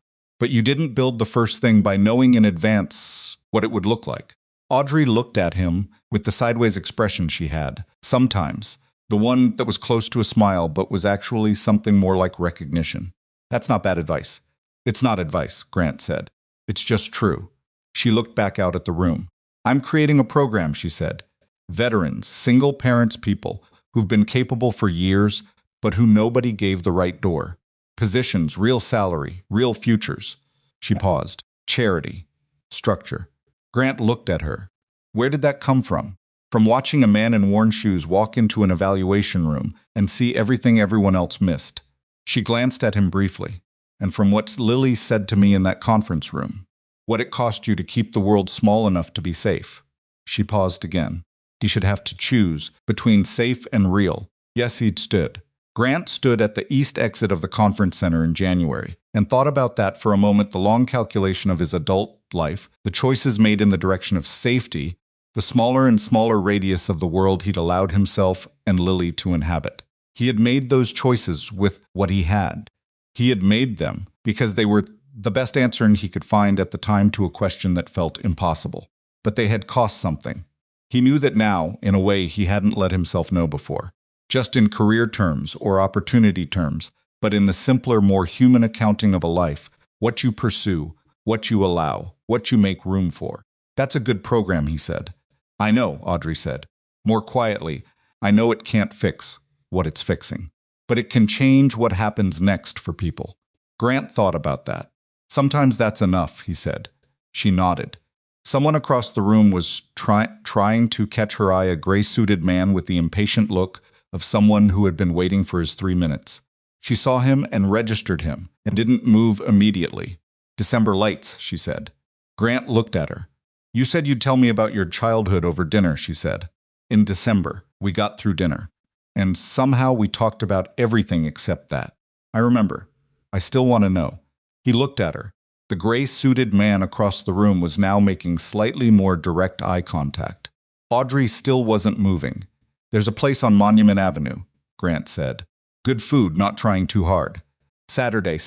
Speaker 1: But you didn't build the first thing by knowing in advance what it would look like." Audrey looked at him with the sideways expression she had, sometimes, the one that was close to a smile but was actually something more like recognition. "That's not bad advice." "It's not advice," Grant said. "It's just true." She looked back out at the room. "I'm creating a program," she said. "Veterans, single parents, people who've been capable for years, but who nobody gave the right door. Positions, real salary, real futures." She paused. "Charity. Structure." Grant looked at her. Where did that come from? From watching a man in worn shoes walk into an evaluation room and see everything everyone else missed. She glanced at him briefly. "And from what Lily said to me in that conference room. What it cost you to keep the world small enough to be safe." She paused again. He should have to choose between safe and real. Yes, he'd stood. Grant stood at the east exit of the conference center in January and thought about that for a moment, the long calculation of his adult life, the choices made in the direction of safety, the smaller and smaller radius of the world he'd allowed himself and Lily to inhabit. He had made those choices with what he had. He had made them because they were the best answer he could find at the time to a question that felt impossible. But they had cost something. He knew that now, in a way he hadn't let himself know before. Just in career terms or opportunity terms, but in the simpler, more human accounting of a life, what you pursue, what you allow, what you make room for. "That's a good program," he said. "I know," Audrey said. More quietly, "I know it can't fix what it's fixing, but it can change what happens next for people." Grant thought about that. "Sometimes that's enough," he said. She nodded. Someone across the room was trying to catch her eye, a gray-suited man with the impatient look, of someone who had been waiting for his 3 minutes. She saw him and registered him and didn't move immediately. "December lights," she said. Grant looked at her. "You said you'd tell me about your childhood over dinner," she said. "In December, we got through dinner. And somehow we talked about everything except that. I remember. I still want to know." He looked at her. The gray-suited man across the room was now making slightly more direct eye contact. Audrey still wasn't moving. "There's a place on Monument Avenue," Grant said. "Good food, not trying too hard." Saturday,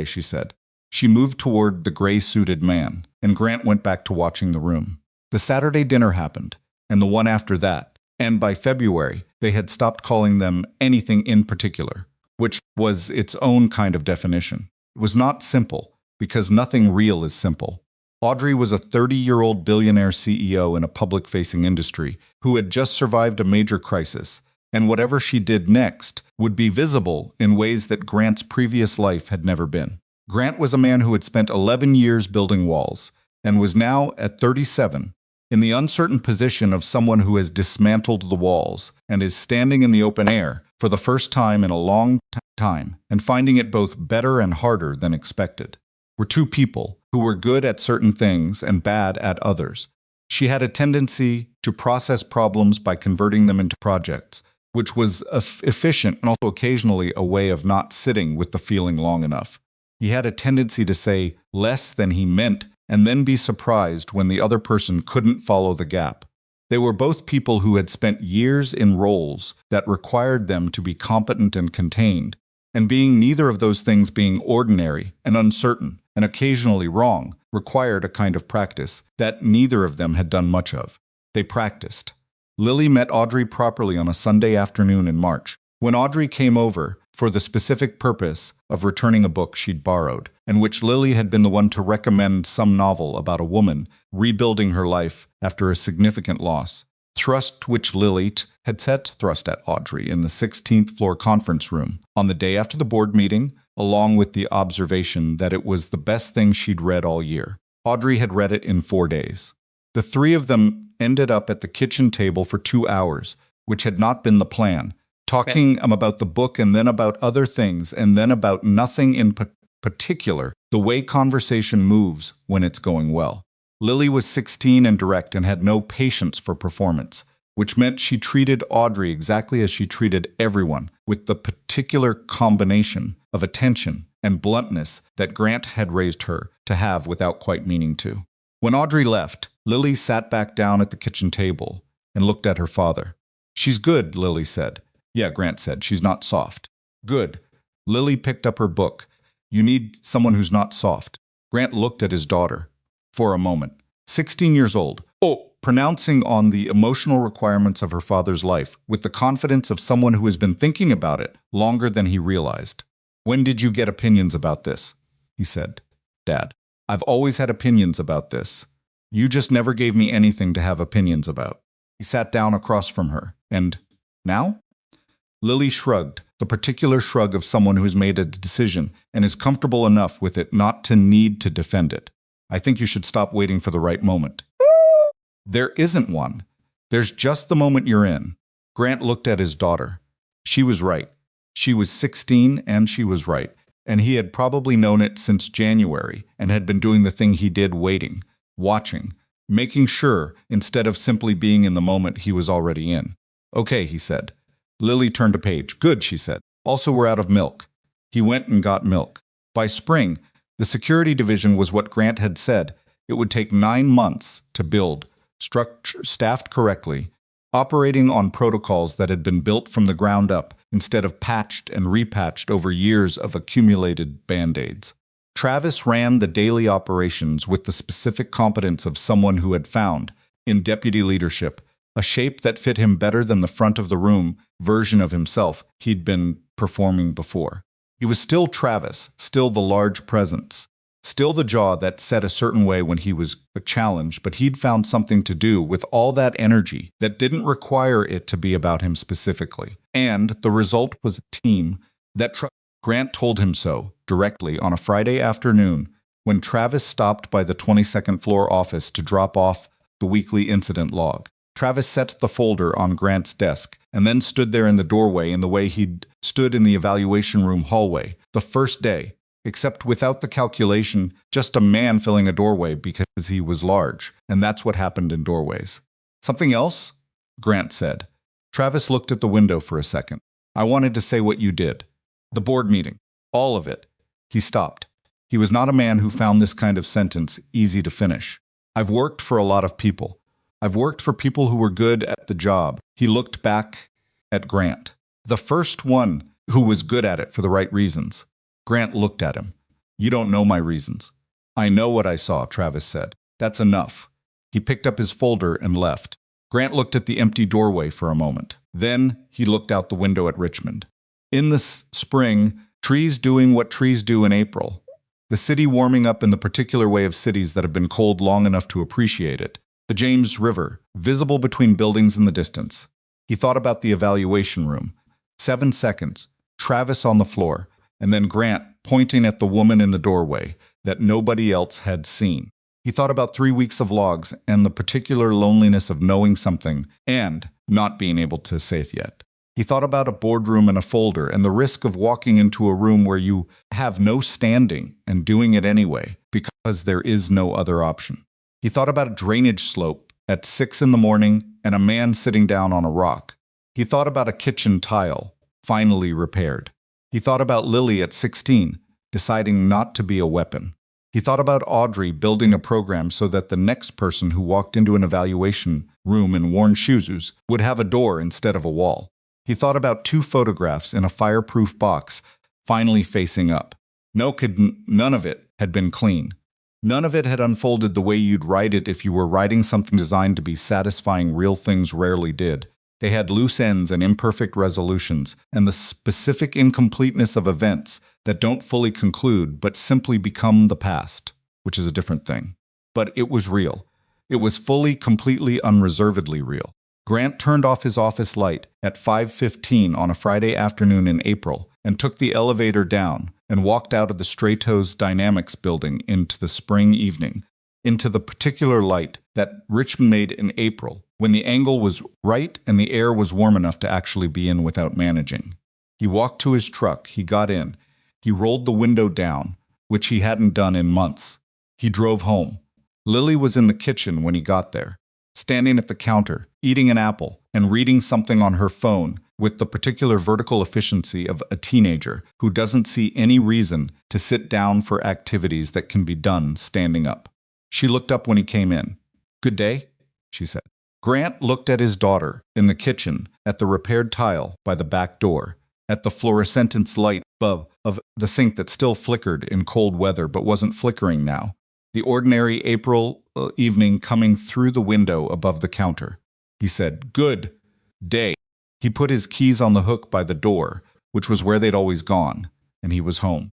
Speaker 1: she said. She moved toward the gray-suited man, and Grant went back to watching the room. The Saturday dinner happened, and the one after that, and by February, they had stopped calling them anything in particular, which was its own kind of definition. It was not simple, because nothing real is simple. Audrey was a 30-year-old billionaire CEO in a public-facing industry who had just survived a major crisis, and whatever she did next would be visible in ways that Grant's previous life had never been. Grant was a man who had spent 11 years building walls, and was now, at 37, in the uncertain position of someone who has dismantled the walls and is standing in the open air for the first time in a long time, and finding it both better and harder than expected. Were two people who were good at certain things and bad at others. She had a tendency to process problems by converting them into projects, which was efficient and also occasionally a way of not sitting with the feeling long enough. He had a tendency to say less than he meant and then be surprised when the other person couldn't follow the gap. They were both people who had spent years in roles that required them to be competent and contained, and being neither of those things, being ordinary and uncertain and occasionally wrong, required a kind of practice that neither of them had done much of. They practiced. Lily met Audrey properly on a Sunday afternoon in March, when Audrey came over for the specific purpose of returning a book she'd borrowed, and which Lily had been the one to recommend, some novel about a woman rebuilding her life after a significant loss. Which Lily had set thrust at Audrey in the 16th floor conference room on the day after the board meeting, along with the observation that it was the best thing she'd read all year. Audrey had read it in 4 days. The three of them ended up at the kitchen table for 2 hours, which had not been the plan, talking about the book and then about other things and then about nothing in particular, the way conversation moves when it's going well. Lily was 16 and direct and had no patience for performance, which meant she treated Audrey exactly as she treated everyone, with the particular combination of attention and bluntness that Grant had raised her to have without quite meaning to. When Audrey left, Lily sat back down at the kitchen table and looked at her father. "She's good," Lily said. "Yeah," Grant said, "she's not soft." "Good." Lily picked up her book. "You need someone who's not soft." Grant looked at his daughter for a moment. 16 years old. Pronouncing on the emotional requirements of her father's life with the confidence of someone who has been thinking about it longer than he realized. "When did you get opinions about this?" he said. "Dad, I've always had opinions about this. You just never gave me anything to have opinions about." He sat down across from her. "And now?" Lily shrugged, the particular shrug of someone who has made a decision and is comfortable enough with it not to need to defend it. "I think you should stop waiting for the right moment." "There isn't one. There's just the moment you're in." Grant looked at his daughter. She was right. She was 16 and she was right. And he had probably known it since January and had been doing the thing he did, waiting, watching, making sure, instead of simply being in the moment he was already in. "Okay," he said. Lily turned a page. "Good," she said. "Also, we're out of milk." He went and got milk. By spring, the security division was what Grant had said. It would take 9 months to build, staffed correctly, operating on protocols that had been built from the ground up instead of patched and repatched over years of accumulated band-aids. Travis ran the daily operations with the specific competence of someone who had found, in deputy leadership, a shape that fit him better than the front-of-the-room version of himself he'd been performing before. He was still Travis, still the large presence, still the jaw that set a certain way when he was a challenge, but he'd found something to do with all that energy that didn't require it to be about him specifically. And the result was a team that Grant told him so directly on a Friday afternoon when Travis stopped by the 22nd floor office to drop off the weekly incident log. Travis set the folder on Grant's desk and then stood there in the doorway in the way he'd stood in the evaluation room hallway the first day, except without the calculation, just a man filling a doorway because he was large, and that's what happened in doorways. "Something else?" Grant said. Travis looked at the window for a second. "I wanted to say what you did. The board meeting. All of it." He stopped. He was not a man who found this kind of sentence easy to finish. "I've worked for a lot of people. I've worked for people who were good at the job." He looked back at Grant. The first one who was good at it for the right reasons. Grant looked at him. "You don't know my reasons." "I know what I saw," Travis said. "That's enough." He picked up his folder and left. Grant looked at the empty doorway for a moment. Then he looked out the window at Richmond. In the spring, trees doing what trees do in April. The city warming up in the particular way of cities that have been cold long enough to appreciate it. The James River, visible between buildings in the distance. He thought about the evaluation room. 7 seconds, Travis on the floor, and then Grant pointing at the woman in the doorway that nobody else had seen. He thought about 3 weeks of logs and the particular loneliness of knowing something and not being able to say it yet. He thought about a boardroom and a folder and the risk of walking into a room where you have no standing and doing it anyway because there is no other option. He thought about a drainage slope at 6 in the morning and a man sitting down on a rock. He thought about a kitchen tile, finally repaired. He thought about Lily at 16, deciding not to be a weapon. He thought about Audrey building a program so that the next person who walked into an evaluation room in worn shoes would have a door instead of a wall. He thought about 2 photographs in a fireproof box, finally facing up. None of it had been clean. None of it had unfolded the way you'd write it if you were writing something designed to be satisfying. Real things rarely did. They had loose ends and imperfect resolutions, and the specific incompleteness of events that don't fully conclude but simply become the past, which is a different thing. But it was real. It was fully, completely, unreservedly real. Grant turned off his office light at 5:15 on a Friday afternoon in April and took the elevator down and walked out of the Stratos Dynamics building into the spring evening, into the particular light that Richmond made in April, when the angle was right and the air was warm enough to actually be in without managing. He walked to his truck, he got in, he rolled the window down, which he hadn't done in months. He drove home. Lily was in the kitchen when he got there, standing at the counter, eating an apple, and reading something on her phone with the particular vertical efficiency of a teenager who doesn't see any reason to sit down for activities that can be done standing up. She looked up when he came in. "Good day," she said. Grant looked at his daughter in the kitchen, at the repaired tile by the back door, at the fluorescent light above of the sink that still flickered in cold weather but wasn't flickering now. The ordinary April evening coming through the window above the counter. He said, "Good day." He put his keys on the hook by the door, which was where they'd always gone, and he was home.